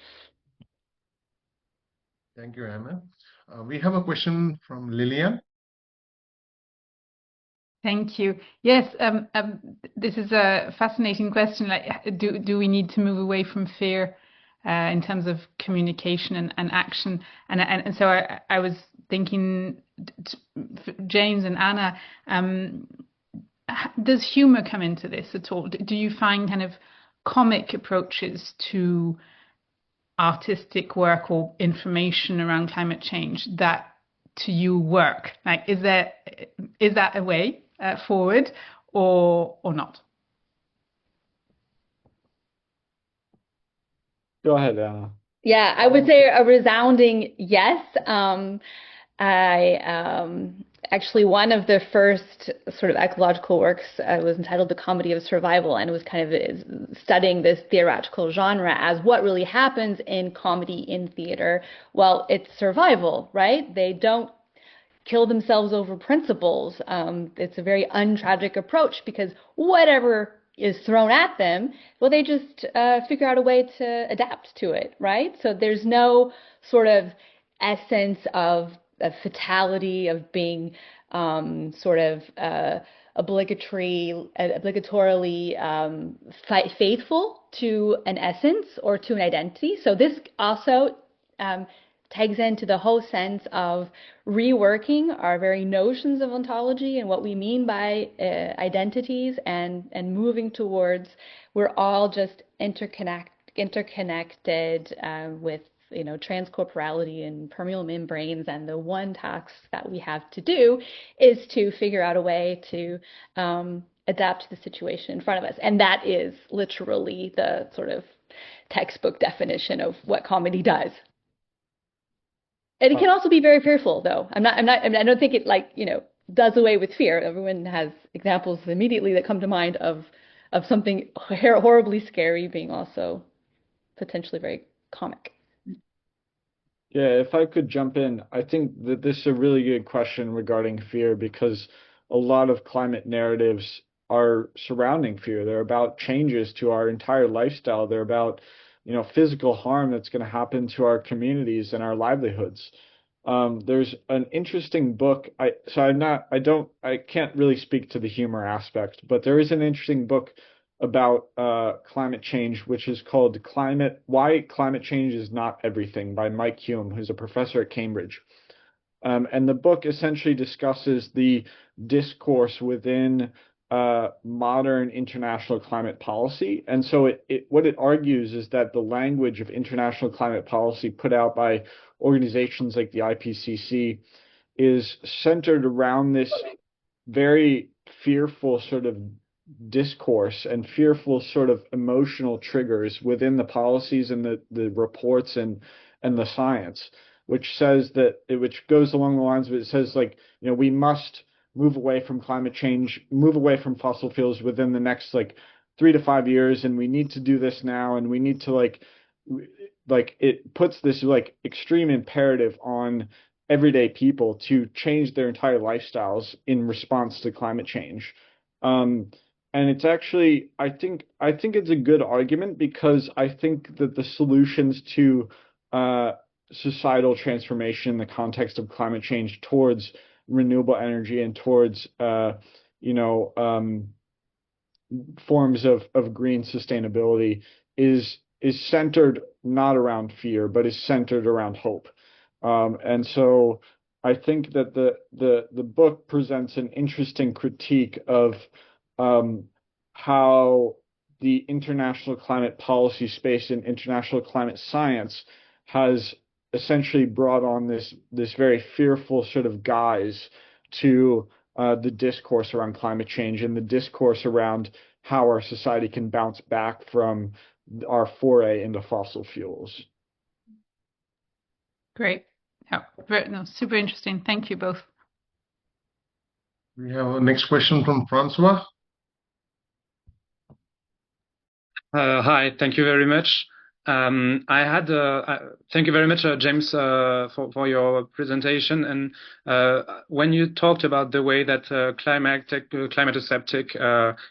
Thank you, Anna. We have a question from Lillian. Thank you. Yes, this is a fascinating question. Like, do we need to move away from fear in terms of communication and action? And so I was thinking, James and Anna, does humor come into this at all? Do you find kind of comic approaches to artistic work or information around climate change that to you work? Like, is that a way forward or not? Go ahead, Anna. Yeah, I would say a resounding yes. Actually, one of the first sort of ecological works was entitled The Comedy of Survival, and it was kind of studying this theoretical genre as what really happens in comedy in theater. Well, it's survival, right? They don't kill themselves over principles. It's a very untragic approach, because whatever is thrown at them, well, they just figure out a way to adapt to it, right? So there's no sort of essence of fatality, of being sort of obligatorily faithful to an essence or to an identity. So this also tags into the whole sense of reworking our very notions of ontology and what we mean by identities, and moving towards we're all just interconnected with transcorporality and permeable membranes, and the one task that we have to do is to figure out a way to adapt to the situation in front of us. And that is literally the sort of textbook definition of what comedy does. And it can also be very fearful, though. I don't think it does away with fear. Everyone has examples immediately that come to mind of something horribly scary being also potentially very comic. Yeah, if I could jump in, I think that this is a really good question regarding fear, because a lot of climate narratives are surrounding fear. They're about changes to our entire lifestyle. They're about, physical harm that's going to happen to our communities and our livelihoods. There's an interesting book. I can't really speak to the humor aspect, but there is an interesting book about climate change, which is called Why Climate Change is Not Everything, by Mike Hume, who's a professor at Cambridge. And the book essentially discusses the discourse within modern international climate policy. And so what it argues is that the language of international climate policy put out by organizations like the IPCC is centered around this very fearful sort of discourse and fearful sort of emotional triggers within the policies and the reports and the science, which goes along the lines of, it says, we must move away from climate change, move away from fossil fuels within the next 3 to 5 years, and we need to do this now, and we need to it puts this extreme imperative on everyday people to change their entire lifestyles in response to climate change. And it's actually, I think it's a good argument, because I think that the solutions to societal transformation in the context of climate change towards renewable energy and towards forms of green sustainability is is centered not around fear, but is centered around hope. And so I think that the book presents an interesting critique of how the international climate policy space and international climate science has essentially brought on this very fearful sort of guise to the discourse around climate change and the discourse around how our society can bounce back from our foray into fossil fuels. Great. Yeah, super interesting. Thank you both. We have a next question from François. Hi, thank you very much. Thank you very much, James, for your presentation. And when you talked about the way that climato-sceptic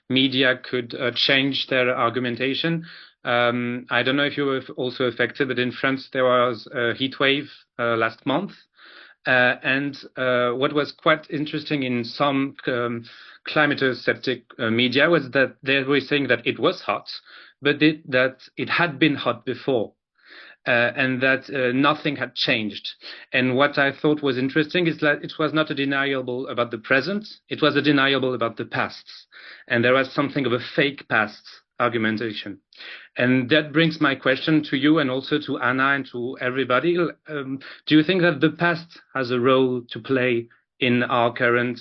media could change their argumentation, I don't know if you were also affected, but in France there was a heat wave last month. And what was quite interesting in some climato-sceptic media was that they were saying that it was hot, but that it had been hot before, and that nothing had changed. And what I thought was interesting is that it was not a deniable about the present, it was a deniable about the past. And there was something of a fake past argumentation. And that brings my question to you and also to Anna and to everybody. Do you think that the past has a role to play in our current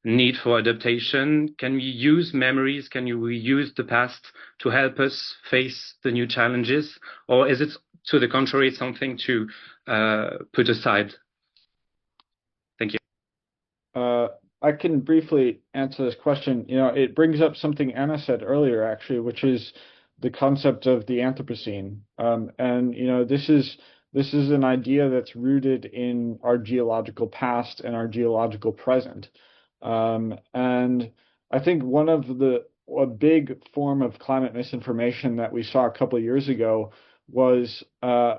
need for adaptation? Can we use memories? Can we use the past to help us face the new challenges? Or is it, to the contrary, something to put aside? Thank you. I can briefly answer this question. It brings up something Anna said earlier, actually, which is the concept of the Anthropocene. This is an idea that's rooted in our geological past and our geological present. And I think a big form of climate misinformation that we saw a couple of years ago was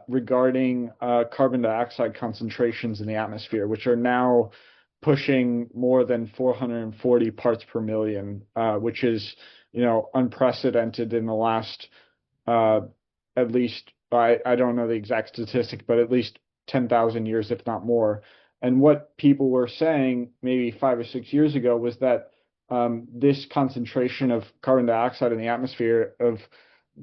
regarding carbon dioxide concentrations in the atmosphere, which are now pushing more than 440 parts per million, which is, unprecedented in the last, at least, I don't know the exact statistic, but at least 10,000 years, if not more. And what people were saying maybe 5 or 6 years ago was that this concentration of carbon dioxide in the atmosphere of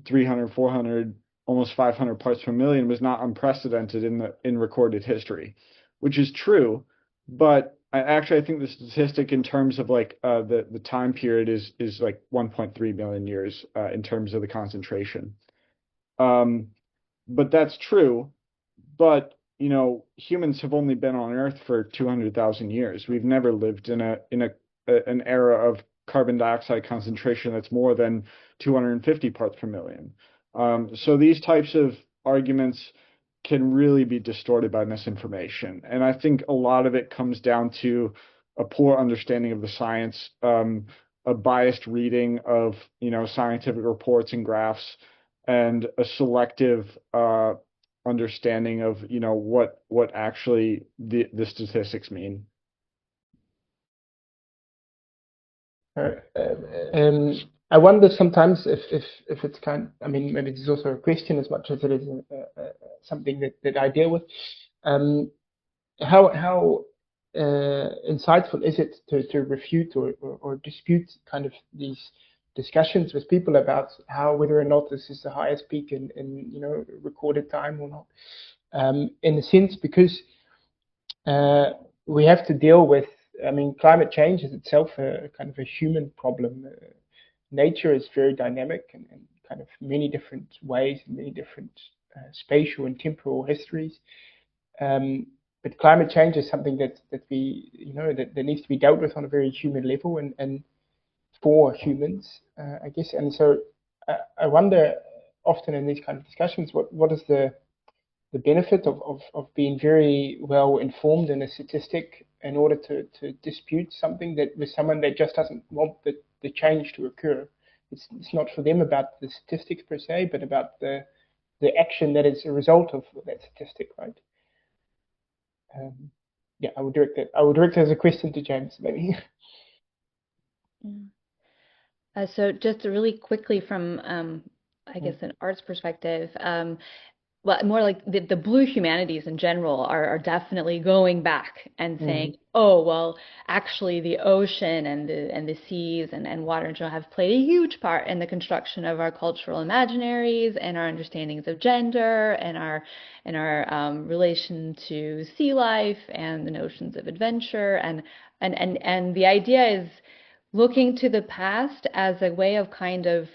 300, 400, almost 500 parts per million was not unprecedented in recorded history, which is true. But I think the statistic in terms of the time period is like 1.3 million years in terms of the concentration. But that's true. But humans have only been on Earth for 200,000 years. We've never lived in an era of carbon dioxide concentration that's more than 250 parts per million. So these types of arguments can really be distorted by misinformation. And I think a lot of it comes down to a poor understanding of the science, a biased reading of, scientific reports and graphs, and a selective understanding of, what actually the statistics mean. I wonder sometimes if it's maybe this is also a question as much as it is something that I deal with. How insightful is it to refute or dispute kind of these discussions with people about whether or not this is the highest peak in recorded time or not? In a sense, because we have to deal with. Climate change is itself a kind of a human problem. Nature is very dynamic and kind of many different ways, many different spatial and temporal histories. But climate change is something that we that needs to be dealt with on a very human level and for humans, I guess. And so I wonder often in these kind of discussions, what is the benefit of being very well informed in a statistic in order to dispute something that with someone that just doesn't want the change to occur. It's not for them about the statistics per se, but about the action that is a result of that statistic, right? I would direct that as a question to James, maybe. So just really quickly from I guess, an arts perspective, well, more like the blue humanities in general are definitely going back and saying, oh, well, actually the ocean and the seas and water in general have played a huge part in the construction of our cultural imaginaries and our understandings of gender and our relation to sea life and the notions of adventure and the idea is looking to the past as a way of kind of,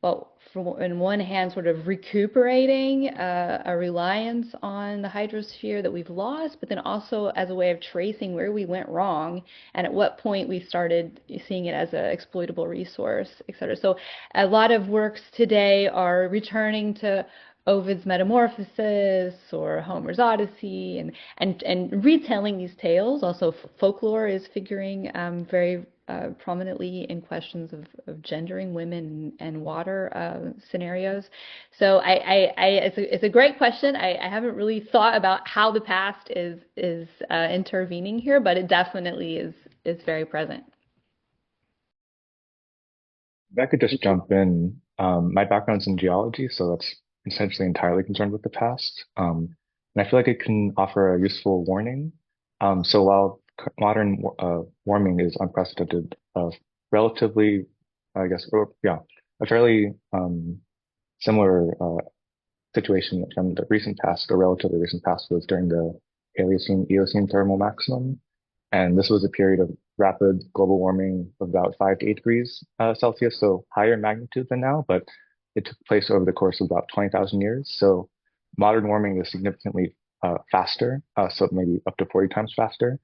well, in one hand, sort of recuperating a reliance on the hydrosphere that we've lost, but then also as a way of tracing where we went wrong and at what point we started seeing it as an exploitable resource, et cetera. So a lot of works today are returning to Ovid's Metamorphosis or Homer's Odyssey and retelling these tales. Also, folklore is figuring very prominently in questions of gendering women and water scenarios. So it's a great question. I haven't really thought about how the past is intervening here, but it definitely is very present. If I could just jump in, my background's in geology, so that's essentially entirely concerned with the past. And I feel like it can offer a useful warning. So while modern warming is unprecedented, relatively, I guess, a fairly similar situation from the recent past, or relatively recent past, was during the Paleocene-Eocene thermal maximum. And this was a period of rapid global warming of about 5 to 8 degrees Celsius, so higher in magnitude than now, but it took place over the course of about 20,000 years. So modern warming is significantly faster, so maybe up to 40 times faster.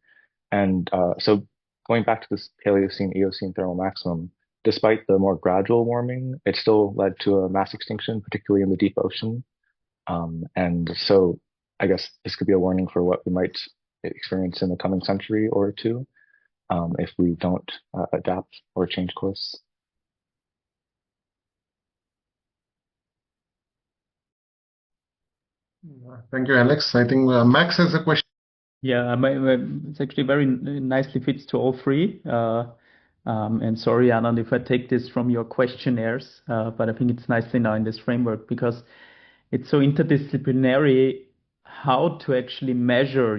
And so going back to this Paleocene-Eocene thermal maximum, despite the more gradual warming, it still led to a mass extinction, particularly in the deep ocean. And so I guess this could be a warning for what we might experience in the coming century or two if we don't adapt or change course. Thank you, Alex. I think Max has a question. Yeah, it's actually very nicely fits to all three. And sorry, Anand, if I take this from your questionnaires, but I think it's nicely now in this framework because it's so interdisciplinary how to actually measure,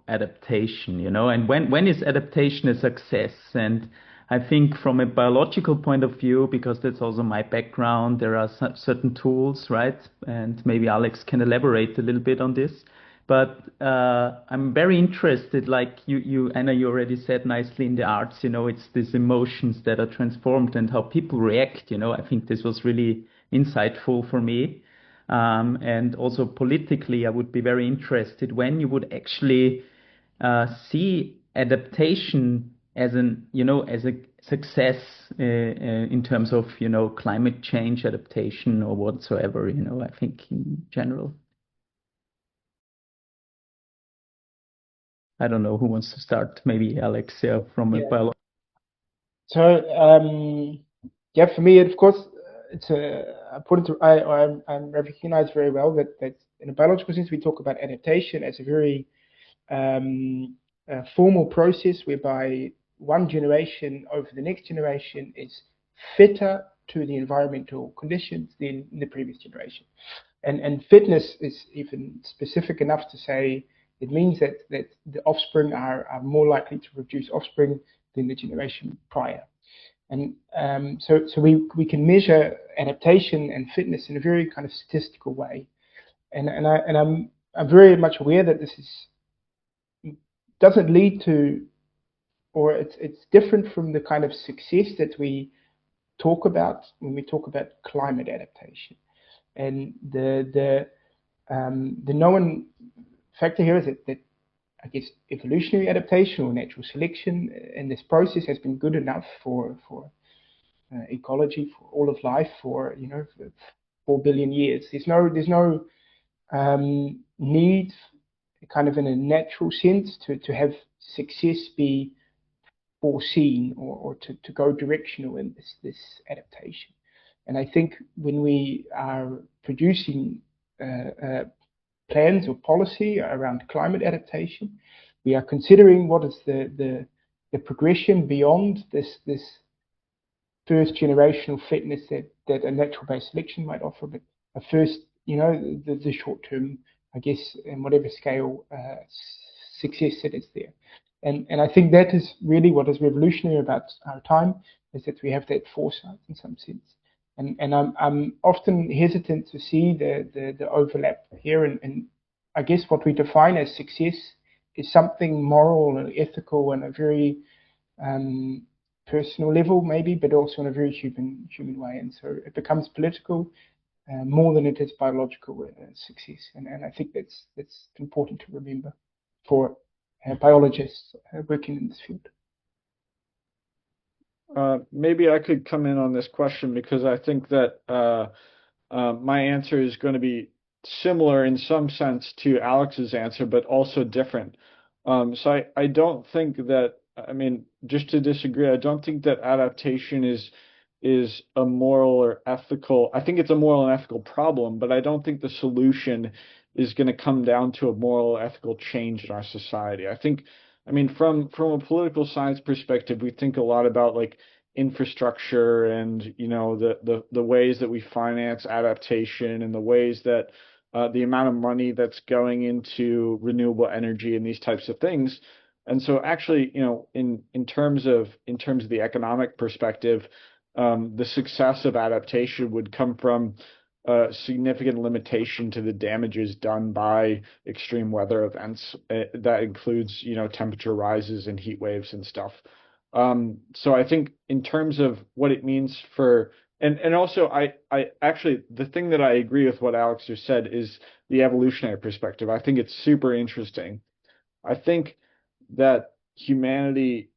adaptation, and when is adaptation a success? And I think from a biological point of view, because that's also my background, there are certain tools, right? And maybe Alex can elaborate a little bit on this. But I'm very interested, like Anna, you already said nicely in the arts, it's these emotions that are transformed and how people react, I think this was really insightful for me. And also politically, I would be very interested when you would actually see adaptation as as a success in terms of, climate change adaptation or whatsoever, I think in general. I don't know who wants to start. Maybe Alex from a biology. So for me, of course, it's important to I recognize very well that in a biological sense we talk about adaptation as a very formal process whereby one generation over the next generation is fitter to the environmental conditions than the previous generation, and fitness is even specific enough to say it means that the offspring are more likely to produce offspring than the generation prior. And so we can measure adaptation and fitness in a very kind of statistical way. And I'm very much aware that this doesn't lead to, or it's different from the kind of success that we talk about when we talk about climate adaptation. And the known factor here is that I guess evolutionary adaptation or natural selection in this process has been good enough for ecology, for all of life, for 4 billion years. There's no need, kind of in a natural sense, to have success be foreseen or to go directional in this adaptation. And I think when we are producing plans or policy around climate adaptation, we are considering what is the progression beyond this first generational fitness that a natural-based selection might offer, but a first, the short-term, I guess, in whatever scale, success that is there. And I think that is really what is revolutionary about our time, is that we have that foresight in some sense. And I'm often hesitant to see the overlap here. And I guess what we define as success is something moral and ethical and a very personal level, maybe, but also in a very human way. And so it becomes political more than it is biological success. And I think that's important to remember for biologists working in this field. Maybe I could come in on this question, because I think that my answer is going to be similar in some sense to Alex's answer, but also different. So I don't think that, just to disagree, I don't think that adaptation is a moral or ethical. I think it's a moral and ethical problem, but I don't think the solution is going to come down to a moral or ethical change in our society. I think, from a political science perspective, we think a lot about like infrastructure and the ways that we finance adaptation, and the ways that the amount of money that's going into renewable energy and these types of things. And so actually, in terms of the economic perspective, the success of adaptation would come from significant limitation to the damages done by extreme weather events. That includes, temperature rises and heat waves and stuff. So I think in terms of what it means for, and also I actually, the thing that I agree with what Alex just said is the evolutionary perspective. I think it's super interesting. I think that humanity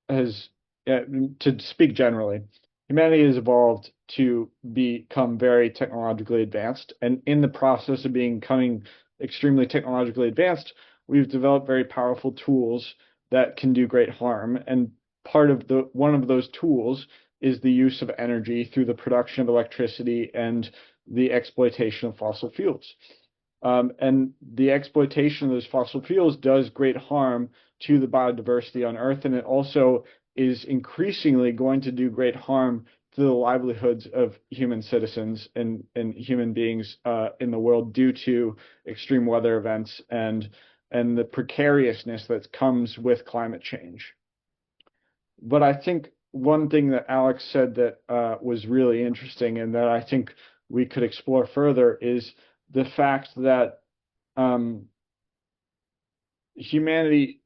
has, to speak generally, humanity has evolved to become very technologically advanced. And in the process of becoming extremely technologically advanced, we've developed very powerful tools that can do great harm. And one of those tools is the use of energy through the production of electricity and the exploitation of fossil fuels. And the exploitation of those fossil fuels does great harm to the biodiversity on Earth, and it also is increasingly going to do great harm to the livelihoods of human citizens and human beings in the world, due to extreme weather events and the precariousness that comes with climate change. But I think one thing that Alex said that was really interesting, and that I think we could explore further, is the fact that humanity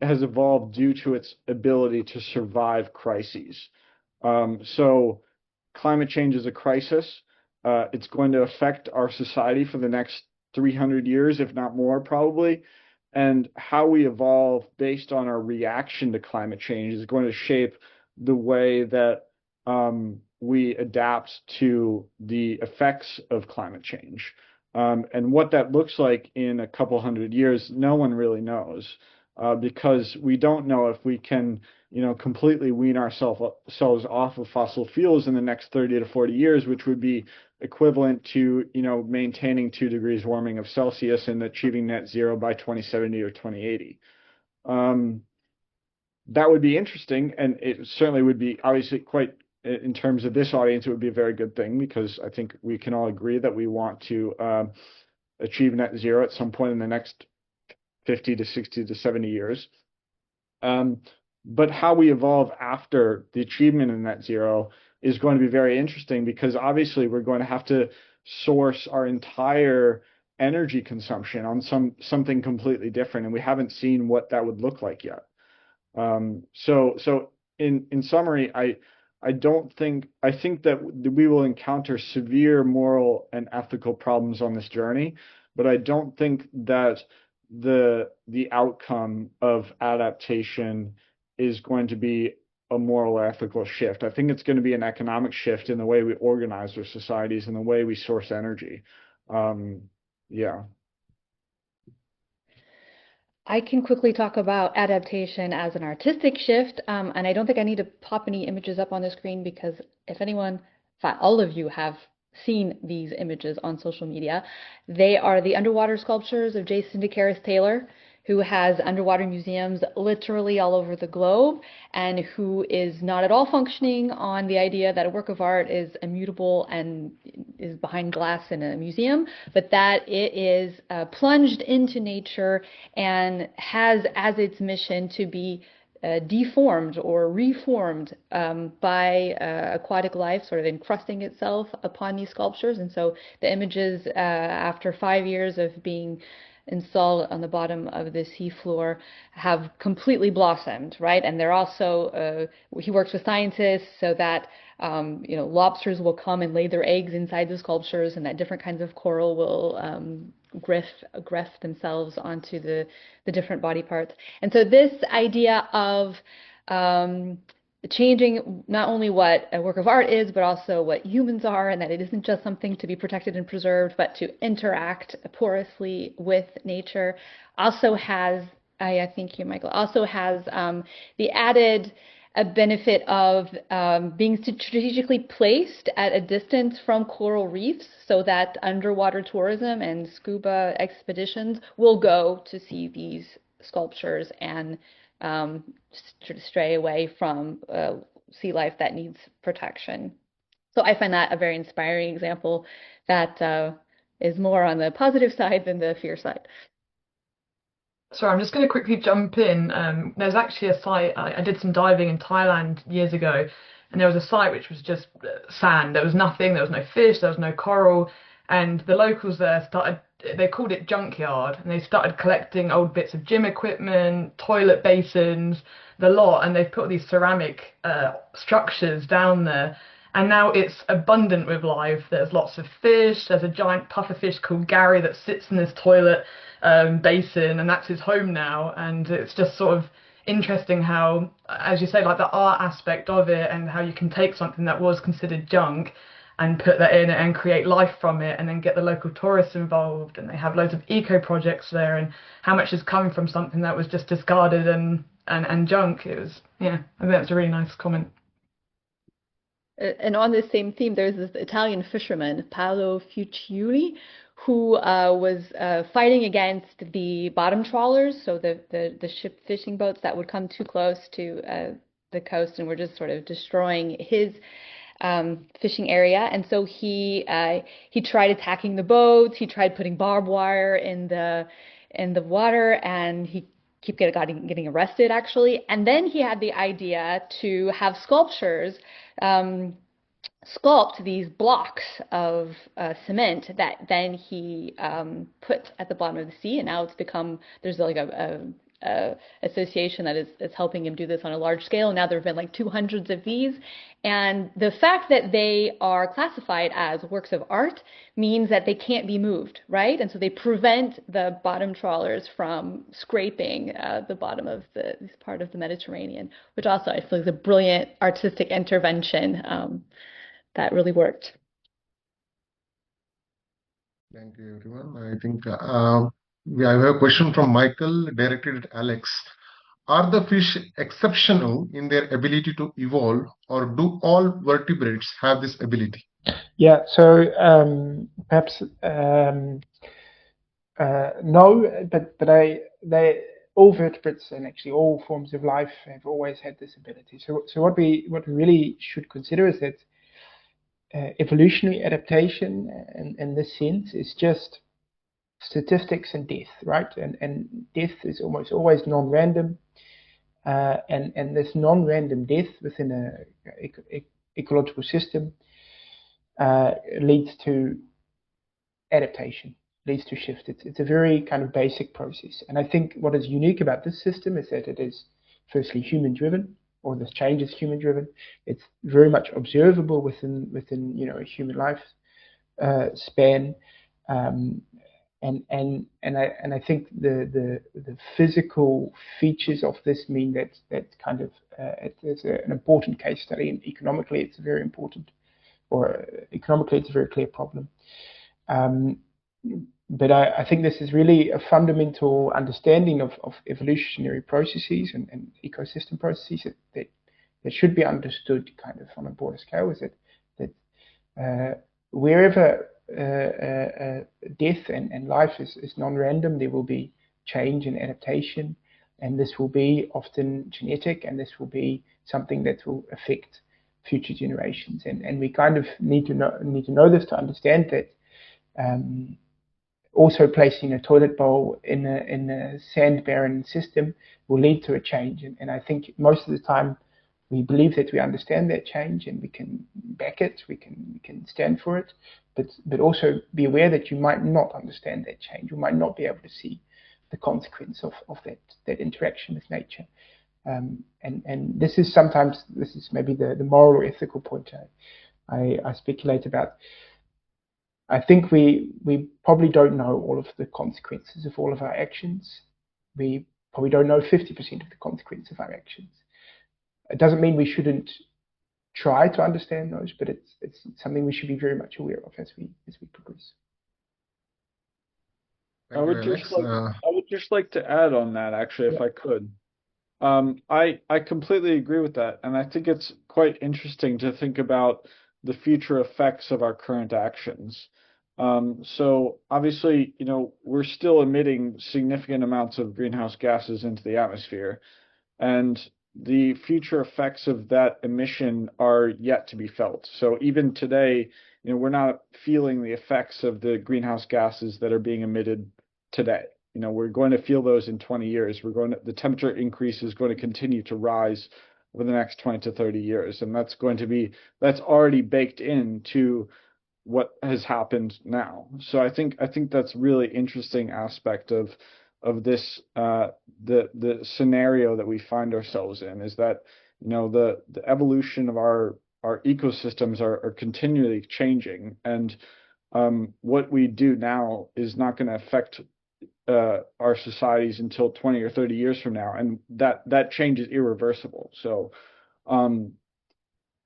has evolved due to its ability to survive crises. So climate change is a crisis. It's going to affect our society for the next 300 years, if not more, probably. And how we evolve based on our reaction to climate change is going to shape the way that we adapt to the effects of climate change. And what that looks like in a couple hundred years, no one really knows, because we don't know if we can, completely wean ourselves off of fossil fuels in the next 30 to 40 years, which would be equivalent to, maintaining 2 degrees warming of Celsius and achieving net zero by 2070 or 2080. That would be interesting, and it certainly would be obviously quite, in terms of this audience, it would be a very good thing, because I think we can all agree that we want to achieve net zero at some point in the next 50 to 60 to 70 years. But how we evolve after the achievement of net zero is going to be very interesting, because obviously we're going to have to source our entire energy consumption on something completely different, and we haven't seen what that would look like yet. So in summary, I think that we will encounter severe moral and ethical problems on this journey, but I don't think that the outcome of adaptation is going to be a moral or ethical shift. I think it's going to be an economic shift in the way we organize our societies and the way we source energy. Yeah. I can quickly talk about adaptation as an artistic shift, and I don't think I need to pop any images up on the screen, because if anyone, in fact, all of you have seen these images on social media. They are the underwater sculptures of Jason DeCaris Taylor, who has underwater museums literally all over the globe, and who is not at all functioning on the idea that a work of art is immutable and is behind glass in a museum, but that it is plunged into nature and has as its mission to be deformed or reformed by aquatic life, sort of encrusting itself upon these sculptures. And so the images, after 5 years of being installed on the bottom of the seafloor, have completely blossomed, right? And they're also, he works with scientists so that lobsters will come and lay their eggs inside the sculptures, and that different kinds of coral will graft themselves onto the different body parts. And so this idea of changing not only what a work of art is, but also what humans are, and that it isn't just something to be protected and preserved, but to interact porously with nature, also has, I think you, Michael, also has the added benefit of being strategically placed at a distance from coral reefs, so that underwater tourism and scuba expeditions will go to see these sculptures and sort of stray away from sea life that needs protection. So I find that a very inspiring example that is more on the positive side than the fear side. Sorry, I'm just going to quickly jump in. There's actually a site, I did some diving in Thailand years ago, and there was a site which was just sand. There was nothing, there was no fish, there was no coral, and the locals there they called it junkyard, and they started collecting old bits of gym equipment, toilet basins, the lot, and they've put these ceramic structures down there. And now it's abundant with life. There's lots of fish. There's a giant pufferfish called Gary that sits in this toilet basin, and that's his home now. And it's just sort of interesting how, as you say, like the art aspect of it, and how you can take something that was considered junk and put that in and create life from it, and then get the local tourists involved, and they have loads of eco projects there, and how much is coming from something that was just discarded and junk. It was, yeah, I think that's a really nice comment. And on this same theme, there's this Italian fisherman, Paolo Fucciuli, who was fighting against the bottom trawlers, so the ship fishing boats that would come too close to the coast and were just sort of destroying his fishing area. And so he tried attacking the boats. He tried putting barbed wire in the water, and he kept getting arrested, actually. And then he had the idea to have sculptures sculpt these blocks of cement that then he put at the bottom of the sea, and now it's become, there's like a association that is helping him do this on a large scale. Now there have been like 200 of these, and the fact that they are classified as works of art means that they can't be moved, right? And so they prevent the bottom trawlers from scraping the bottom of this part of the Mediterranean, which also I feel is a brilliant artistic intervention that really worked. Thank you, everyone. I think I have a question from Michael directed at Alex. Are the fish exceptional in their ability to evolve, or do all vertebrates have this ability? Yeah, so perhaps no, but all vertebrates and actually all forms of life have always had this ability. So what we really should consider is that evolutionary adaptation in this sense is just statistics and death, right? And death is almost always non-random, and this non-random death within a ecological system leads to adaptation, leads to shift. It's a very kind of basic process. And I think what is unique about this system is that it is firstly human-driven, or this change is human-driven. It's very much observable within a human life span, and I think the physical features of this mean that kind of it's an important case study, and economically it's very important, or economically it's a very clear problem. But I think this is really a fundamental understanding of evolutionary processes and ecosystem processes that should be understood kind of on a broader scale. Is that wherever death and life is non-random, there will be change and adaptation, and this will be often genetic, and this will be something that will affect future generations. And we kind of need to know this to understand that. Also placing a toilet bowl in a sand barren system will lead to a change. And I think most of the time we believe that we understand that change and we can back it, we can stand for it, but also be aware that you might not understand that change. You might not be able to see the consequence of that interaction with nature. And this is maybe the moral or ethical point I speculate about. I think we probably don't know all of the consequences of all of our actions. We probably don't know 50% of the consequences of our actions. It doesn't mean we shouldn't try to understand those, but it's something we should be very much aware of as we progress. I would just like to add on that, actually, if I could. I completely agree with that, and I think it's quite interesting to think about the future effects of our current actions. So obviously, we're still emitting significant amounts of greenhouse gases into the atmosphere, and the future effects of that emission are yet to be felt. So even today, we're not feeling the effects of the greenhouse gases that are being emitted today. We're going to feel those in 20 years. The temperature increase is going to continue to rise over the next 20 to 30 years, and that's already baked into what has happened now. So I think that's really interesting aspect of this the scenario that we find ourselves in, is that the evolution of our ecosystems are continually changing, and what we do now is not going to affect our societies until 20 or 30 years from now, and that change is irreversible. So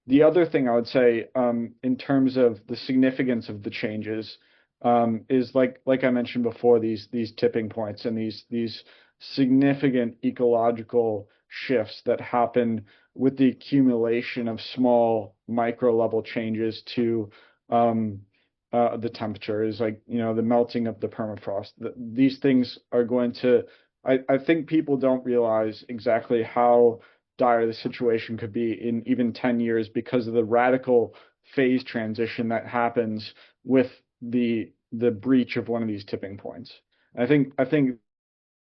the other thing I would say, in terms of the significance of the changes, is like I mentioned before, these tipping points and these significant ecological shifts that happen with the accumulation of small micro level changes to the temperature, is like the melting of the permafrost. These things are going to. I think people don't realize exactly how dire the situation could be in even 10 years because of the radical phase transition that happens with the breach of one of these tipping points. I think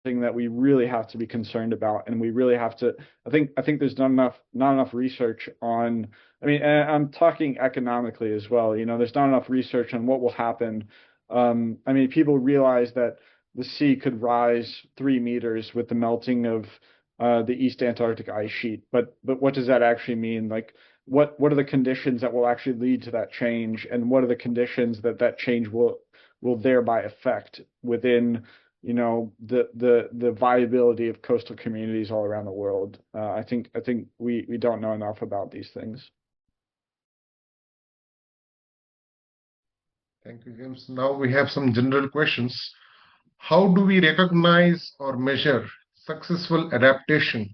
thing that we really have to be concerned about, and we really have to. I think there's not enough research on. I mean, and I'm talking economically as well. There's not enough research on what will happen. I mean, people realize that the sea could rise 3 meters with the melting of the East Antarctic ice sheet, but what does that actually mean? Like, what are the conditions that will actually lead to that change, and what are the conditions that change will thereby affect within the viability of coastal communities all around the world? I think we don't know enough about these things. Thank you, James. Now we have some general questions. How do we recognize or measure successful adaptation?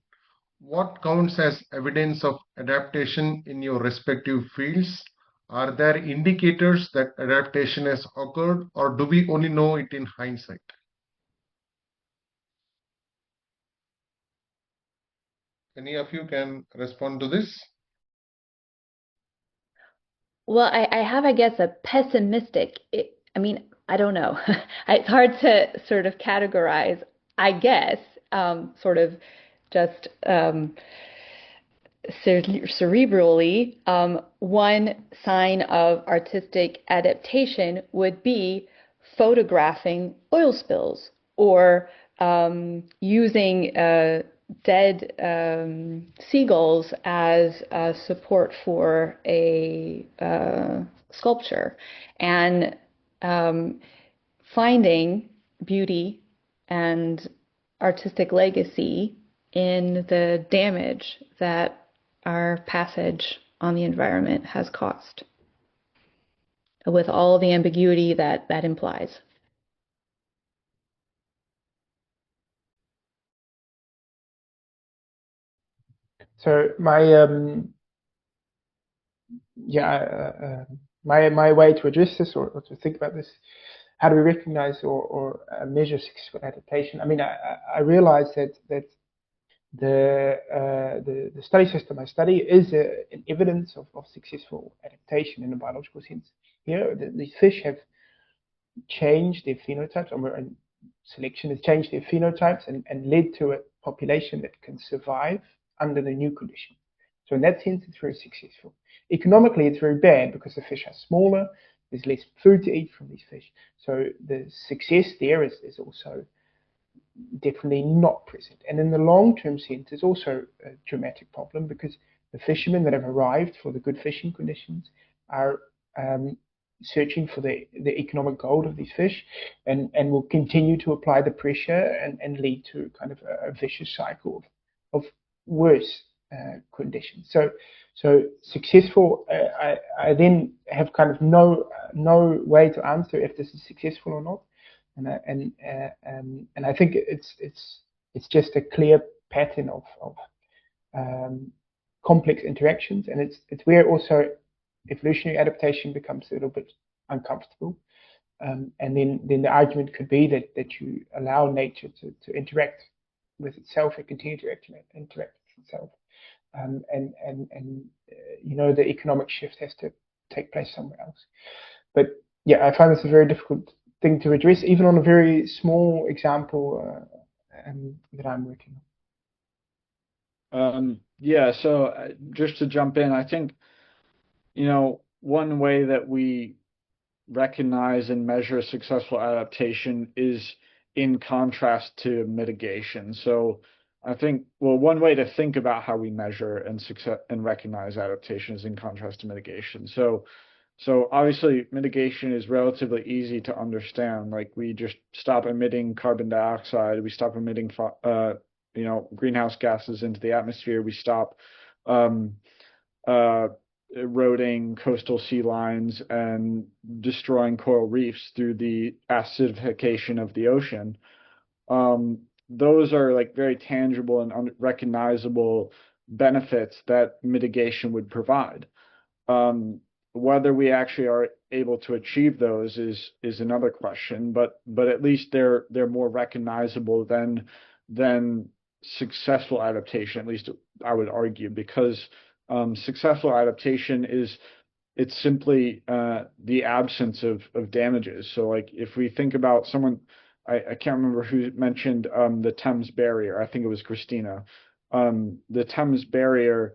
What counts as evidence of adaptation in your respective fields? Are there indicators that adaptation has occurred, or do we only know it in hindsight? Any of you can respond to this? Well, I have, I guess, a pessimistic. I don't know. It's hard to sort of categorize, I guess, sort of just cerebrally. One sign of artistic adaptation would be photographing oil spills, or using dead seagulls as support for a sculpture, and finding beauty and artistic legacy in the damage that our passage on the environment has caused, with all the ambiguity that implies. So my my way to address this, or to think about this, how do we recognize or measure successful adaptation? I mean, I realize that the study system I study is an evidence of successful adaptation in a biological sense. Here, these fish have changed their phenotypes, or selection has changed their phenotypes and led to a population that can survive under the new conditions. So in that sense, it's very successful. Economically, it's very bad because the fish are smaller, there's less food to eat from these fish. So the success there is also definitely not present. And in the long-term sense, it's also a dramatic problem because the fishermen that have arrived for the good fishing conditions are searching for the economic gold of these fish and will continue to apply the pressure and lead to kind of a vicious cycle of worse conditions. So successful, I then have kind of no way to answer if this is successful or not. And I think it's just a clear pattern of complex interactions, and it's where also evolutionary adaptation becomes a little bit uncomfortable. And then the argument could be that you allow nature to interact with itself and continue to interact with itself. And the economic shift has to take place somewhere else. But yeah, I find this a very difficult thing to address, even on a very small example that I'm working on. Yeah, so just to jump in, I think, one way that we recognize and measure successful adaptation is in contrast to mitigation. So I think, one way to think about how we measure and recognize adaptation is in contrast to mitigation. So obviously mitigation is relatively easy to understand. Like we just stop emitting carbon dioxide, we stop emitting greenhouse gases into the atmosphere, we stop eroding coastal sea lines and destroying coral reefs through the acidification of the ocean. Those are like very tangible and recognizable benefits that mitigation would provide. Whether we actually are able to achieve those is another question, but at least they're more recognizable than successful adaptation. At least I would argue, because successful adaptation it's simply the absence of damages. So like if we think about someone, I can't remember who mentioned the Thames barrier. I think it was Christina. The Thames barrier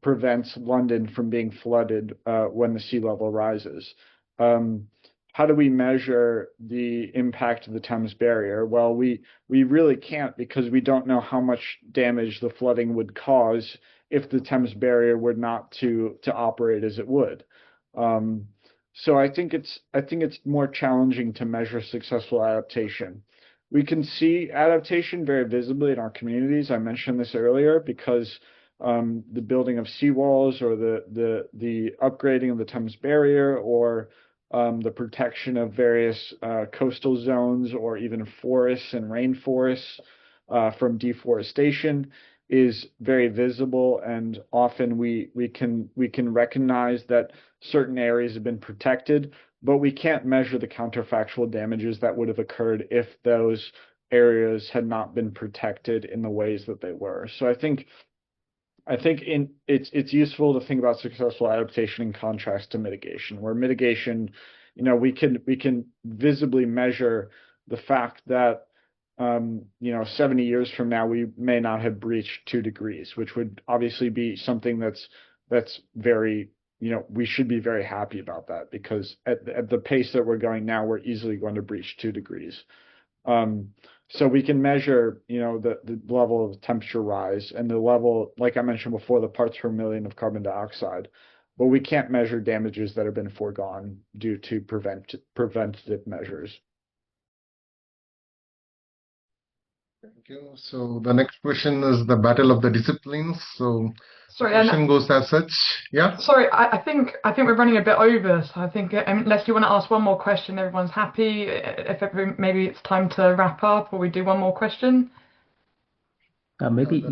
prevents London from being flooded when the sea level rises. How do we measure the impact of the Thames barrier? Well, we really can't, because we don't know how much damage the flooding would cause if the Thames barrier were not to operate as it would. So I think it's more challenging to measure successful adaptation. We can see adaptation very visibly in our communities. I mentioned this earlier because the building of seawalls, or the upgrading of the Thames barrier, or the protection of various coastal zones, or even forests and rainforests from deforestation, is very visible, and often we can recognize that certain areas have been protected, but we can't measure the counterfactual damages that would have occurred if those areas had not been protected in the ways that they were. So I think it's useful to think about successful adaptation in contrast to mitigation, where mitigation, we can visibly measure the fact that 70 years from now we may not have breached 2 degrees, which would obviously be something that's very, we should be very happy about that, because at the pace that we're going now, we're easily going to breach 2 degrees. So we can measure, the level of temperature rise and the level, like I mentioned before, the parts per million of carbon dioxide, but we can't measure damages that have been foregone due to preventative measures. Thank you. So the next question is the battle of the disciplines. So sorry, the question goes as such. Yeah. Sorry, I think we're running a bit over. So I think unless you want to ask one more question, everyone's happy. If maybe it's time to wrap up, or we do one more question. Maybe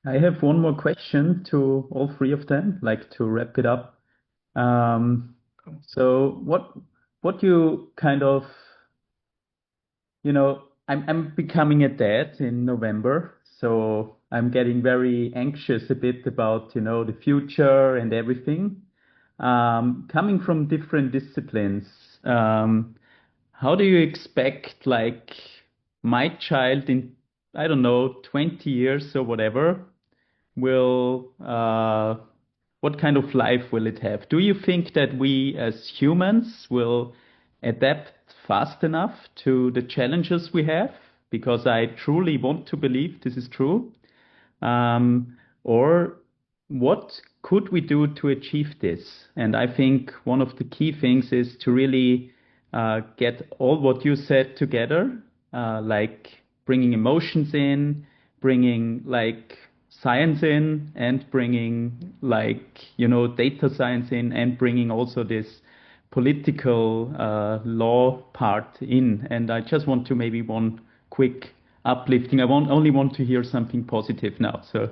I have one more question to all 3 of them, like to wrap it up. So what you kind of, I'm becoming a dad in November, so I'm getting very anxious a bit about, the future and everything. Coming from different disciplines, how do you expect, like, my child in, I don't know, 20 years or whatever, will, what kind of life will it have? Do you think that we as humans will adapt fast enough to the challenges we have? Because I truly want to believe this is true. Or what could we do to achieve this? And I think one of the key things is to really get all what you said together, like bringing emotions in, bringing like science in, and bringing like, data science in, and bringing also this political law part in. And I just want to maybe one quick uplifting. I only want to hear something positive now. So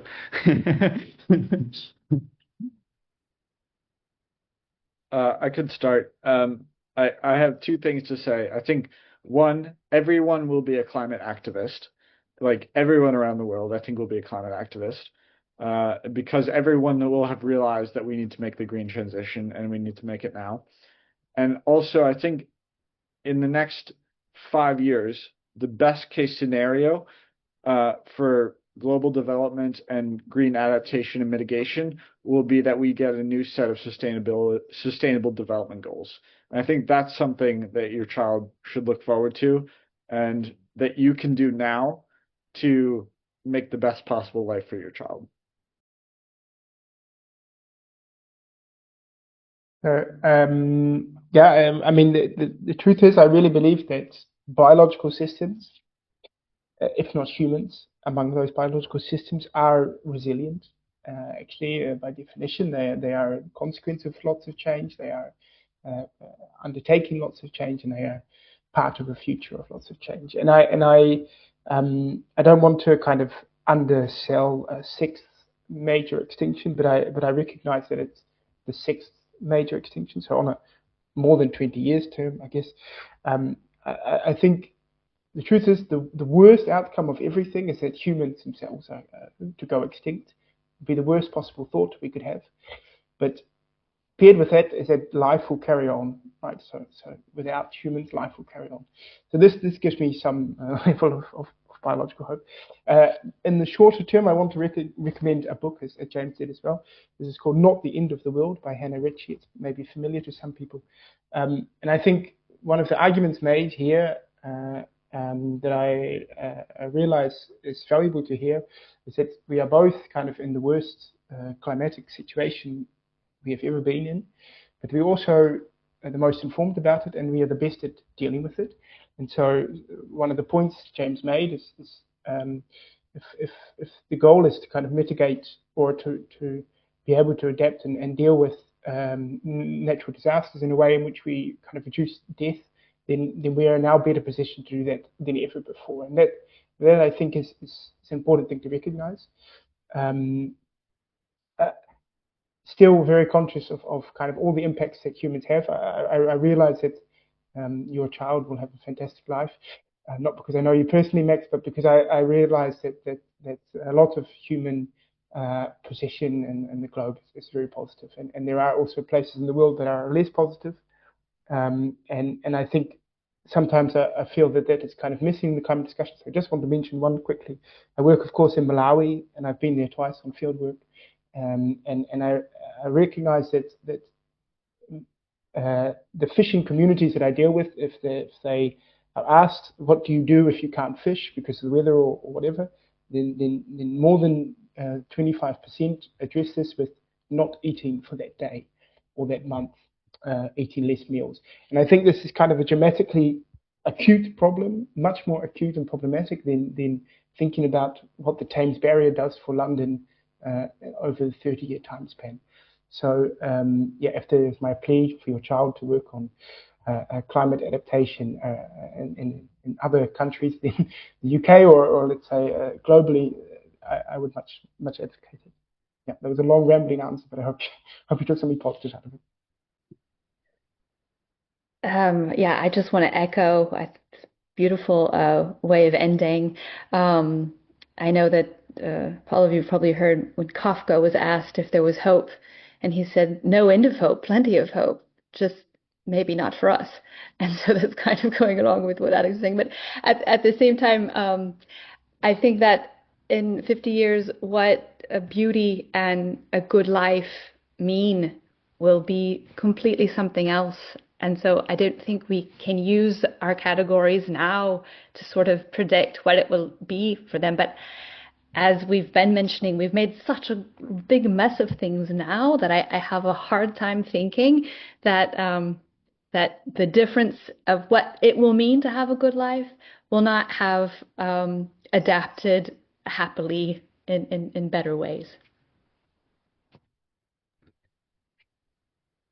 I could start. I have two things to say. I think one, everyone will be a climate activist. Like everyone around the world, I think will be a climate activist. Because everyone will have realized that we need to make the green transition and we need to make it now. And also, I think in the next 5 years, the best case scenario for global development and green adaptation and mitigation will be that we get a new set of sustainable development goals. And I think that's something that your child should look forward to and that you can do now to make the best possible life for your child. I mean, the truth is, I really believe that biological systems, if not humans, among those biological systems, are resilient. Actually, by definition, they are a consequence of lots of change. They are undertaking lots of change, and they are part of a future of lots of change. And I don't want to kind of undersell a sixth major extinction, but I recognize that it's the sixth major extinction. So on a more than 20 years term, I guess. I think the truth is the worst outcome of everything is that humans themselves are to go extinct. It'd be the worst possible thought we could have. But paired with that is that life will carry on, right? So without humans, life will carry on. So this gives me some level of biological hope. In the shorter term, I want to recommend a book, as James did as well. This is called Not the End of the World by Hannah Ritchie. It's maybe familiar to some people. And I think one of the arguments made here that I realize is valuable to hear is that we are both kind of in the worst climatic situation we have ever been in, but we also are the most informed about it, and we are the best at dealing with it. And so one of the points James made is if the goal is to kind of mitigate or to be able to adapt and deal with natural disasters in a way in which we kind of reduce death, then we are now better positioned to do that than ever before. And that I think is an important thing to recognize. Still very conscious of kind of all the impacts that humans have. I realize that your child will have a fantastic life, not because I know you personally, Max, but because I realize that a lot of human position in the globe is very positive, and there are also places in the world that are less positive, and I think sometimes I feel that is kind of missing the climate discussion. So I just want to mention one quickly. I work, of course, in Malawi, and I've been there twice on field work. And I recognize that the fishing communities that I deal with, if they are asked, what do you do if you can't fish because of the weather or whatever, then more than 25% address this with not eating for that day or that month, eating less meals. And I think this is kind of a dramatically acute problem, much more acute and problematic than thinking about what the Thames Barrier does for London over the 30-year time span. So if there is my plea for your child to work on climate adaptation in other countries than the UK or let's say globally, I would much advocate it. Yeah, that was a long rambling answer, but I hope you took something positive out of it. Yeah, I just want to echo a beautiful way of ending. I know that all of you probably heard when Kafka was asked if there was hope, and he said, "No end of hope, plenty of hope, just maybe not for us." And so that's kind of going along with what Alex is saying. But at the same time, I think that in 50 years, what a beauty and a good life mean will be completely something else. And so I don't think we can use our categories now to sort of predict what it will be for them. But as we've been mentioning, we've made such a big mess of things now that I have a hard time thinking that that the difference of what it will mean to have a good life will not have adapted happily in better ways.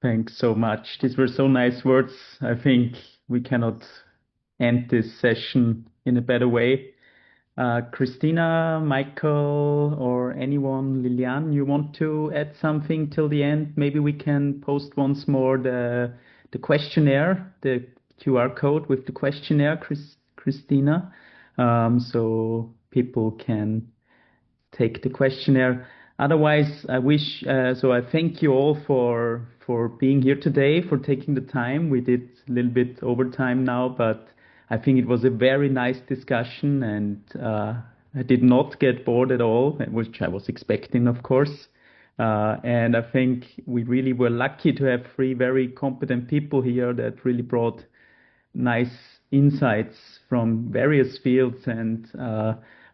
Thanks so much. These were so nice words. I think we cannot end this session in a better way. Christina, Michael, or anyone, Liliane, you want to add something till the end? Maybe we can post once more the questionnaire, the QR code with the questionnaire, Christina, so people can take the questionnaire. Otherwise, I wish, so I thank you all for being here today, for taking the time. We did a little bit overtime now, but I think it was a very nice discussion, and I did not get bored at all, which I was expecting, of course. And I think we really were lucky to have 3 very competent people here that really brought nice insights from various fields, and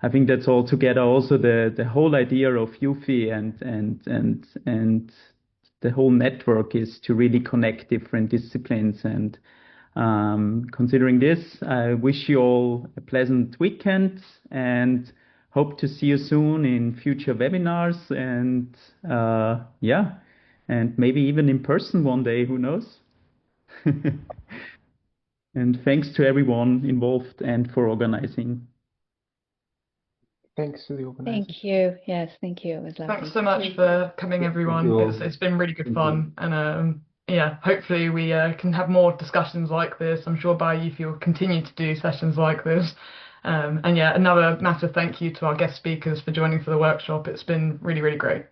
I think that's all together also the whole idea of UFI and the whole network is to really connect different disciplines. And considering this, I wish you all a pleasant weekend and hope to see you soon in future webinars, and yeah, and maybe even in person one day, who knows? And thanks to everyone involved and for organizing. Thanks to the organizers. Thank you. Yes, thank you. It was lovely. Thanks so much for coming, everyone. It's been really good fun. And yeah, hopefully we can have more discussions like this. I'm sure BioYUFE will continue to do sessions like this. And yeah, another massive thank you to our guest speakers for joining for the workshop. It's been really, really great.